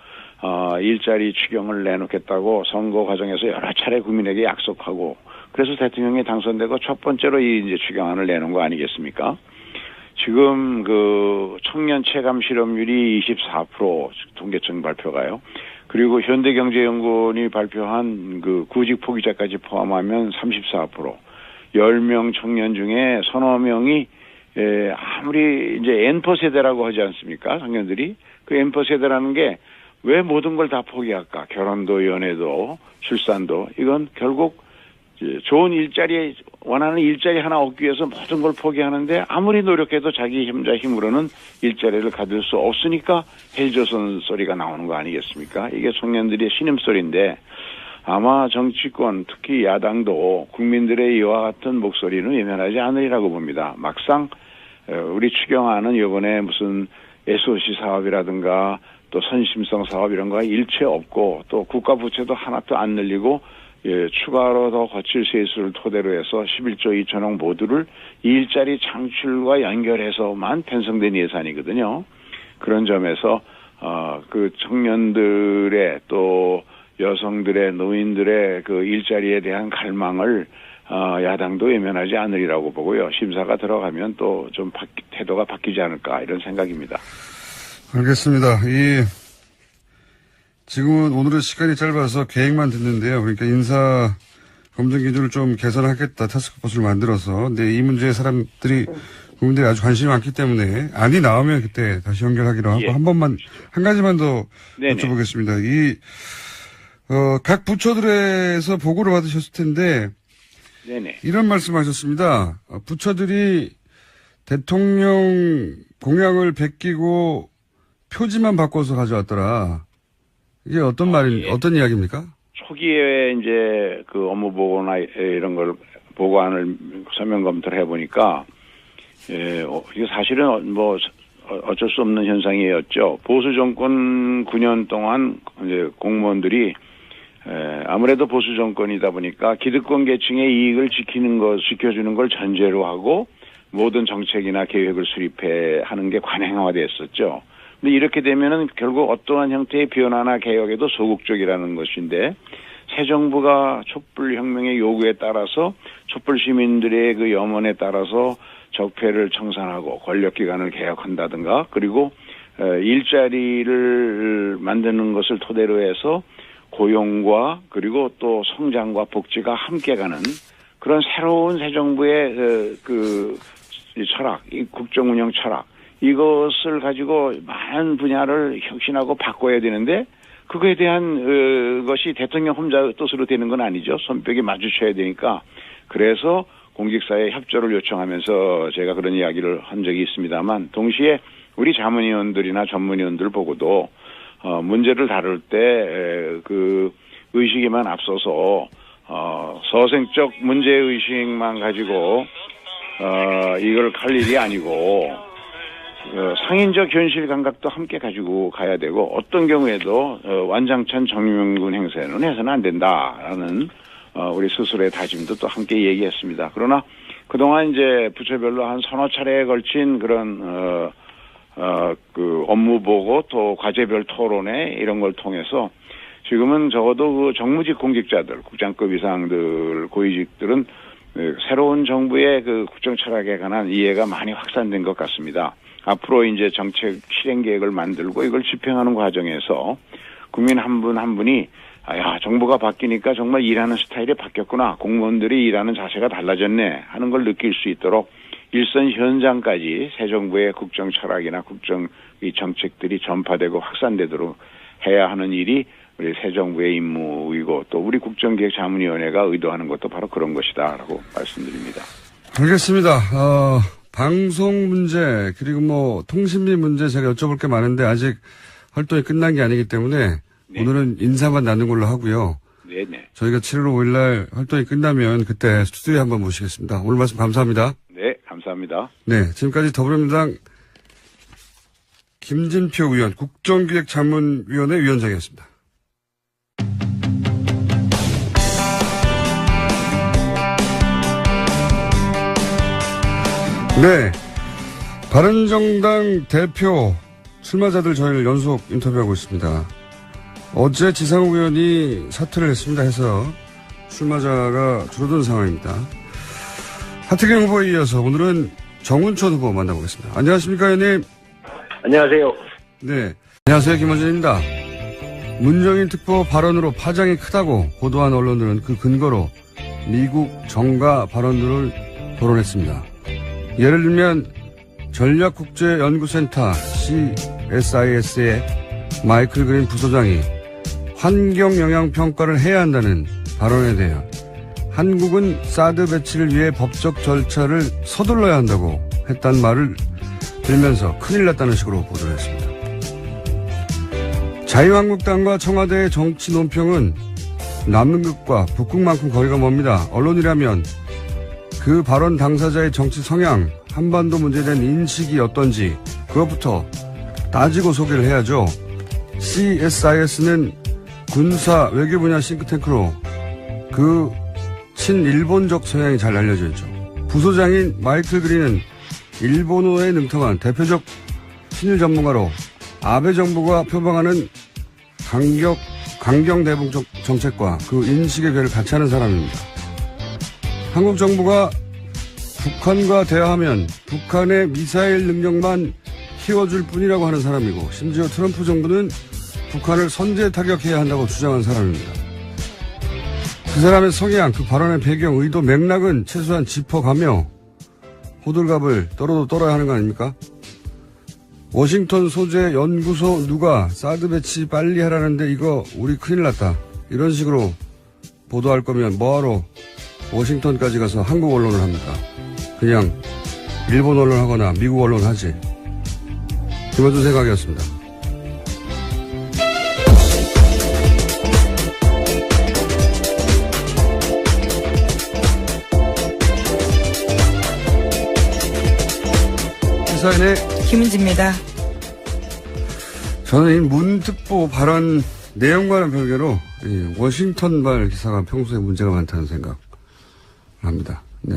일자리 추경을 내놓겠다고 선거 과정에서 여러 차례 국민에게 약속하고 그래서 대통령이 당선되고 첫 번째로 이 이제 추경안을 내놓은 거 아니겠습니까? 지금 그 청년 체감 실업률이 24% 통계청 발표가요. 그리고 현대경제연구원이 발표한 그 구직 포기자까지 포함하면 34%. 10명 청년 중에 서너 명이 아무리 이제 N퍼 세대라고 하지 않습니까? 청년들이. 그 N퍼 세대라는 게 왜 모든 걸 다 포기할까? 결혼도 연애도 출산도. 이건 결국 좋은 일자리, 원하는 일자리 하나 얻기 위해서 모든 걸 포기하는데 아무리 노력해도 자기 혼자 힘으로는 일자리를 가질 수 없으니까 헬조선 소리가 나오는 거 아니겠습니까? 이게 청년들의 신음소리인데 아마 정치권, 특히 야당도 국민들의 이와 같은 목소리는 외면하지 않으리라고 봅니다. 막상 우리 추경안은 이번에 무슨 SOC 사업이라든가 또 선심성 사업 이런 거가 일체 없고 또 국가 부채도 하나도 안 늘리고 추가로 더 거칠 세수를 토대로 해서 11조 2천억 모두를 일자리 창출과 연결해서만 편성된 예산이거든요. 그런 점에서 그 청년들의 또 여성들의 노인들의 그 일자리에 대한 갈망을 야당도 외면하지 않으리라고 보고요. 심사가 들어가면 또 좀 태도가 바뀌지 않을까 이런 생각입니다. 알겠습니다. 지금은 오늘은 시간이 짧아서 계획만 듣는데요. 그러니까 인사 검증 기준을 좀 개선하겠다 타스크포스를 만들어서. 근데 이 문제에 국민들이 아주 관심이 많기 때문에 안이 나오면 그때 다시 연결하기로 하고 한 가지만 더 여쭤보겠습니다. 각 부처들에서 보고를 받으셨을 텐데 이런 말씀하셨습니다. 부처들이 대통령 공약을 베끼고 표지만 바꿔서 가져왔더라. 이게 어떤 어떤 이야기입니까? 초기에 이제 그 업무 보고나 이런 걸 보고안을 서면 검토를 해보니까 이게 사실은 뭐 어쩔 수 없는 현상이었죠. 보수 정권 9년 동안 이제 공무원들이 아무래도 보수 정권이다 보니까 기득권 계층의 이익을 지켜주는 걸 전제로 하고 모든 정책이나 계획을 수립하는 게 관행화됐었죠. 근데 이렇게 되면은 결국 어떠한 형태의 변화나 개혁에도 소극적이라는 것인데 새 정부가 촛불혁명의 요구에 따라서 촛불 시민들의 그 염원에 따라서 적폐를 청산하고 권력기관을 개혁한다든가 그리고 일자리를 만드는 것을 토대로 해서 고용과 그리고 또 성장과 복지가 함께 가는 그런 새로운 새 정부의 이 철학, 이 국정운영 철학 이것을 가지고 많은 분야를 혁신하고 바꿔야 되는데 그거에 대한 것이 대통령 혼자 뜻으로 되는 건 아니죠. 손뼉이 마주쳐야 되니까 그래서 공직사회 협조를 요청하면서 제가 그런 이야기를 한 적이 있습니다만 동시에 우리 자문위원들이나 전문위원들 보고도 문제를 다룰 때 그 의식에만 앞서서 서생적 문제의식만 가지고 이걸 갈 일이 아니고 상인적 현실 감각도 함께 가지고 가야 되고 어떤 경우에도 완장찬 정유명군 행세는 해서는 안 된다라는 우리 스스로의 다짐도 또 함께 얘기했습니다. 그러나 그동안 이제 부처별로 한 서너 차례에 걸친 그런 그 업무 보고 또 과제별 토론회 이런 걸 통해서 지금은 적어도 그 정무직 공직자들, 국장급 이상들, 고위직들은 새로운 정부의 그 국정 철학에 관한 이해가 많이 확산된 것 같습니다. 앞으로 이제 정책 실행 계획을 만들고 이걸 집행하는 과정에서 국민 한 분 한 분이 정부가 바뀌니까 정말 일하는 스타일이 바뀌었구나. 공무원들이 일하는 자세가 달라졌네 하는 걸 느낄 수 있도록 일선 현장까지 새 정부의 국정 철학이나 국정 이 정책들이 전파되고 확산되도록 해야 하는 일이 우리 새 정부의 임무이고 또 우리 국정기획자문위원회가 의도하는 것도 바로 그런 것이다라고 말씀드립니다. 알겠습니다. 방송 문제 그리고 뭐 통신비 문제 제가 여쭤볼 게 많은데 아직 활동이 끝난 게 아니기 때문에 오늘은 인사만 나눈 걸로 하고요. 네네. 저희가 7월 5일 날 활동이 끝나면 그때 스튜디오에 한번 모시겠습니다. 오늘 말씀 감사합니다. 네, 감사합니다. 네, 지금까지 더불어민주당 김진표 의원, 국정기획자문위원회 위원장이었습니다. 네, 바른정당 대표 출마자들 저희를 연속 인터뷰하고 있습니다. 어제 지상욱 의원이 사퇴를 했습니다 해서 출마자가 줄어든 상황입니다. 하태경 후보에 이어서 오늘은 정운천 후보 만나보겠습니다. 안녕하십니까, 의원님? 안녕하세요. 네. 안녕하세요, 김원준입니다. 문정인 특보 발언으로 파장이 크다고 보도한 언론들은 그 근거로 미국 정가 발언들을 거론했습니다. 예를 들면 전략국제연구센터 CSIS의 마이클 그린 부소장이 환경영향평가를 해야 한다는 발언에 대해 한국은 사드 배치를 위해 법적 절차를 서둘러야 한다고 했단 말을 들면서 큰일 났다는 식으로 보도를 했습니다. 자유한국당과 청와대의 정치 논평은 남극과 북극만큼 거리가 멉니다. 언론이라면 그 발언 당사자의 정치 성향, 한반도 문제에 대한 인식이 어떤지 그것부터 따지고 소개를 해야죠. CSIS는 군사 외교 분야 싱크탱크로 그 친일본적 성향이 잘 알려져 있죠. 부소장인 마이클 그린은 일본어에 능통한 대표적 친일 전문가로 아베 정부가 표방하는 강경대북 정책과 그 인식의 궤를 같이 하는 사람입니다. 한국 정부가 북한과 대화하면 북한의 미사일 능력만 키워줄 뿐이라고 하는 사람이고 심지어 트럼프 정부는 북한을 선제 타격해야 한다고 주장한 사람입니다. 그 사람의 성향, 그 발언의 배경, 의도, 맥락은 최소한 짚어가며 호들갑을 떨어야 하는 거 아닙니까? 워싱턴 소재 연구소 누가 사드 배치 빨리 하라는데 이거 우리 큰일 났다. 이런 식으로 보도할 거면 뭐하러 워싱턴까지 가서 한국 언론을 합니까? 그냥 일본 언론 하거나 미국 언론 하지. 김원준 생각이었습니다. 시사인의 김은지입니다. 저는 이 문특보 발언 내용과는 별개로 이 워싱턴발 기사가 평소에 문제가 많다는 생각을 합니다. 네.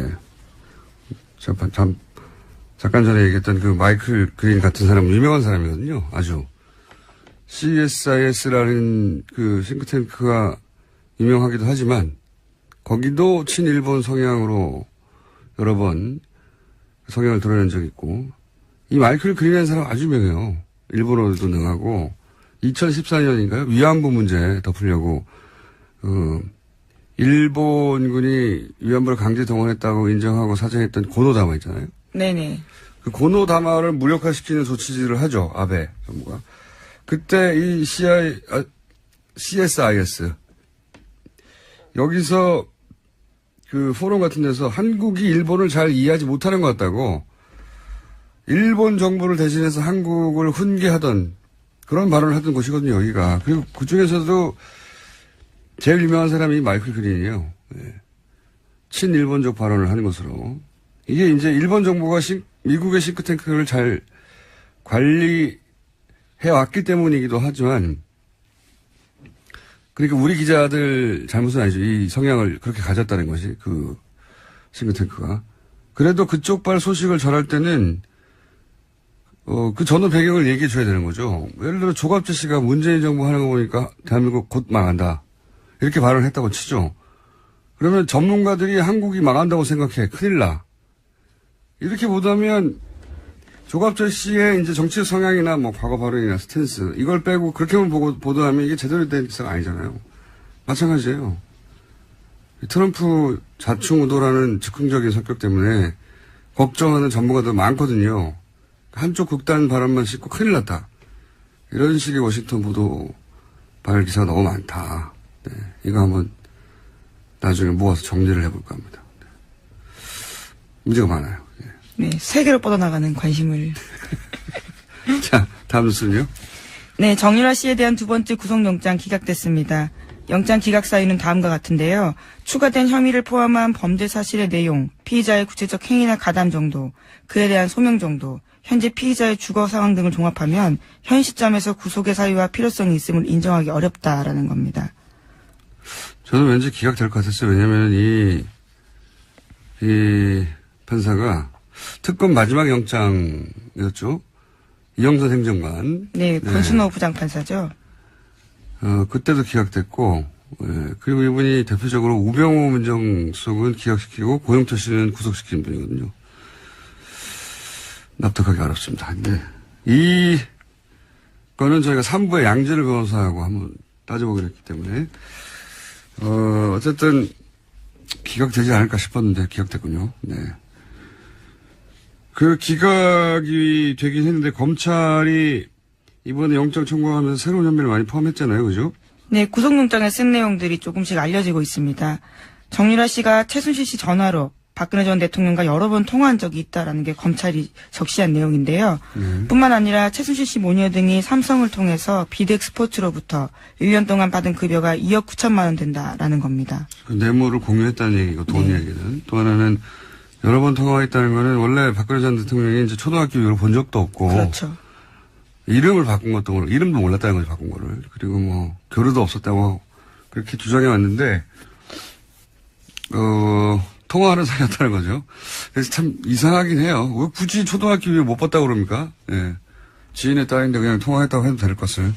잠깐 전에 얘기했던 그 마이클 그린 같은 사람은 유명한 사람이거든요. 아주. CSIS라는 그 싱크탱크가 유명하기도 하지만 거기도 친일본 성향으로 여러 번 성향을 드러낸 적이 있고 이 마이클 그린이라는 사람 아주 유명해요. 일본어도 능하고 2014년인가요? 위안부 문제 덮으려고 일본군이 위안부를 강제 동원했다고 인정하고 사정했던 고노다마 있잖아요. 네네. 그 고노다마를 무력화시키는 조치들을 하죠. 아베 정부가. 그때 이 CSIS 여기서 그 포럼 같은 데서 한국이 일본을 잘 이해하지 못하는 것 같다고 일본 정부를 대신해서 한국을 훈계하던 그런 발언을 하던 곳이거든요, 여기가. 그리고 그 중에서도 제일 유명한 사람이 마이클 그린이에요. 네. 친일본적 발언을 하는 것으로. 이게 이제 일본 정부가 미국의 싱크탱크를 잘 관리해 왔기 때문이기도 하지만, 그러니까 우리 기자들 잘못은 아니죠. 이 성향을 그렇게 가졌다는 것이, 그 싱크탱크가. 그래도 그쪽 발 소식을 전할 때는 그 전후 배경을 얘기해 줘야 되는 거죠. 예를 들어 조갑재 씨가 문재인 정부 하는 거 보니까 대한민국 곧 망한다. 이렇게 발언을 했다고 치죠. 그러면 전문가들이 한국이 망한다고 생각해. 큰일 나. 이렇게 보다면 조갑재 씨의 이제 정치 성향이나 뭐 과거 발언이나 스탠스 이걸 빼고 그렇게만 보도하면 이게 제대로 된 기사가 아니잖아요. 마찬가지예요. 트럼프 자충우도라는 즉흥적인 성격 때문에 걱정하는 전문가들 많거든요. 한쪽 극단 발언만 싣고 큰일 났다. 이런 식의 워싱턴 보도 발 기사가 너무 많다. 네, 이거 한번 나중에 모아서 정리를 해볼까 합니다. 네. 문제가 많아요. 네. 네, 세계로 뻗어나가는 관심을. 자, 다음 뉴스는요? 네, 정유라 씨에 대한 두 번째 구속영장 기각됐습니다. 영장 기각 사유는 다음과 같은데요. 추가된 혐의를 포함한 범죄 사실의 내용, 피의자의 구체적 행위나 가담 정도, 그에 대한 소명 정도, 현재 피의자의 주거 상황 등을 종합하면 현 시점에서 구속의 사유와 필요성이 있음을 인정하기 어렵다라는 겁니다. 저는 왠지 기각될 것 같았어요. 왜냐하면 이 판사가 특검 마지막 영장이었죠. 이영선 행정관. 네, 권순호 부장판사죠. 그때도 기각됐고 예, 그리고 이분이 대표적으로 우병우 민정수석은 기각시키고 고영철 씨는 구속시킨 분이거든요. 납득하기 어렵습니다. 근데 이 거는 저희가 3부의 양지를 변호사하고 한번 따져보기로 했기 때문에 어쨌든 기각되지 않을까 싶었는데 기각됐군요. 네. 그 기각이 되긴 했는데 검찰이 이번에 영장 청구하면서 새로운 혐의를 많이 포함했잖아요. 그죠? 네, 구속영장에 쓴 내용들이 조금씩 알려지고 있습니다. 정유라 씨가 최순실 씨 전화로 박근혜 전 대통령과 여러 번 통화한 적이 있다라는 게 검찰이 적시한 내용인데요. 뿐만 아니라 최순실 씨 모녀 등이 삼성을 통해서 비덱스포츠로부터 1년 동안 받은 급여가 2억 9천만 원 된다라는 겁니다. 그 뇌물을 공유했다는 얘기고 돈 얘기는. 또 하나는 여러 번 통화했다는 거는 원래 박근혜 전 대통령이 이제 초등학교 이후로 본 적도 없고. 그렇죠. 이름을 바꾼 것도 모르고, 이름도 몰랐다는 거죠, 바꾼 거를. 그리고 뭐, 교류도 없었다고, 그렇게 주장해 왔는데, 통화하는 사이였다는 거죠. 그래서 참 이상하긴 해요. 왜 굳이 초등학교 이후에 못 봤다고 그럽니까? 예. 지인의 딸인데 그냥 통화했다고 해도 될 것을.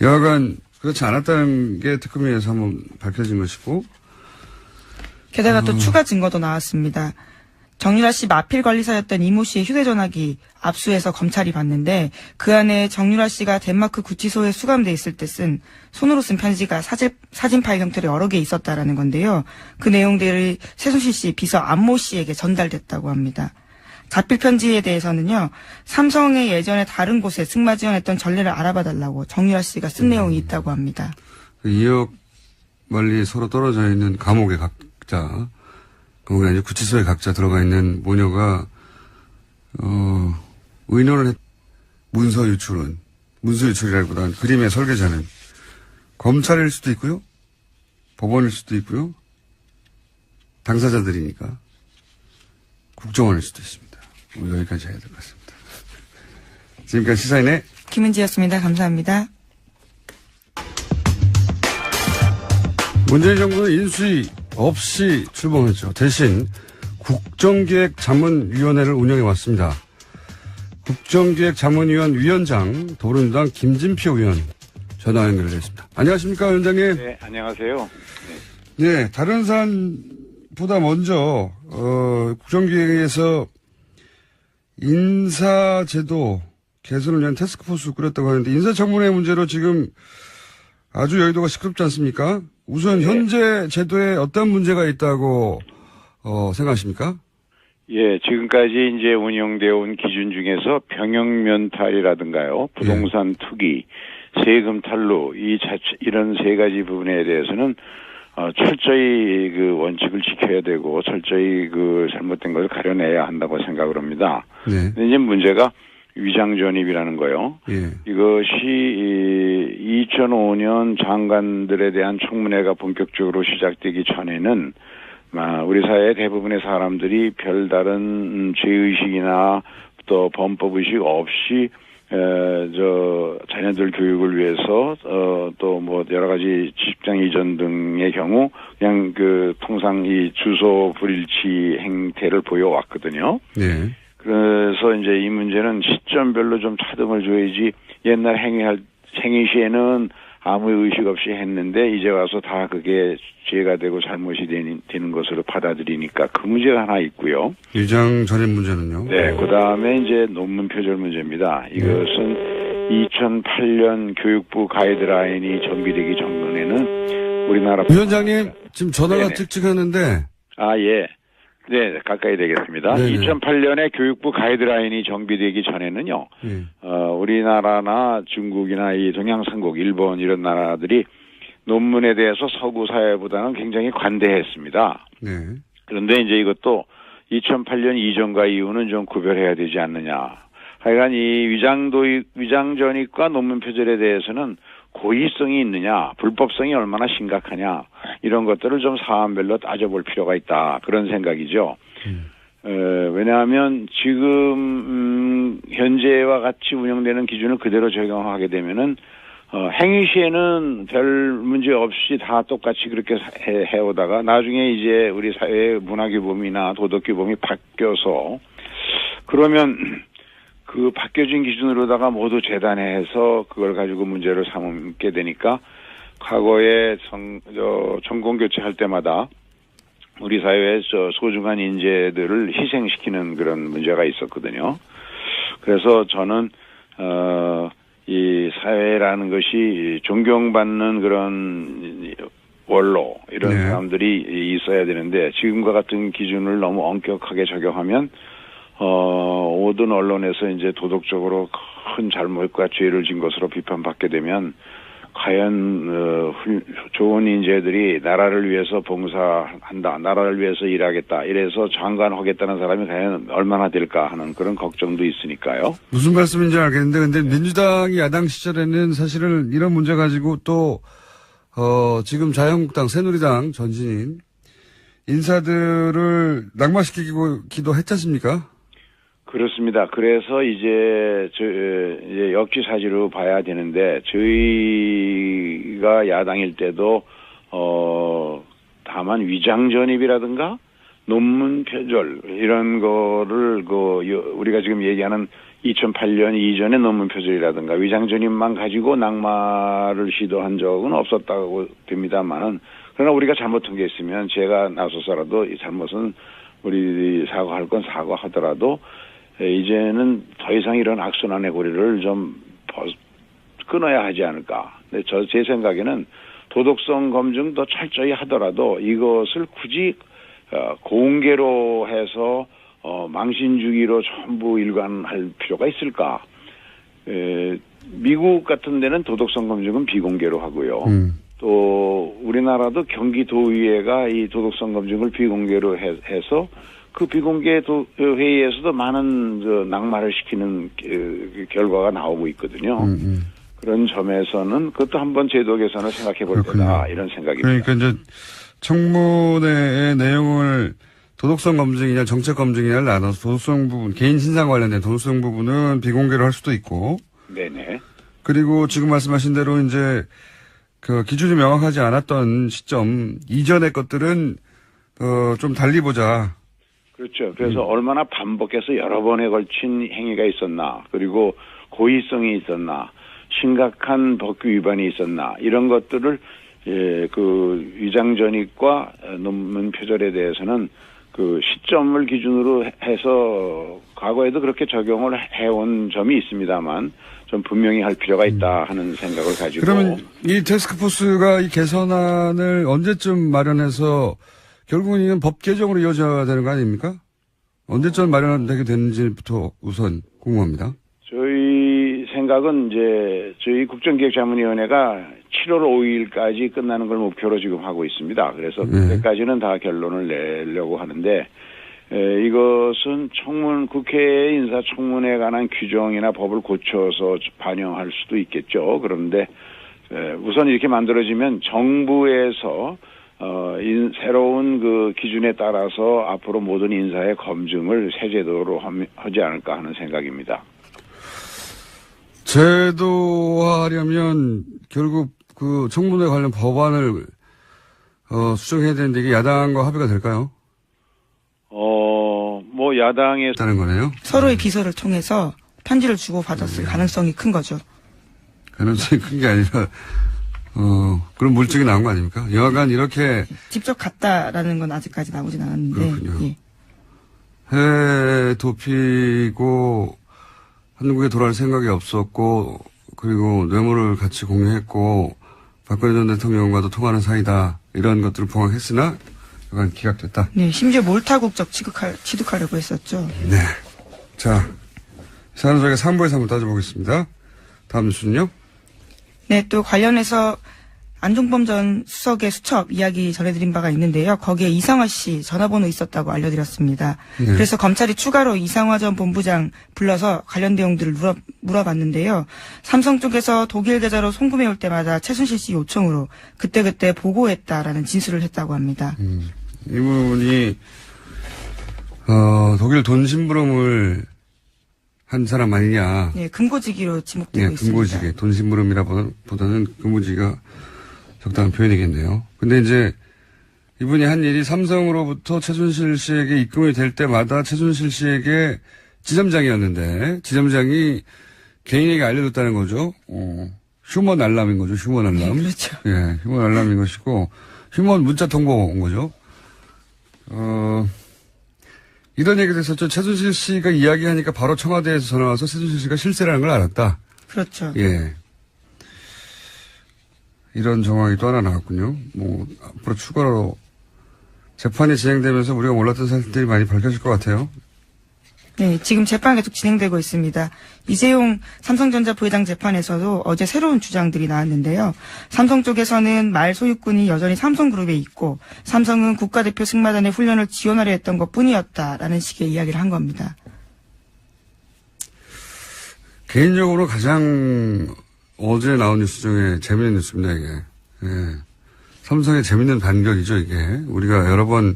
여하간, 그렇지 않았다는 게 특검에서 한번 밝혀진 것이고. 게다가 또 추가 증거도 나왔습니다. 정유라 씨 마필 관리사였던 이모 씨의 휴대전화기 압수해서 검찰이 봤는데 그 안에 정유라 씨가 덴마크 구치소에 수감돼 있을 때 손으로 쓴 편지가 사진 파일 형태로 여러 개 있었다라는 건데요. 그 내용들이 최순실 씨 비서 안모 씨에게 전달됐다고 합니다. 자필 편지에 대해서는요. 삼성의 예전에 다른 곳에 승마 지원했던 전례를 알아봐달라고 정유라 씨가 쓴 내용이 있다고 합니다. 2억 멀리 서로 떨어져 있는 감옥에 각자 거기에 이제 구치소에 각자 들어가 있는 모녀가, 의논을 문서 유출이라기보다는 그림의 설계자는 검찰일 수도 있고요, 법원일 수도 있고요, 당사자들이니까 국정원일 수도 있습니다. 여기까지 해야 될 것 같습니다. 지금까지 시사인의 김은지였습니다. 감사합니다. 문재인 정부는 인수위 없이 출범했죠. 대신 국정기획자문위원회를 운영해 왔습니다. 국정기획자문위원 위원장 더불어민주당 김진표 의원 전화 연결됐습니다. 안녕하십니까, 위원장님? 네, 안녕하세요. 네, 다른 사안보다 먼저 국정기획에서 인사제도 개선을 위한 태스크포스 꾸렸다고 하는데 인사청문회 문제로 지금 아주 여의도가 시끄럽지 않습니까? 우선 현재 제도에 어떤 문제가 있다고 생각하십니까? 예, 지금까지 이제 운영되어 온 기준 중에서 병역면탈이라든가요, 부동산 투기, 세금 탈루, 이런 세 가지 부분에 대해서는 철저히 그 원칙을 지켜야 되고 철저히 그 잘못된 것을 가려내야 한다고 생각을 합니다. 네. 근데 이제 문제가 위장전입이라는 거요. 예. 이것이 2005년 장관들에 대한 청문회가 본격적으로 시작되기 전에는 우리 사회 대부분의 사람들이 별다른 죄의식이나 또 법의식 없이 자녀들 교육을 위해서 또 뭐 여러 가지 직장 이전 등의 경우 그냥 통상 이 주소 불일치 행태를 보여왔거든요. 네. 그래서 이제 이 문제는 시점별로 좀 차등을 줘야지 옛날 행위 시에는 아무 의식 없이 했는데 이제 와서 다 그게 죄가 되고 잘못이 되는 것으로 받아들이니까 그 문제가 하나 있고요. 위장 전입 문제는요? 네, 그 다음에 이제 논문 표절 문제입니다. 이것은 2008년 교육부 가이드라인이 정비되기 전에는 우리나라 위원장님 지금 전화가 네네. 찍찍하는데 예. 네, 가까이 되겠습니다. 네네. 2008년에 교육부 가이드라인이 정비되기 전에는요, 우리나라나 중국이나 이 동양삼국, 일본 이런 나라들이 논문에 대해서 서구 사회보다는 굉장히 관대했습니다. 네. 그런데 이제 이것도 2008년 이전과 이후는 좀 구별해야 되지 않느냐. 하여간 이 위장전입과 논문 표절에 대해서는 고의성이 있느냐, 불법성이 얼마나 심각하냐, 이런 것들을 좀 사안별로 따져볼 필요가 있다. 그런 생각이죠. 왜냐하면 지금, 현재와 같이 운영되는 기준을 그대로 적용하게 되면은, 행위 시에는 별 문제 없이 다 똑같이 그렇게 해오다가 나중에 이제 우리 사회의 문화규범이나 도덕규범이 바뀌어서 그러면 그 바뀌어진 기준으로다가 모두 재단해서 그걸 가지고 문제를 삼게 되니까 과거에 정권 교체할 때마다 우리 사회의 소중한 인재들을 희생시키는 그런 문제가 있었거든요. 그래서 저는 이 사회라는 것이 존경받는 그런 원로 이런 네. 사람들이 있어야 되는데 지금과 같은 기준을 너무 엄격하게 적용하면 모든 언론에서 이제 도덕적으로 큰 잘못과 죄를 진 것으로 비판받게 되면 과연 좋은 인재들이 나라를 위해서 봉사한다, 나라를 위해서 일하겠다, 이래서 장관하겠다는 사람이 과연 얼마나 될까 하는 그런 걱정도 있으니까요. 무슨 말씀인지 알겠는데, 근데 민주당이 야당 시절에는 사실은 이런 문제 가지고 또 지금 자유한국당, 새누리당 전신인 인사들을 낙마시키기도 했지 않습니까? 그렇습니다. 그래서 이제 역지사지로 봐야 되는데 저희가 야당일 때도 다만 위장 전입이라든가 논문 표절 이런 거를 우리가 지금 얘기하는 2008년 이전의 논문 표절이라든가 위장 전입만 가지고 낙마를 시도한 적은 없었다고 됩니다만은 그러나 우리가 잘못한 게 있으면 제가 나서서라도 이 잘못은 우리 사과할 건 사과하더라도 이제는 더 이상 이런 악순환의 고리를 좀 끊어야 하지 않을까. 근데 제 생각에는 도덕성 검증도 철저히 하더라도 이것을 굳이 공개로 해서 망신주기로 전부 일관할 필요가 있을까. 미국 같은 데는 도덕성 검증은 비공개로 하고요. 또 우리나라도 경기도의회가 이 도덕성 검증을 비공개로 해서 그 비공개 회의에서도 많은 낙마를 시키는 결과가 나오고 있거든요. 그런 점에서는 그것도 한번 제도 개선을 생각해 볼 때다 이런 생각입니다. 그러니까 이제 청문회의 내용을 도덕성 검증이냐 정책 검증이냐를 나눠서 도덕성 부분, 개인 신상 관련된 도덕성 부분은 비공개로 할 수도 있고. 네네. 그리고 지금 말씀하신 대로 이제 그 기준이 명확하지 않았던 시점 이전의 것들은 좀 달리 보자. 그렇죠. 그래서 얼마나 반복해서 여러 번에 걸친 행위가 있었나, 그리고 고의성이 있었나, 심각한 법규 위반이 있었나, 이런 것들을 그 위장 전입과 논문 표절에 대해서는 그 시점을 기준으로 해서 과거에도 그렇게 적용을 해온 점이 있습니다만 좀 분명히 할 필요가 있다 하는 생각을 가지고. 그러면 이 태스크포스가 이 개선안을 언제쯤 마련해서 결국은 이건 법 개정으로 이어져야 되는 거 아닙니까? 언제쯤 마련되게 되는지부터 우선 궁금합니다. 저희 생각은 이제 저희 국정기획자문위원회가 7월 5일까지 끝나는 걸 목표로 지금 하고 있습니다. 그래서 그때까지는 다 결론을 내려고 하는데 이것은 국회 인사청문회에 관한 규정이나 법을 고쳐서 반영할 수도 있겠죠. 그런데 우선 이렇게 만들어지면 정부에서 새로운 그 기준에 따라서 앞으로 모든 인사의 검증을 새 제도로 하지 않을까 하는 생각입니다. 제도화하려면 결국 그 청문회 관련 법안을 수정해야 되는데 이게 야당과 합의가 될까요? 뭐 야당에 다는 거네요. 서로의 비서를 통해서 편지를 주고받았을 가능성이 큰 거죠. 가능성이 큰 게 아니라 그런 물증이 나온 거 아닙니까? 여하간 이렇게 직접 갔다라는 건 아직까지 나오진 않았는데. 그렇군요. 예. 해외 도피고 한국에 돌아올 생각이 없었고 그리고 뇌물을 같이 공유했고 박근혜 전 대통령과도 통하는 사이다. 이런 것들을 봉합했으나 약간 기각됐다. 네, 심지어 몰타국적 취득하려고 했었죠. 네. 자, 사안은 저희가 3부에서 한번 따져보겠습니다. 다음 뉴스는요? 네, 또 관련해서 안종범 전 수석의 수첩 이야기 전해드린 바가 있는데요. 거기에 이상화 씨 전화번호 있었다고 알려드렸습니다. 네. 그래서 검찰이 추가로 이상화 전 본부장 불러서 관련 내용들을 물어봤는데요. 삼성 쪽에서 독일 계좌로 송금해 올 때마다 최순실 씨 요청으로 그때그때 보고했다라는 진술을 했다고 합니다. 이분이 독일 돈 심부름을 한 사람 아니냐. 네, 금고지기로 지목되고 네, 있습니다. 금고지기. 돈 심부름이라보다는 금고지기가 적당한 표현이겠네요. 근데 이제 이분이 한 일이 삼성으로부터 최순실 씨에게 입금이 될 때마다 최순실 씨에게 지점장이었는데 지점장이 개인에게 알려줬다는 거죠. 휴먼 알람인 거죠. 휴먼 알람. 네, 그렇죠. 예, 휴먼 알람인 것이고 휴먼 문자 통보 온 거죠. 이런 얘기도 있었죠. 최순실 씨가 이야기하니까 바로 청와대에서 전화 와서 최순실 씨가 실세라는 걸 알았다. 그렇죠. 예. 이런 정황이 또 하나 나왔군요. 뭐 앞으로 추가로 재판이 진행되면서 우리가 몰랐던 사실들이 많이 밝혀질 것 같아요. 네, 지금 재판 계속 진행되고 있습니다. 이재용 삼성전자 부회장 재판에서도 어제 새로운 주장들이 나왔는데요. 삼성 쪽에서는 말 소유권이 여전히 삼성그룹에 있고 삼성은 국가대표 승마단의 훈련을 지원하려 했던 것뿐이었다라는 식의 이야기를 한 겁니다. 개인적으로 가장 어제 나온 뉴스 중에 재밌는 뉴스입니다, 이게. 예. 삼성의 재밌는 반격이죠, 이게. 우리가 여러 번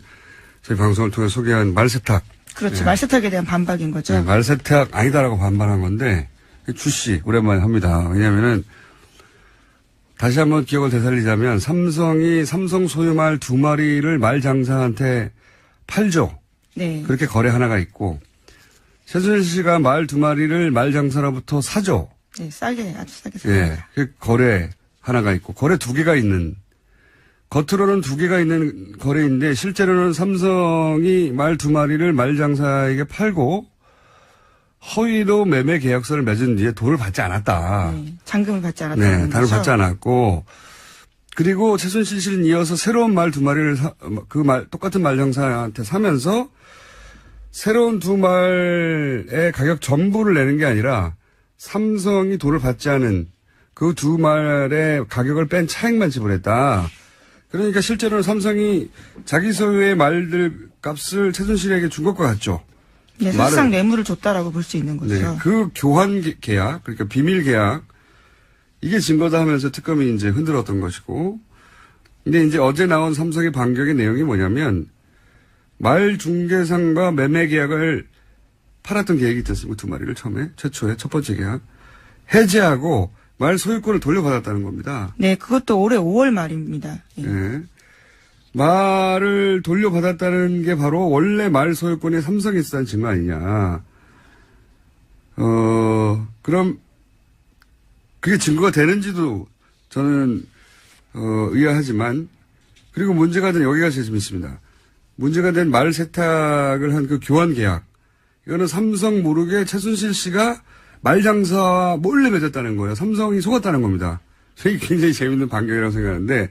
저희 방송을 통해 소개한 말세탁. 그렇죠. 예. 말세탁에 대한 반박인 거죠. 네, 말세탁 아니다라고 반발한 건데, 주씨, 오랜만에 합니다. 왜냐면은, 다시 한번 기억을 되살리자면, 삼성이 삼성 소유 말 2마리를 말장사한테 팔죠. 네. 그렇게 거래 하나가 있고, 최순실 씨가 말 2마리를 말장사로부터 사죠. 네, 싸게, 아주 싸게 예. 삽니다. 그 거래 하나가 있고, 거래 2개가 있는, 겉으로는 2개가 있는 거래인데, 실제로는 삼성이 말 2마리를 말장사에게 팔고, 허위로 매매 계약서를 맺은 뒤에 돈을 받지 않았다. 네, 잔금을 받지 않았다. 네, 돈을 받지 않았고, 그리고 최순실 씨는 이어서 새로운 말 2마리를 똑같은 말장사한테 사면서, 새로운 2말의 가격 전부를 내는 게 아니라, 삼성이 돈을 받지 않은 그 2말의 가격을 뺀 차액만 지불했다. 그러니까 실제로는 삼성이 자기 소유의 말들 값을 최순실에게 준 것과 같죠. 네, 사실상 뇌물을 줬다라고 볼 수 있는 거죠. 네, 그 교환 계약, 그러니까 비밀 계약, 이게 증거다 하면서 특검이 이제 흔들었던 것이고, 근데 이제 어제 나온 삼성의 반격의 내용이 뭐냐면, 말 중개상과 매매 계약을 팔았던 계획이 있었습니다. 2마리를 처음에, 최초에 첫 번째 계약. 해제하고 말 소유권을 돌려받았다는 겁니다. 네, 그것도 올해 5월 말입니다. 예. 네. 말을 돌려받았다는 게 바로 원래 말 소유권이 삼성에 있었다는 증거 아니냐. 그럼 그게 증거가 되는지도 저는 의아하지만, 그리고 문제가 된 여기가 제일 재밌습니다. 문제가 된 말 세탁을 한 그 교환 계약. 이거는 삼성 모르게 최순실 씨가 말장사 몰래 맺었다는 거예요. 삼성이 속았다는 겁니다. 저희 굉장히 재밌는 반격이라고 생각하는데,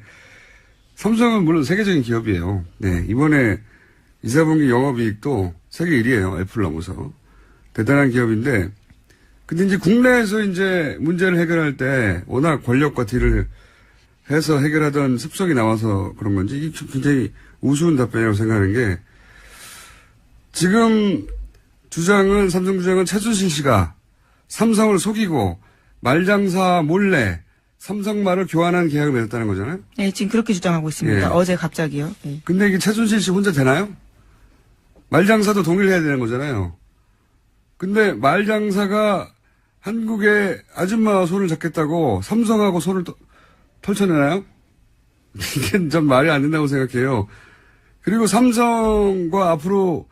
삼성은 물론 세계적인 기업이에요. 네, 이번에 2, 4분기 영업이익도 세계 1위예요. 애플 넘어서. 대단한 기업인데, 근데 이제 국내에서 이제 문제를 해결할 때 워낙 권력과 딜을 해서 해결하던 습성이 나와서 그런 건지, 이게 굉장히 우스운 답변이라고 생각하는 게, 지금 삼성 주장은 최순실 씨가 삼성을 속이고 말장사 몰래 삼성 말을 교환한 계약을 맺었다는 거잖아요? 네, 지금 그렇게 주장하고 있습니다. 예. 어제 갑자기요. 네. 근데 이게 최순실 씨 혼자 되나요? 말장사도 동일해야 되는 거잖아요. 근데 말장사가 한국의 아줌마와 손을 잡겠다고 삼성하고 손을 펼쳐내나요? 이게 좀 말이 안 된다고 생각해요. 그리고 삼성과 앞으로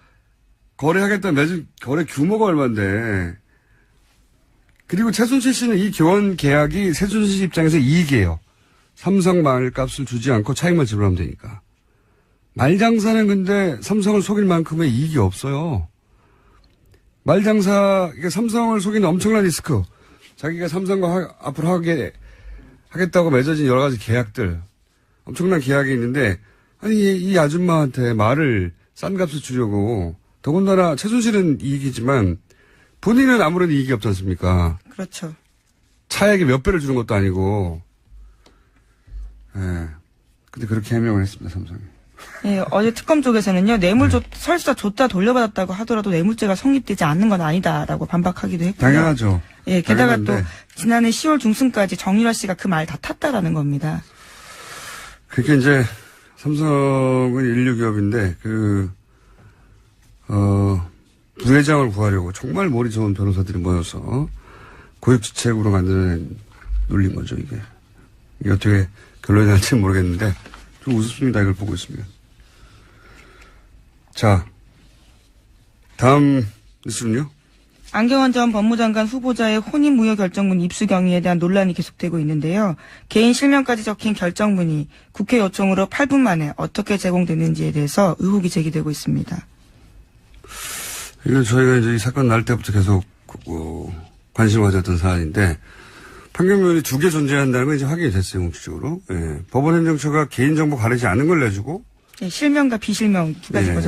거래하겠다는 맺은 거래 규모가 얼마인데, 그리고 최순실 씨는 이 교환 계약이 최순실 씨 입장에서 이익이에요. 삼성 말 값을 주지 않고 차익만 지불하면 되니까. 말장사는 근데 삼성을 속일 만큼의 이익이 없어요. 말장사, 이게 삼성을 속이는 엄청난 리스크. 자기가 삼성과 앞으로 하겠다고 맺어진 여러 가지 계약들. 엄청난 계약이 있는데, 아니, 이 아줌마한테 말을 싼 값을 주려고, 더군다나 최순실은 이익이지만, 본인은 아무런 이익이 없지 않습니까? 그렇죠. 차액의 몇 배를 주는 것도 아니고. 예. 근데 그렇게 해명을 했습니다, 삼성이. 네, 어제 특검 쪽에서는요, 설사 줬다 돌려받았다고 하더라도 뇌물죄가 성립되지 않는 건 아니다라고 반박하기도 했고요. 당연하죠. 예, 게다가 당연한데. 또 지난해 10월 중순까지 정유라 씨가 그 말 다 탔다라는 겁니다. 그게 이제 삼성은 인류 기업인데 부회장을 구하려고 정말 머리 좋은 변호사들이 모여서 고액지책으로 만드는 놀린 거죠, 이게. 이게 어떻게 결론이 날지는 모르겠는데 좀 우습습니다, 이걸 보고 있으면. 자, 다음 뉴스는요. 안경원 전 법무장관 후보자의 혼인무효 결정문 입수 경위에 대한 논란이 계속되고 있는데요. 개인 실명까지 적힌 결정문이 국회 요청으로 8분 만에 어떻게 제공됐는지에 대해서 의혹이 제기되고 있습니다. 이건 저희가 이제 이 사건 날 때부터 계속 관심을 가졌던 사안인데 판결문이 2개 존재한다는 건 이제 확인이 됐어요, 공식적으로. 예. 법원행정처가 개인정보 가리지 않은 걸 내주고 실명과 비실명 두 가지 버전이